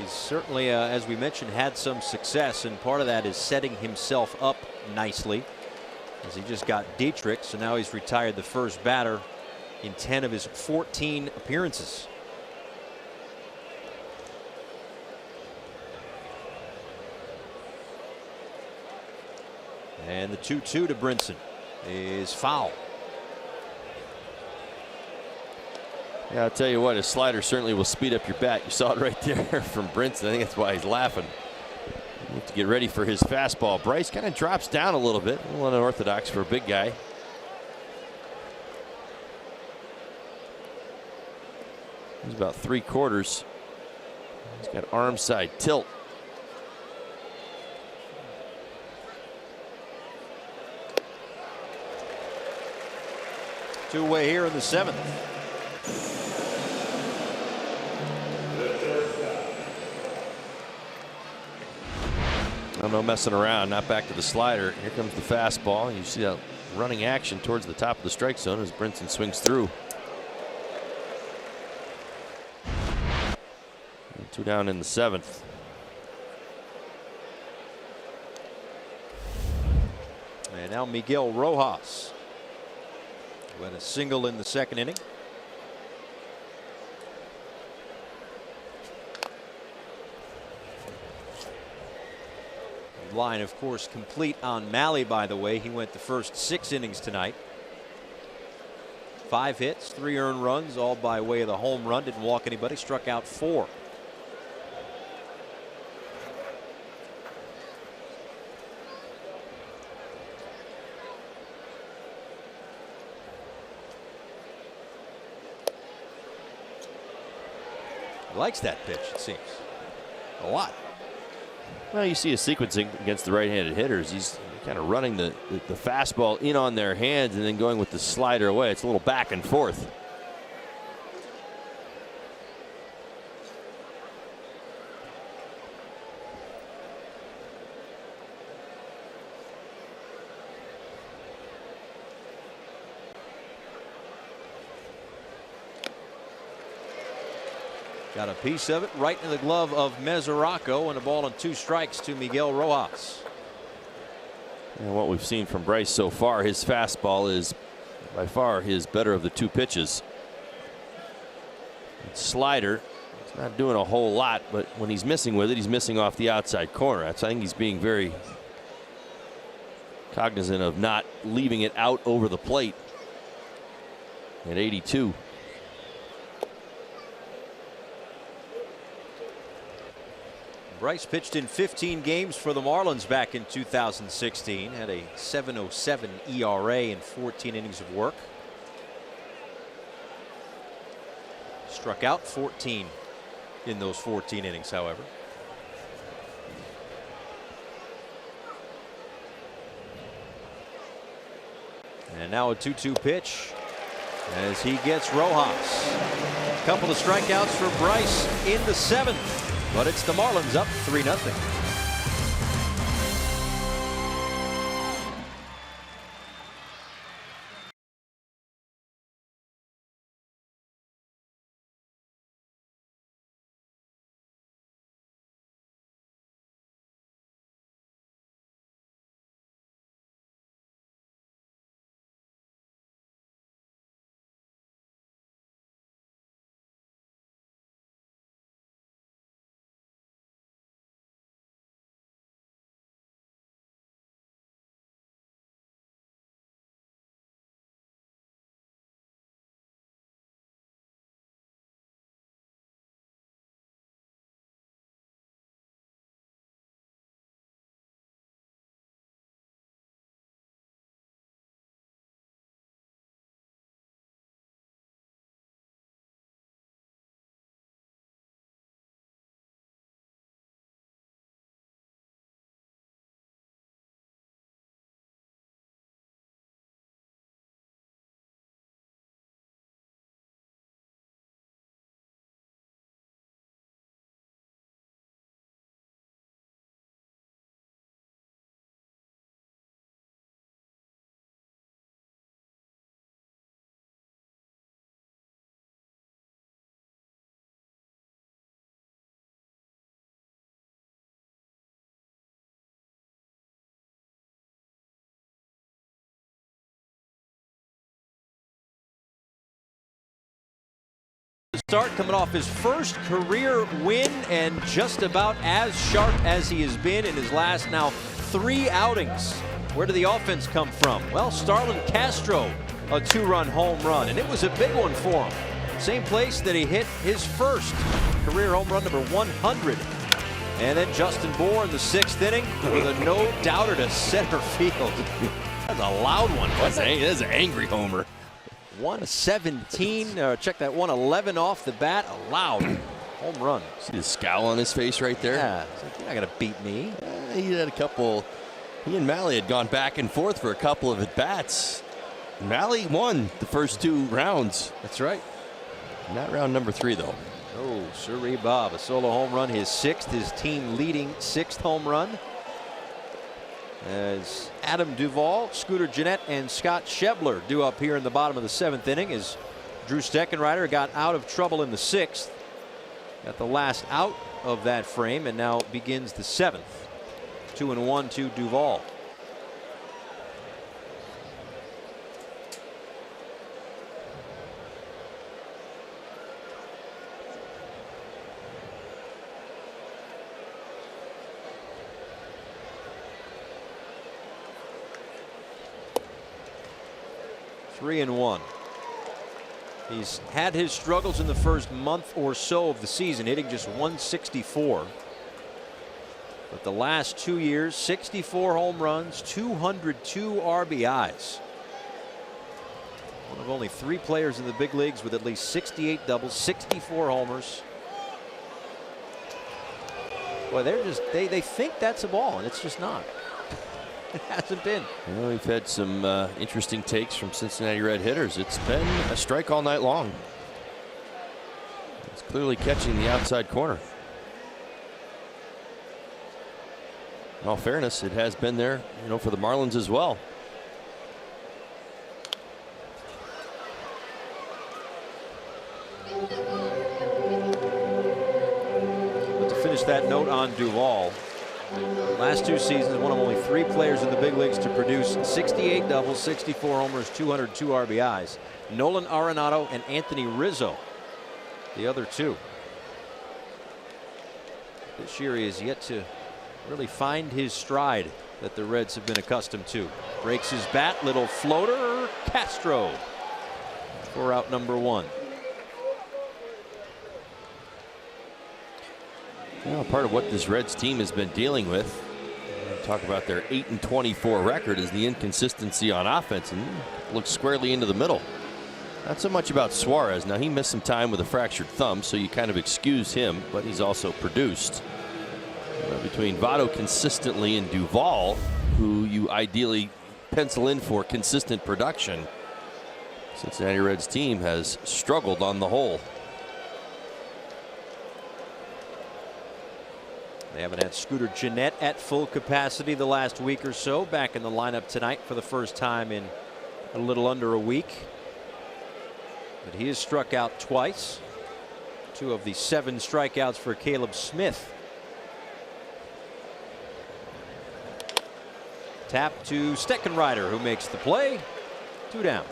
He's certainly, as we mentioned, had some success, and part of that is setting himself up nicely, as he just got Dietrich, so now he's retired the first batter in 10 of his 14 appearances. And the 2-2 to Brinson is foul. Yeah, I'll tell you what, a slider certainly will speed up your bat. You saw it right there from Brinson. I think that's why he's laughing. You have to get ready for his fastball. Bryce kind of drops down a little bit. A little unorthodox for a big guy. He's about 3/4. He's got arm side tilt. Two-way here in the 7th. No messing around, not back to the slider. Here comes the fastball. You see that running action towards the top of the strike zone as Brinson swings through. 2 down in the 7th. And now Miguel Rojas, who had a single in the 2nd inning. Line, of course, complete on Malley, by the way. He went the first 6 innings tonight. 5 hits, 3 earned runs, all by way of the home run. Didn't walk anybody, struck out 4. Likes that pitch, it seems. A lot. Well, you see a sequencing against the right-handed hitters. He's kind of running the fastball in on their hands and then going with the slider away. It's a little back and forth. Got a piece of it right in the glove of Mesoraco, and a ball and 2 strikes to Miguel Rojas. And what we've seen from Bryce so far, his fastball is by far his better of the 2 pitches. Slider, he's not doing a whole lot, but when he's missing with it, he's missing off the outside corner. I think he's being very cognizant of not leaving it out over the plate at 82. Bryce pitched in 15 games for the Marlins back in 2016. Had a 7.07 ERA in 14 innings of work. Struck out 14 in those 14 innings, however. And now a 2-2 pitch as he gets Rojas. A couple of strikeouts for Bryce in the 7th. But it's the Marlins up 3-0. start, coming off his first career win, and just about as sharp as he has been in his last now 3 outings. Where did the offense come from? Well, Starlin Castro, a 2-run home run, and it was a big one for him. Same place that he hit his first career home run, number 100. And then Justin Bohr in the 6th inning with a no-doubter to center field. That's a loud one. That's an angry homer. 117, check that, 111 off the bat, a loud home run. See the scowl on his face right there? Yeah, it's like, you're not going to beat me. He had a couple, he and Malley had gone back and forth for a couple of at-bats. Malley won the first 2 rounds. That's right. Not round number 3, though. Oh, Siree Bob, a solo home run, his 6th, his team leading 6th home run. As Adam Duvall, Scooter Gennett, and Scott Schebler do up here in the bottom of the 7th inning, as Drew Steckenrider got out of trouble in the 6th. Got the last out of that frame, and now begins the 7th. 2-1 to Duvall. Three and 1. He's had his struggles in the first month or so of the season, hitting just 164. But the last 2 years, 64 home runs, 202 RBIs. One of only 3 players in the big leagues with at least 68 doubles, 64 homers. Boy, they think that's a ball, and it's just not. It hasn't been. Well, we've had some interesting takes from Cincinnati Red hitters. It's been a strike all night long. It's clearly catching the outside corner. In all fairness, it has been there, for the Marlins as well. But to finish that note on Duvall, last 2 seasons, one of only 3 players in the big leagues to produce 68 doubles, 64 homers, 202 RBIs. Nolan Arenado and Anthony Rizzo, the other 2. This year he has yet to really find his stride that the Reds have been accustomed to. Breaks his bat, little floater, Castro for out number 1. Well, part of what this Reds team has been dealing with, talk about their 8-24 record, is the inconsistency on offense, and looks squarely into the middle. Not so much about Suarez. Now, he missed some time with a fractured thumb, so you kind of excuse him, but he's also produced. Between Votto consistently and Duvall, who you ideally pencil in for consistent production, Cincinnati Reds team has struggled on the whole. They haven't had Scooter Gennett at full capacity the last week or so. Back in the lineup tonight for the first time in a little under a week. But he has struck out twice. 2 of the 7 strikeouts for Caleb Smith. Tap to Steckenrider, who makes the play. 2 down.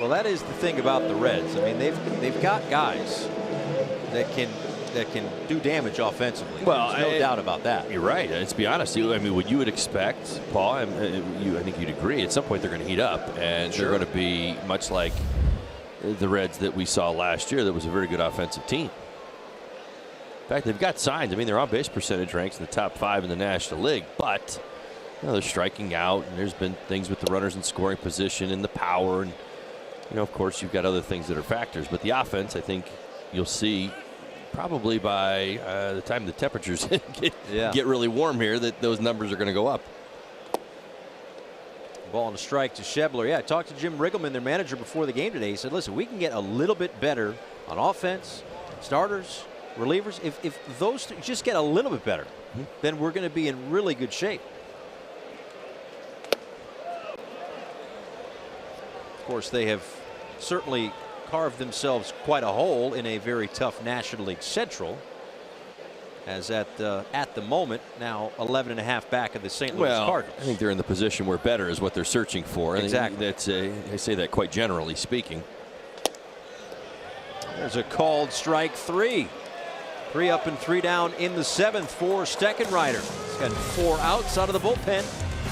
Well, that is the thing about the Reds. I mean, they've got guys that can do damage offensively. Well, there's no doubt about that. You're right. Let's be honest. I mean, what you would expect, Paul, I think you'd agree. At some point, they're going to heat up, and they're going to be much like the Reds that we saw last year. That was a very good offensive team. In fact, they've got signs. I mean, their on-base percentage ranks in the top 5 in the National League, but they're striking out, and there's been things with the runners in scoring position and the power, and of course, you've got other things that are factors. But the offense, I think you'll see probably by the time the temperatures get really warm here, that those numbers are going to go up. Ball and a strike to Schebler. Yeah, I talked to Jim Riggleman, their manager, before the game today. He said, listen, we can get a little bit better on offense, starters, relievers. If those just get a little bit better, then we're going to be in really good shape. Of course, they have certainly carved themselves quite a hole in a very tough National League Central. as at the moment now 11.5 back of the St. Louis Cardinals. I think they're in the position where better is what they're searching for. Exactly. That's I say that quite generally speaking. There's a called strike 3. 3 up and 3 down in the 7th for Steckenrider. He's got 4 outs out of the bullpen.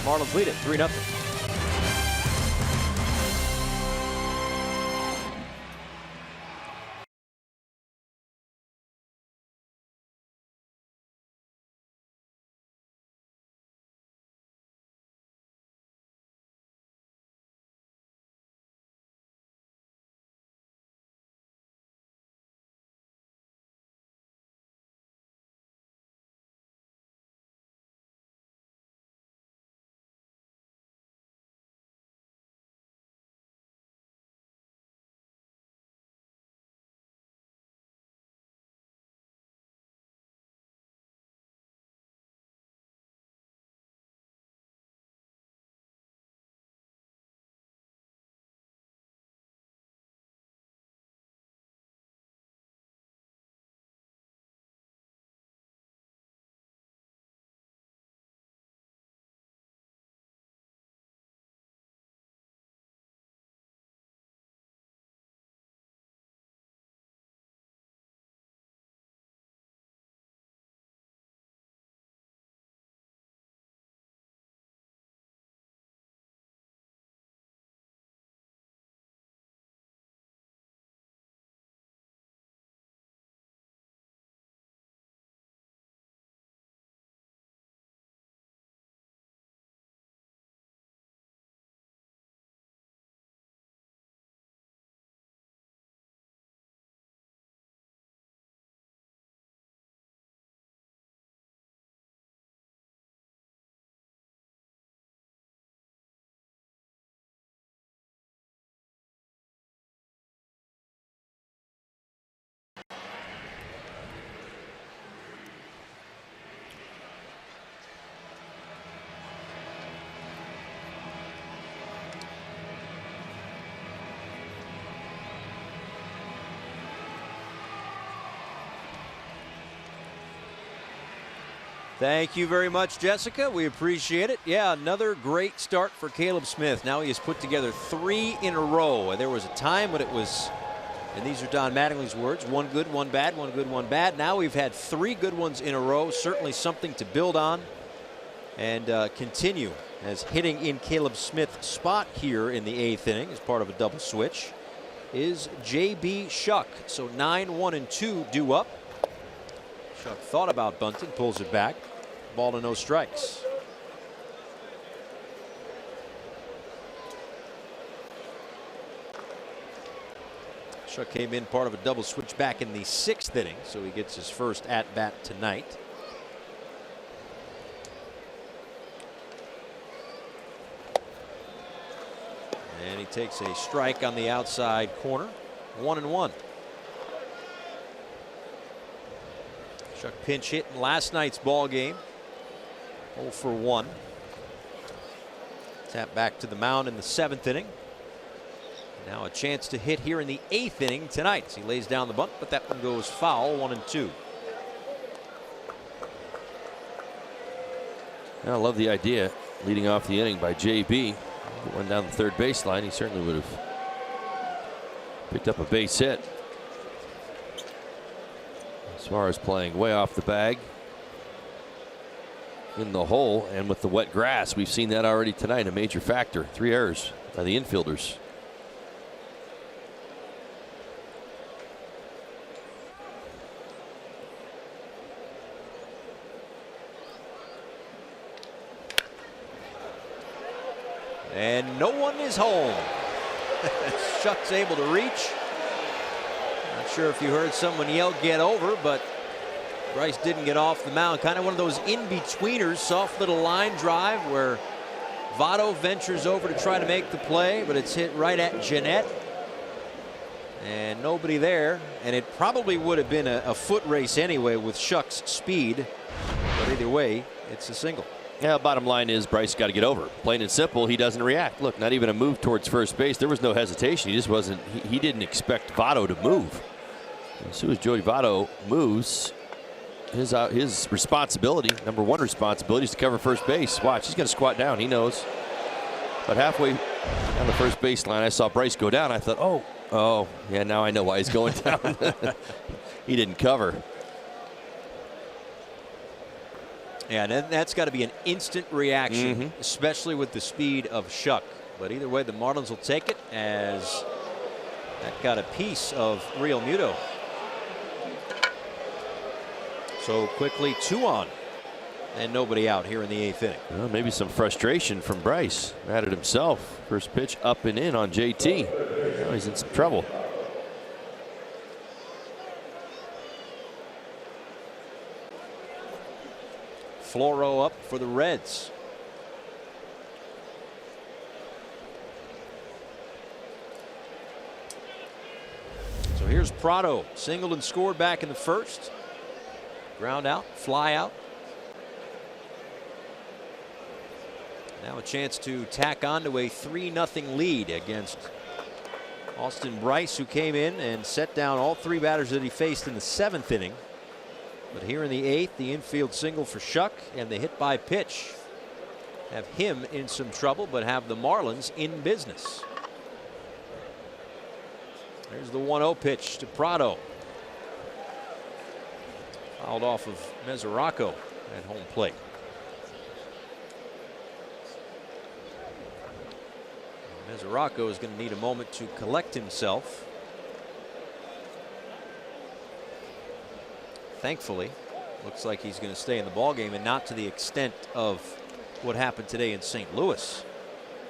Marlins lead it 3-0. Thank you very much, Jessica. We appreciate it. Yeah, another great start for Caleb Smith. Now he has put together 3 in a row. There was a time when it was, and these are Don Mattingly's words, 1 good, 1 bad, 1 good, 1 bad. Now we've had 3 good ones in a row. Certainly something to build on and continue as hitting in Caleb Smith's spot here in the 8th inning as part of a double switch is J.B. Shuck. So 9, 1, and 2 due up. Shuck thought about bunting, pulls it back. Ball to no strikes. Shuck came in part of a double switch back in the 6th inning, so he gets his first at bat tonight. And he takes a strike on the outside corner. 1-1. Shuck pinch hit in last night's ball game. 0 for 1. Tap back to the mound in the 7th inning. Now a chance to hit here in the 8th inning tonight as he lays down the bunt, but that one goes foul. 1-2. I love the idea leading off the inning by JB. Went down the third baseline. He certainly would have picked up a base hit. As far as playing way off the bag in the hole and with the wet grass, we've seen that already tonight, a major factor. 3 errors by the infielders. And no one is home. Shuck's able to reach. Not sure if you heard someone yell "get over," but Bryce didn't get off the mound. Kind of one of those in-betweeners, soft little line drive where Votto ventures over to try to make the play, but it's hit right at Jeanette. And nobody there. And it probably would have been a foot race anyway with Shuck's speed. But either way, it's a single. Yeah, bottom line is Bryce got to get over. Plain and simple, he doesn't react. Look, not even a move towards first base. There was no hesitation. He just wasn't, he didn't expect Votto to move. As soon as Joey Votto moves, his responsibility, number one responsibility, is to cover first base. Watch, he's going to squat down. He knows. But halfway down the first baseline, I saw Bryce go down. I thought, oh, yeah, now I know why he's going down. He didn't cover. Yeah, and that's got to be an instant reaction, especially with the speed of Shuck. But either way, the Marlins will take it, as that got a piece of Real Muto. So quickly, 2 on, and nobody out here in the 8th inning. Well, maybe some frustration from Bryce. Mad at himself. First pitch up and in on JT. Now he's in some trouble. Floro up for the Reds. So here's Prado, singled and scored back in the first. Ground out, fly out. Now a chance to tack on to a 3-0 lead against Austin Bryce, who came in and set down all 3 batters that he faced in the 7th inning. But here in the 8th, the infield single for Shuck and the hit by pitch have him in some trouble, but have the Marlins in business. There's the 1-0 pitch to Prado. Fouled off of Mesoraco at home plate. Mesoraco is going to need a moment to collect himself. Thankfully, looks like he's going to stay in the ballgame, and not to the extent of what happened today in St. Louis.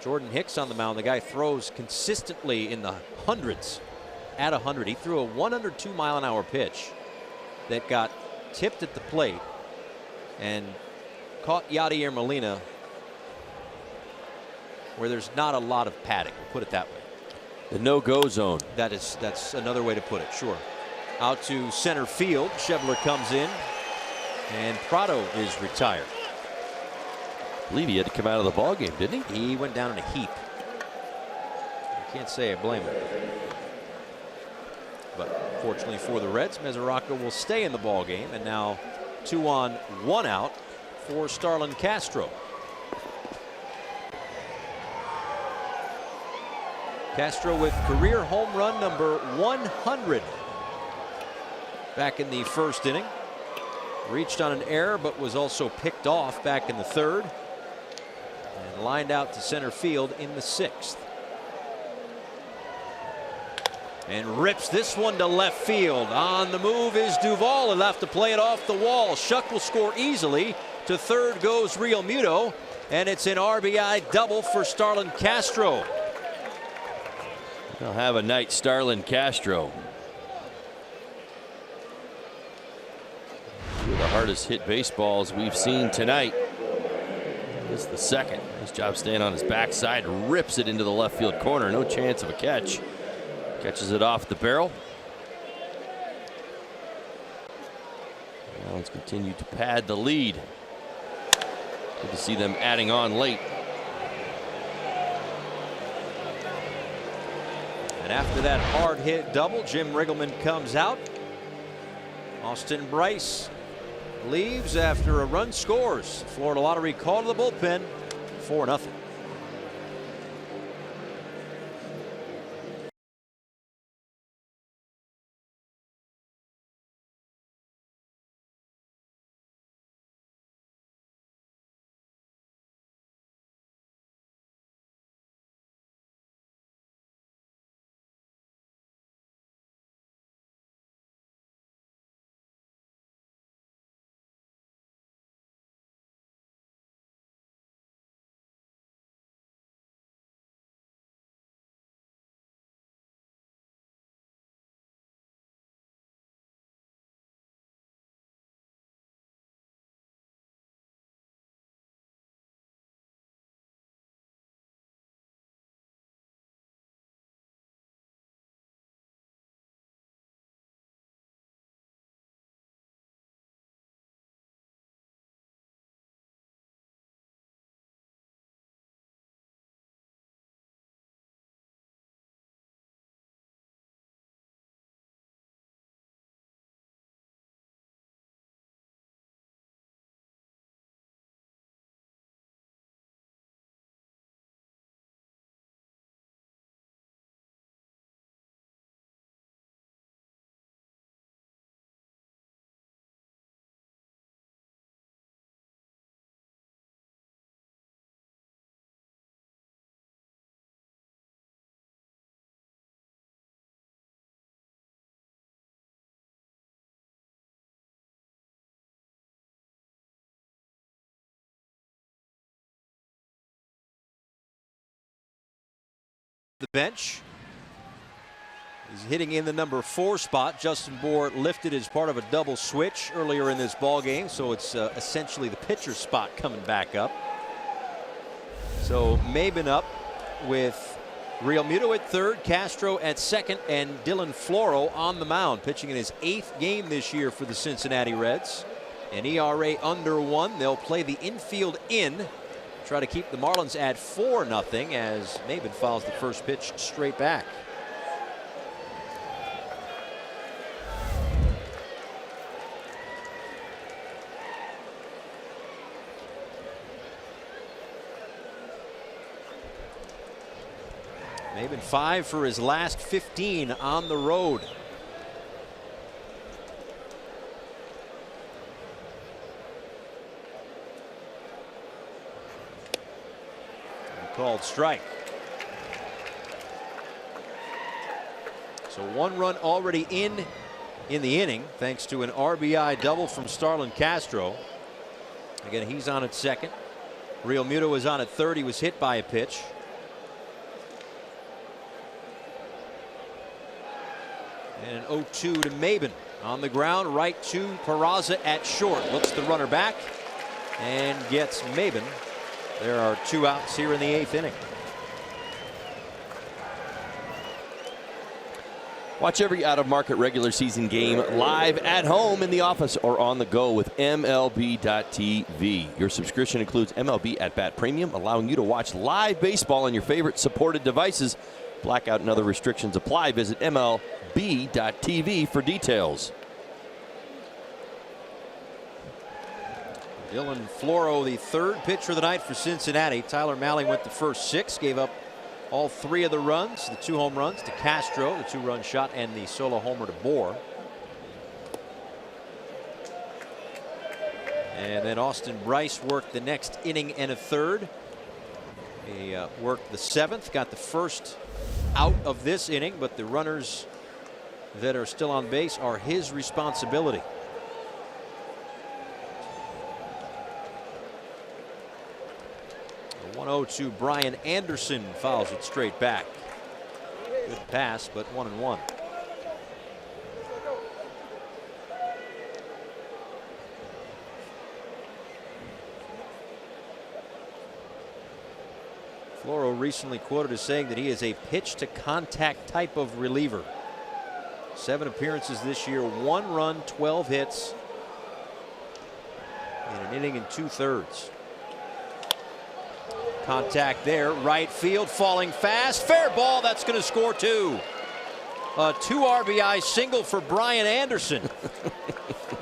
Jordan Hicks on the mound. The guy throws consistently in the hundreds, at 100. He threw a 102-mile-an-hour pitch that got tipped at the plate and caught Yadier Molina where there's not a lot of padding. We'll put it that way. The no-go zone. That's another way to put it. Sure. Out to center field. Schebler comes in, and Prado is retired. I believe he had to come out of the ball game, didn't he? He went down in a heap. I can't say I blame him. But fortunately for the Reds, Mesoraco will stay in the ball game, and now 2 on, 1 out for Starlin Castro. Castro with career home run number 100 back in the first inning. Reached on an error, but was also picked off back in the third, and lined out to center field in the 6th. And rips this one to left field. On the move is Duvall. He'll have to play it off the wall. Shuck will score easily. To third goes Real Muto, and it's an RBI double for Starlin Castro. He'll have a night, Starlin Castro. Two of the hardest hit baseballs we've seen tonight. This is the second. Nice job staying on his backside. Rips it into the left field corner. No chance of a catch. Catches it off the barrel. Now let's continue to pad the lead. Good to see them adding on late. And after that hard hit double, Jim Riggleman comes out. Austin Bryce leaves after a run scores. Florida Lottery call to the bullpen, 4-0. the bench. He's hitting in the number 4 spot. Justin Bohr lifted as part of a double switch earlier in this ball game, so it's essentially the pitcher spot coming back up. So Maben up with Real Muto at third, Castro at second, and Dylan Floro on the mound, pitching in his 8th game this year for the Cincinnati Reds. An ERA under 1. They'll play the infield in, try to keep the Marlins at 4-0 as Maben fouls the first pitch straight back. Maben 5 for his last 15 on the road. Called strike. So 1 run already in the inning thanks to an RBI double from Starlin Castro. Again, he's on at second. Real Muto is on at third. He was hit by a pitch. And an 0-2 to Maben on the ground, right to Peraza at short. Looks the runner back and gets Maben. There are 2 outs here in the 8th inning. Watch every out-of-market regular season game live at home, in the office, or on the go with MLB.tv. Your subscription includes MLB At Bat Premium, allowing you to watch live baseball on your favorite supported devices. Blackout and other restrictions apply. Visit MLB.tv for details. Dylan Floro, the 3rd pitcher of the night for Cincinnati. Tyler Mahle went the first 6, gave up all 3 of the runs, the 2 home runs to Castro, the 2-run shot, and the solo homer to Bohr. And then Austin Bryce worked the next inning and a third. He worked the 7th, got the first out of this inning, but the runners that are still on base are his responsibility. The 1-0 to Brian Anderson, fouls it straight back. Good pass, but 1-1. Floro recently quoted as saying that he is a pitch to contact type of reliever. 7 appearances this year, 1 run, 12 hits in an inning and 2/3. Contact there, right field, falling fast, fair ball. That's going to score 2. A 2 RBI single for Brian Anderson.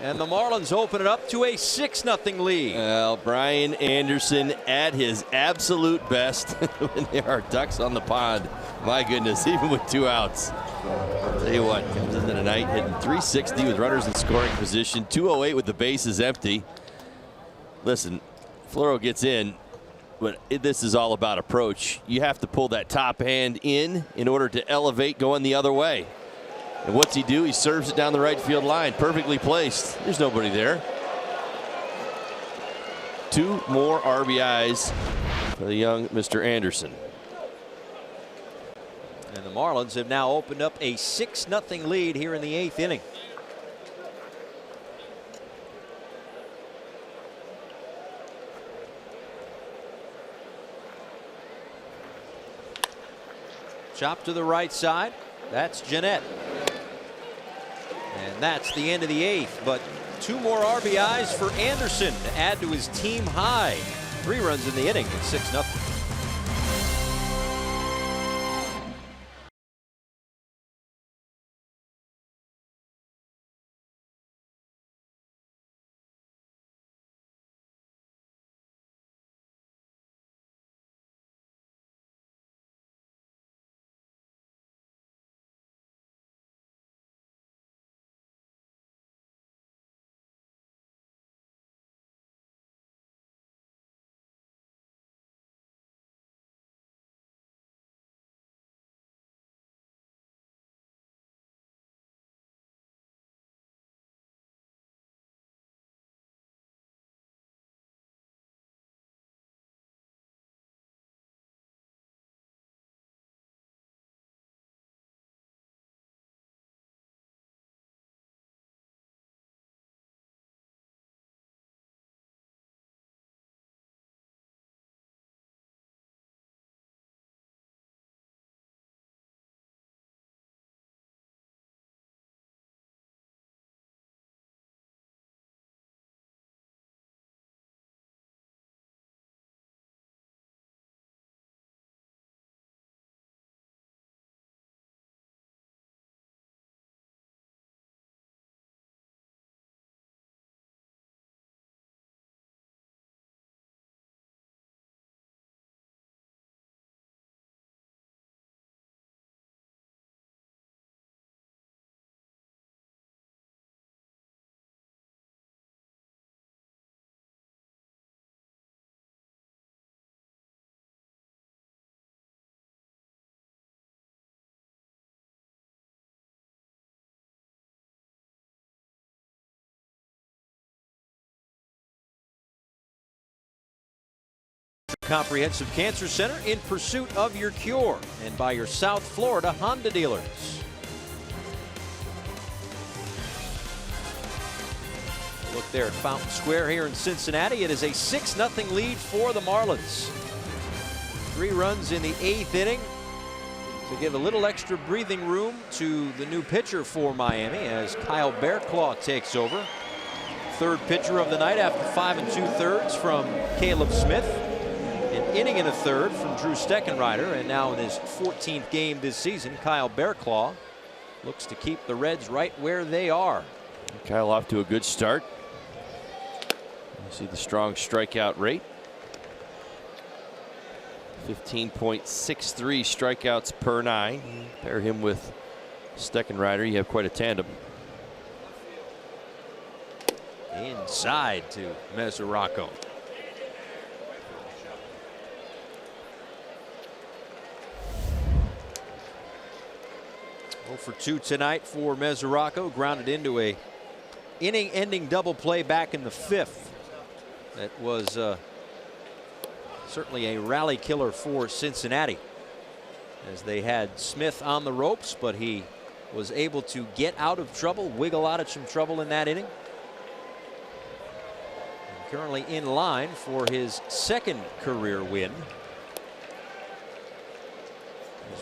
And the Marlins open it up to a 6-0 lead. Well, Brian Anderson at his absolute best when there are ducks on the pond. My goodness, even with 2 outs. I'll tell you what, comes into the night hitting .360 with runners in scoring position, .208 with the bases empty. Listen, Floro gets in, but this is all about approach. You have to pull that top hand in order to elevate going the other way. And what's he do? He serves it down the right field line, perfectly placed. There's nobody there. 2 more RBIs for the young Mr. Anderson. And the Marlins have now opened up a 6-0 lead here in the 8th inning. Chop to the right side. That's Jeanette. And that's the end of the 8th. But 2 more RBIs for Anderson to add to his team high. 3 runs in the inning. It's 6-0. Comprehensive Cancer Center, in pursuit of your cure, and by your South Florida Honda dealers. Look there at Fountain Square here in Cincinnati. It is a 6-0 lead for the Marlins. 3 runs in the 8th inning to give a little extra breathing room to the new pitcher for Miami as Kyle Bearclaw takes over. 3rd pitcher of the night after 5 2/3 from Caleb Smith. An inning and a third from Drew Steckenrider, and now in his 14th game this season, Kyle Bearclaw looks to keep the Reds right where they are. Kyle off to a good start. You see the strong strikeout rate. 15.63 strikeouts per 9. Pair him with Steckenrider, you have quite a tandem. Inside to Mesoraco. For 2 tonight for Mesoraco, grounded into a inning-ending double play back in the 5th. That was certainly a rally killer for Cincinnati, as they had Smith on the ropes, but he was able to get out of trouble, wiggle out of some trouble in that inning. And currently in line for his 2nd career win.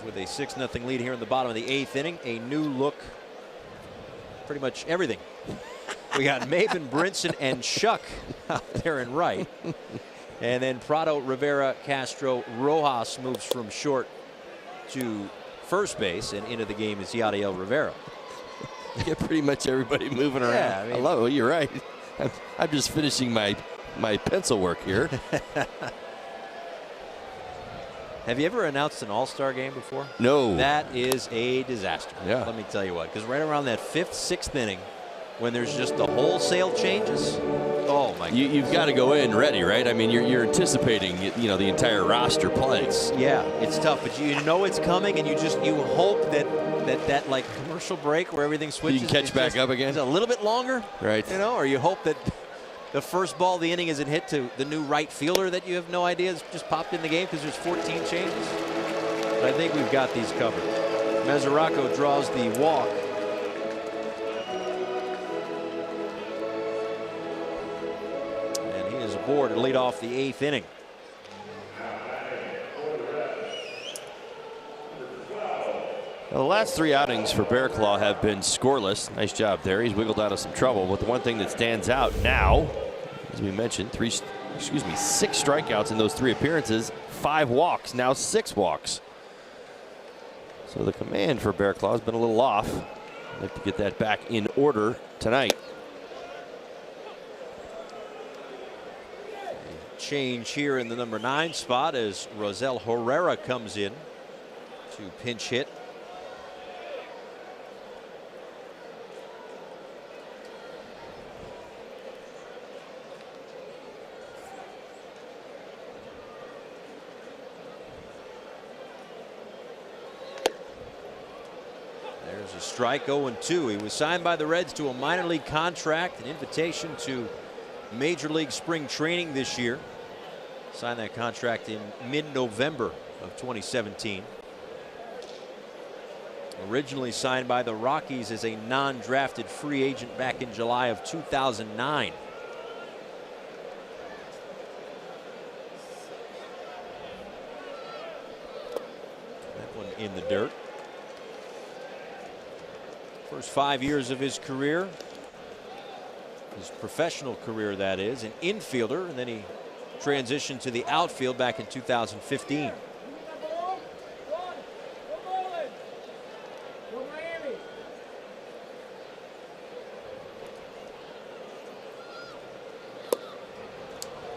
With a 6-0 lead here in the bottom of the 8th inning. A new look, pretty much everything. We got Maven, Brinson, and Shuck out there in right. And then Prado, Rivera, Castro, Rojas moves from short to first base, and into the game is Yadiel Rivera. You get pretty much everybody moving around. Yeah, I love it. You're right. I'm just finishing my pencil work here. Have you ever announced an all-star game before? No. That is a disaster. Yeah. Let me tell you what, because right around that 5th, 6th inning, when there's just the wholesale changes, oh my goodness. You've got to go in ready, right? I mean, you're anticipating, the entire roster playing. It's tough, but you know it's coming, and you hope that like commercial break where everything switches. You can catch back up again. It's a little bit longer, right? Or you hope that the first ball of the inning isn't hit to the new right fielder that you have no idea has just popped in the game because there's 14 changes. But I think we've got these covered. Mesoraco draws the walk. And he is aboard to lead off the 8th inning. Now, the last 3 outings for Bearclaw have been scoreless. Nice job there. He's wiggled out of some trouble. But the one thing that stands out now, as we mentioned, 6 strikeouts in those 3 appearances, 5 walks, now 6 walks. So the command for Bearclaw has been a little off. I'd like to get that back in order tonight. Change here in the number 9 spot as Rosel Herrera comes in to pinch hit. There's a strike, 0-2. He was signed by the Reds to a minor league contract, an invitation to Major League spring training this year. Signed that contract in mid-November of 2017. Originally signed by the Rockies as a non-drafted free agent back in July of 2009. That one in the dirt. First 5 years of his career, his professional career that is, an infielder, and then he transitioned to the outfield back in 2015.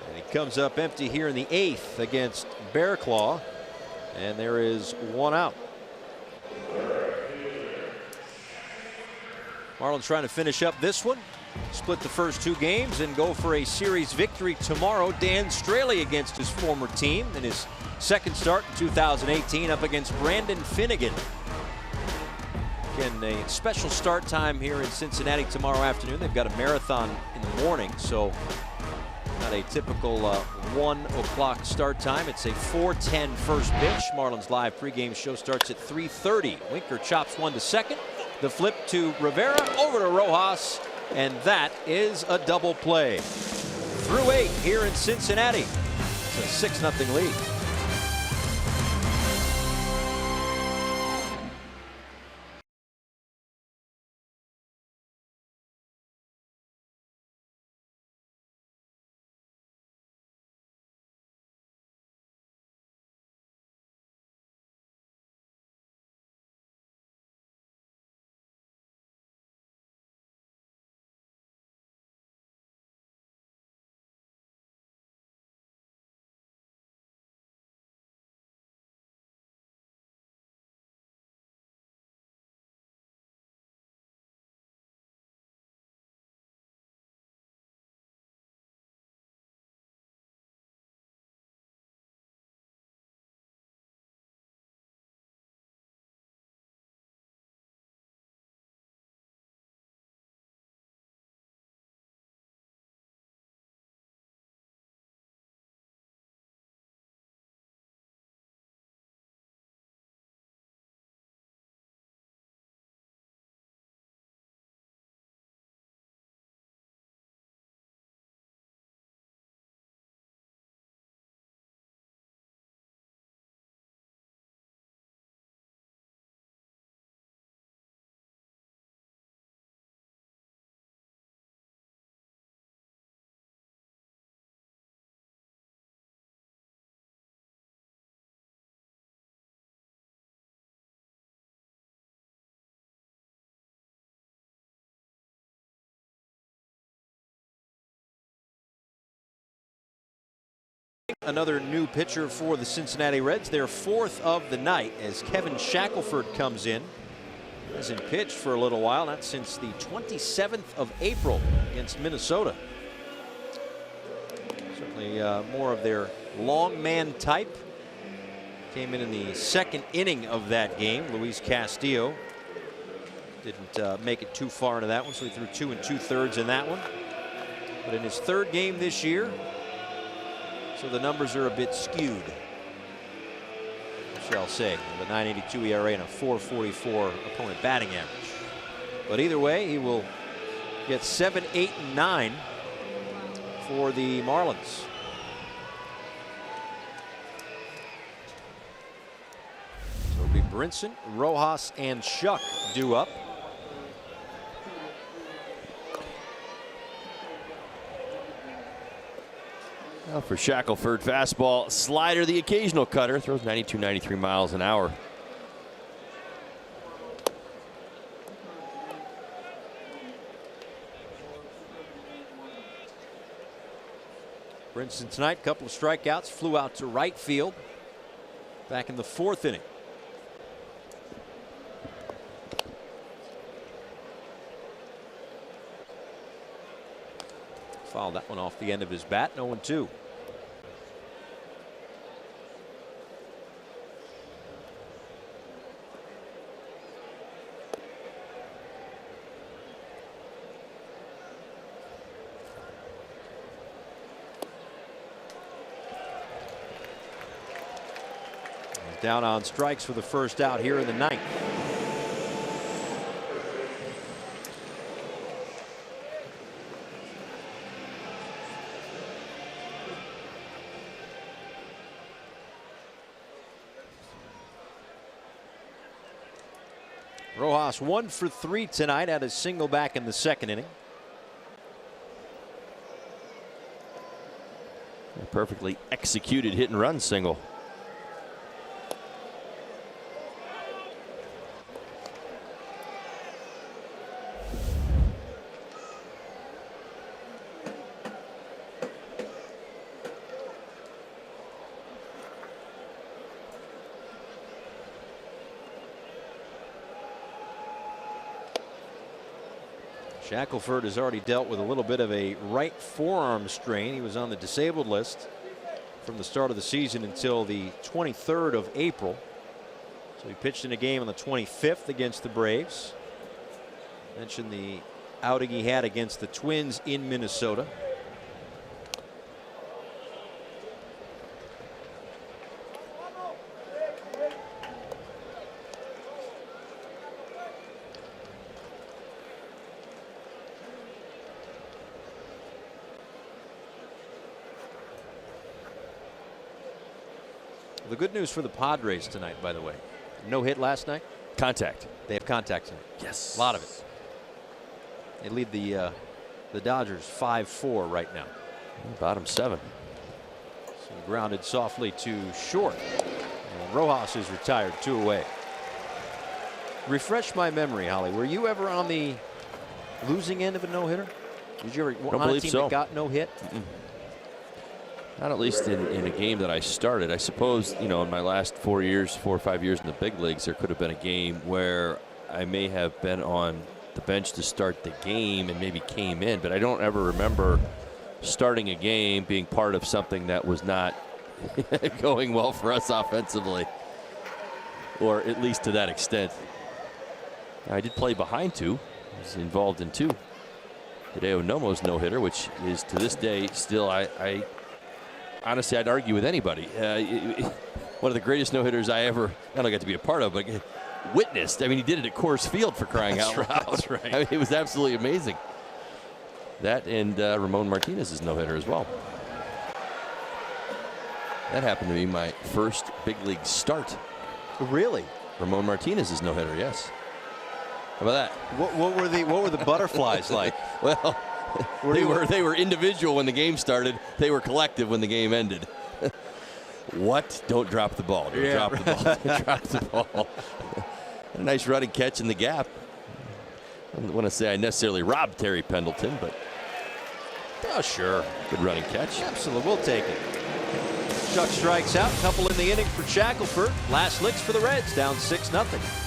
And he comes up empty here in the 8th against Bearclaw, and there is 1 out. Marlins trying to finish up this one, split the first 2 games, and go for a series victory tomorrow. Dan Straley against his former team in his 2nd start in 2018 up against Brandon Finnegan. Again, a special start time here in Cincinnati tomorrow afternoon. They've got a marathon in the morning, so Not a typical 1 o'clock start time. It's a 4:10 first pitch. Marlins live pregame show starts at 3:30. Winker chops one to second. The flip to Rivera, over to Rojas, and that is a double play. Through 8 here in Cincinnati. It's a 6-0 lead. Another new pitcher for the Cincinnati Reds, their 4th of the night, as Kevin Shackelford comes in. Hasn't pitched for a little while, not since the 27th of April against Minnesota. Certainly more of their long man type. Came in the 2nd inning of that game. Luis Castillo didn't make it too far into that one, so he threw 2 2/3 in that one. But in his 3rd game this year, so the numbers are a bit skewed, shall say. The 9.82 ERA and a 4.44 opponent batting average. But either way, he will get 7, 8, and 9 for the Marlins. So it'll be Brinson, Rojas, and Schuck due up. Well, for Shackelford, fastball, slider, the occasional cutter. Throws 92, 93 miles an hour. Brinson tonight, couple of strikeouts, flew out to right field back in the 4th inning. Fouled that one off the end of his bat. 0-2. Down on strikes for the first out here in the 9th. Rojas 1 for 3 tonight, had a single back in the 2nd inning. A perfectly executed hit and run single. Shackelford has already dealt with a little bit of a right forearm strain. He was on the disabled list from the start of the season until the 23rd of April. So he pitched in a game on the 25th against the Braves. Mentioned the outing he had against the Twins in Minnesota. The good news for the Padres tonight, by the way, no hit last night. Contact. They have contact tonight. Yes. A lot of it. They lead the Dodgers 5-4 right now. Bottom 7. So grounded softly to short. And Rojas is retired, 2 away. Refresh my memory, Holly. Were you ever on the losing end of a no-hitter? Did you ever on a team that got no hit? Not at least in a game that I started. I suppose, you know, in my last 4 or 5 years in the big leagues, there could have been a game where I may have been on the bench to start the game and maybe came in, but I don't ever remember starting a game being part of something that was not going well for us offensively, or at least to that extent. I did play behind 2. I was involved in 2. Hideo Nomo's no-hitter, which is to this day still, I honestly, I'd argue with anybody. One of the greatest no-hitters I ever not only got to be a part of, but witnessed. I mean, he did it at Coors Field, for crying out loud. That's right. I mean, it was absolutely amazing. That and Ramon Martinez's no-hitter as well. That happened to be my first big league start. Really? Ramon Martinez's no-hitter, yes. How about that? What were the butterflies like? Well, they were individual when the game started. They were collective when the game ended. What? Don't drop the ball. Don't drop the ball. Don't drop the ball. A nice running catch in the gap. I don't want to say I necessarily robbed Terry Pendleton, but oh, sure. Good running catch. Absolutely. We'll take it. Chuck strikes out. Couple in the inning for Shackelford. Last licks for the Reds. Down 6-0.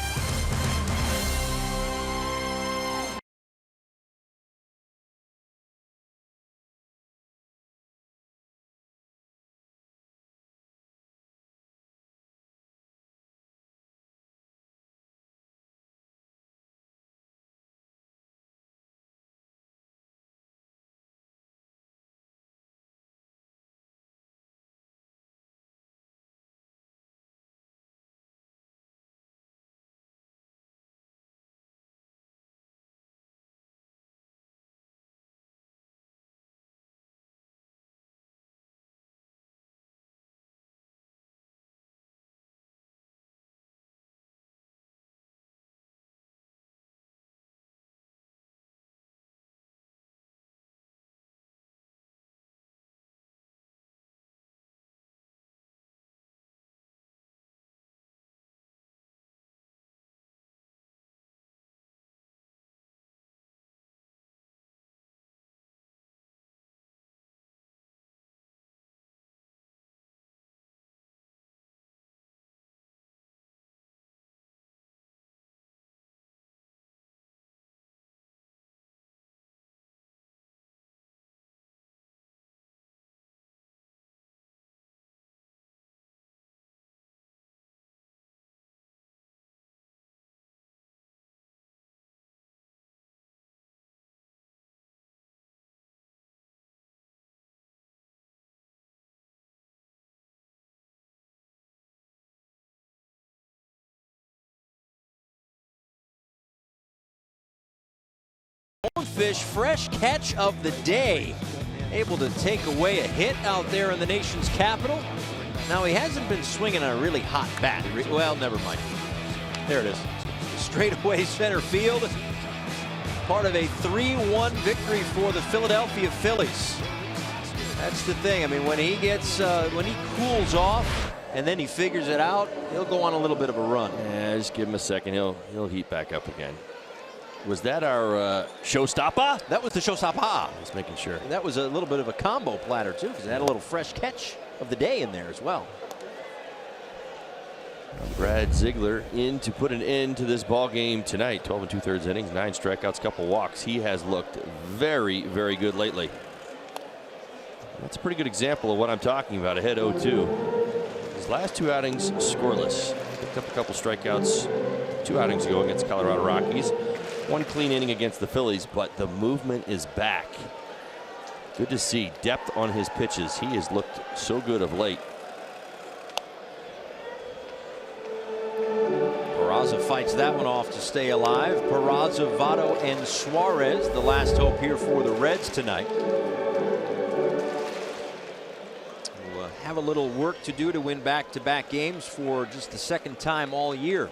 Fish, fresh catch of the day. Able to take away a hit out there in the nation's capital. Now, he hasn't been swinging a really hot bat. Well, never mind. There it is. Straightaway center field. Part of a 3-1 victory for the Philadelphia Phillies. That's the thing. I mean, when he gets, when he cools off and then he figures it out, he'll go on a little bit of a run. Yeah, just give him a second. He'll heat back up again. Was that our showstopper? That was the showstopper. Just making sure. That was a little bit of a combo platter, too, because it had a little fresh catch of the day in there as well. Brad Ziegler in to put an end to this ball game tonight. 12 2/3 innings, 9 strikeouts, couple walks. He has looked very, very good lately. That's a pretty good example of what I'm talking about. Ahead 0-2. His last 2 outings scoreless. Picked up a couple strikeouts 2 outings ago against the Colorado Rockies. 1 clean inning against the Phillies, but the movement is back. Good to see depth on his pitches. He has looked so good of late. Peraza fights that one off to stay alive. Peraza, Votto, and Suarez, the last hope here for the Reds tonight. Who have a little work to do to win back-to-back games for just the second time all year.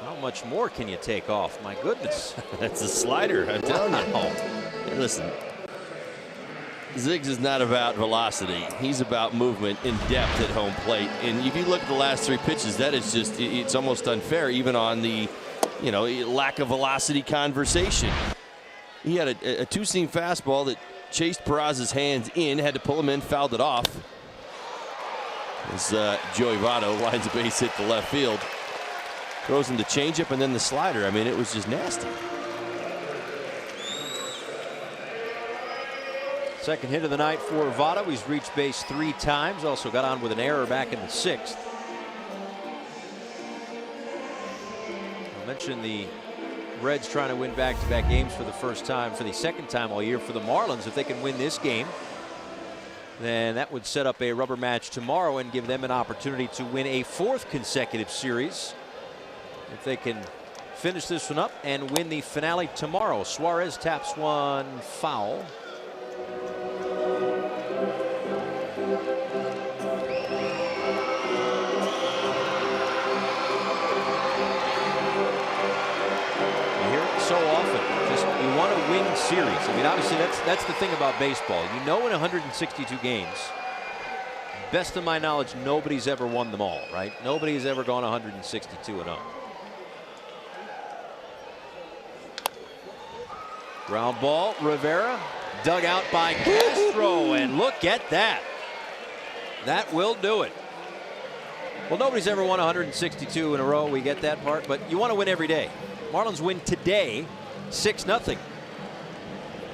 How much more can you take off? My goodness. That's a slider, I'm telling you. Hey, listen, Ziggs is not about velocity. He's about movement and depth at home plate. And if you look at the last 3 pitches, that is just, it's almost unfair, even on the, you know, lack of velocity conversation. He had a two-seam fastball that chased Peraza's hands in, had to pull him in, fouled it off. As Joey Votto lines a base hit to left field. Throws him the changeup and then the slider. I mean, it was just nasty. Second hit of the night for Votto. He's reached base 3 times. Also got on with an error back in the 6th. I mentioned the Reds trying to win back-to-back games for the first time, for the second time all year for the Marlins. If they can win this game, then that would set up a rubber match tomorrow and give them an opportunity to win a 4th consecutive series. If they can finish this one up and win the finale tomorrow. Suarez taps one foul. You hear it so often. Just you want to win series. I mean, obviously that's the thing about baseball. You know, in 162 games, best of my knowledge, nobody's ever won them all, right? Nobody's ever gone 162-0. Ground ball, Rivera, dug out by Castro, and look at that. That will do it. Well, nobody's ever won 162 in a row. We get that part, but you want to win every day. Marlins win today, 6-0.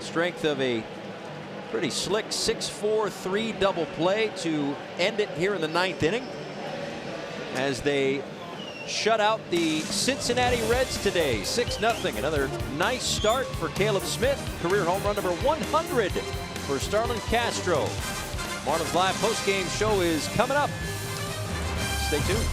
Strength of a pretty slick 6-4-3 double play to end it here in the 9th inning as they shut out the Cincinnati Reds today, 6-0. Another nice start for Caleb Smith. Career home run number 100 for Starlin Castro. Marlins Live postgame show is coming up. Stay tuned.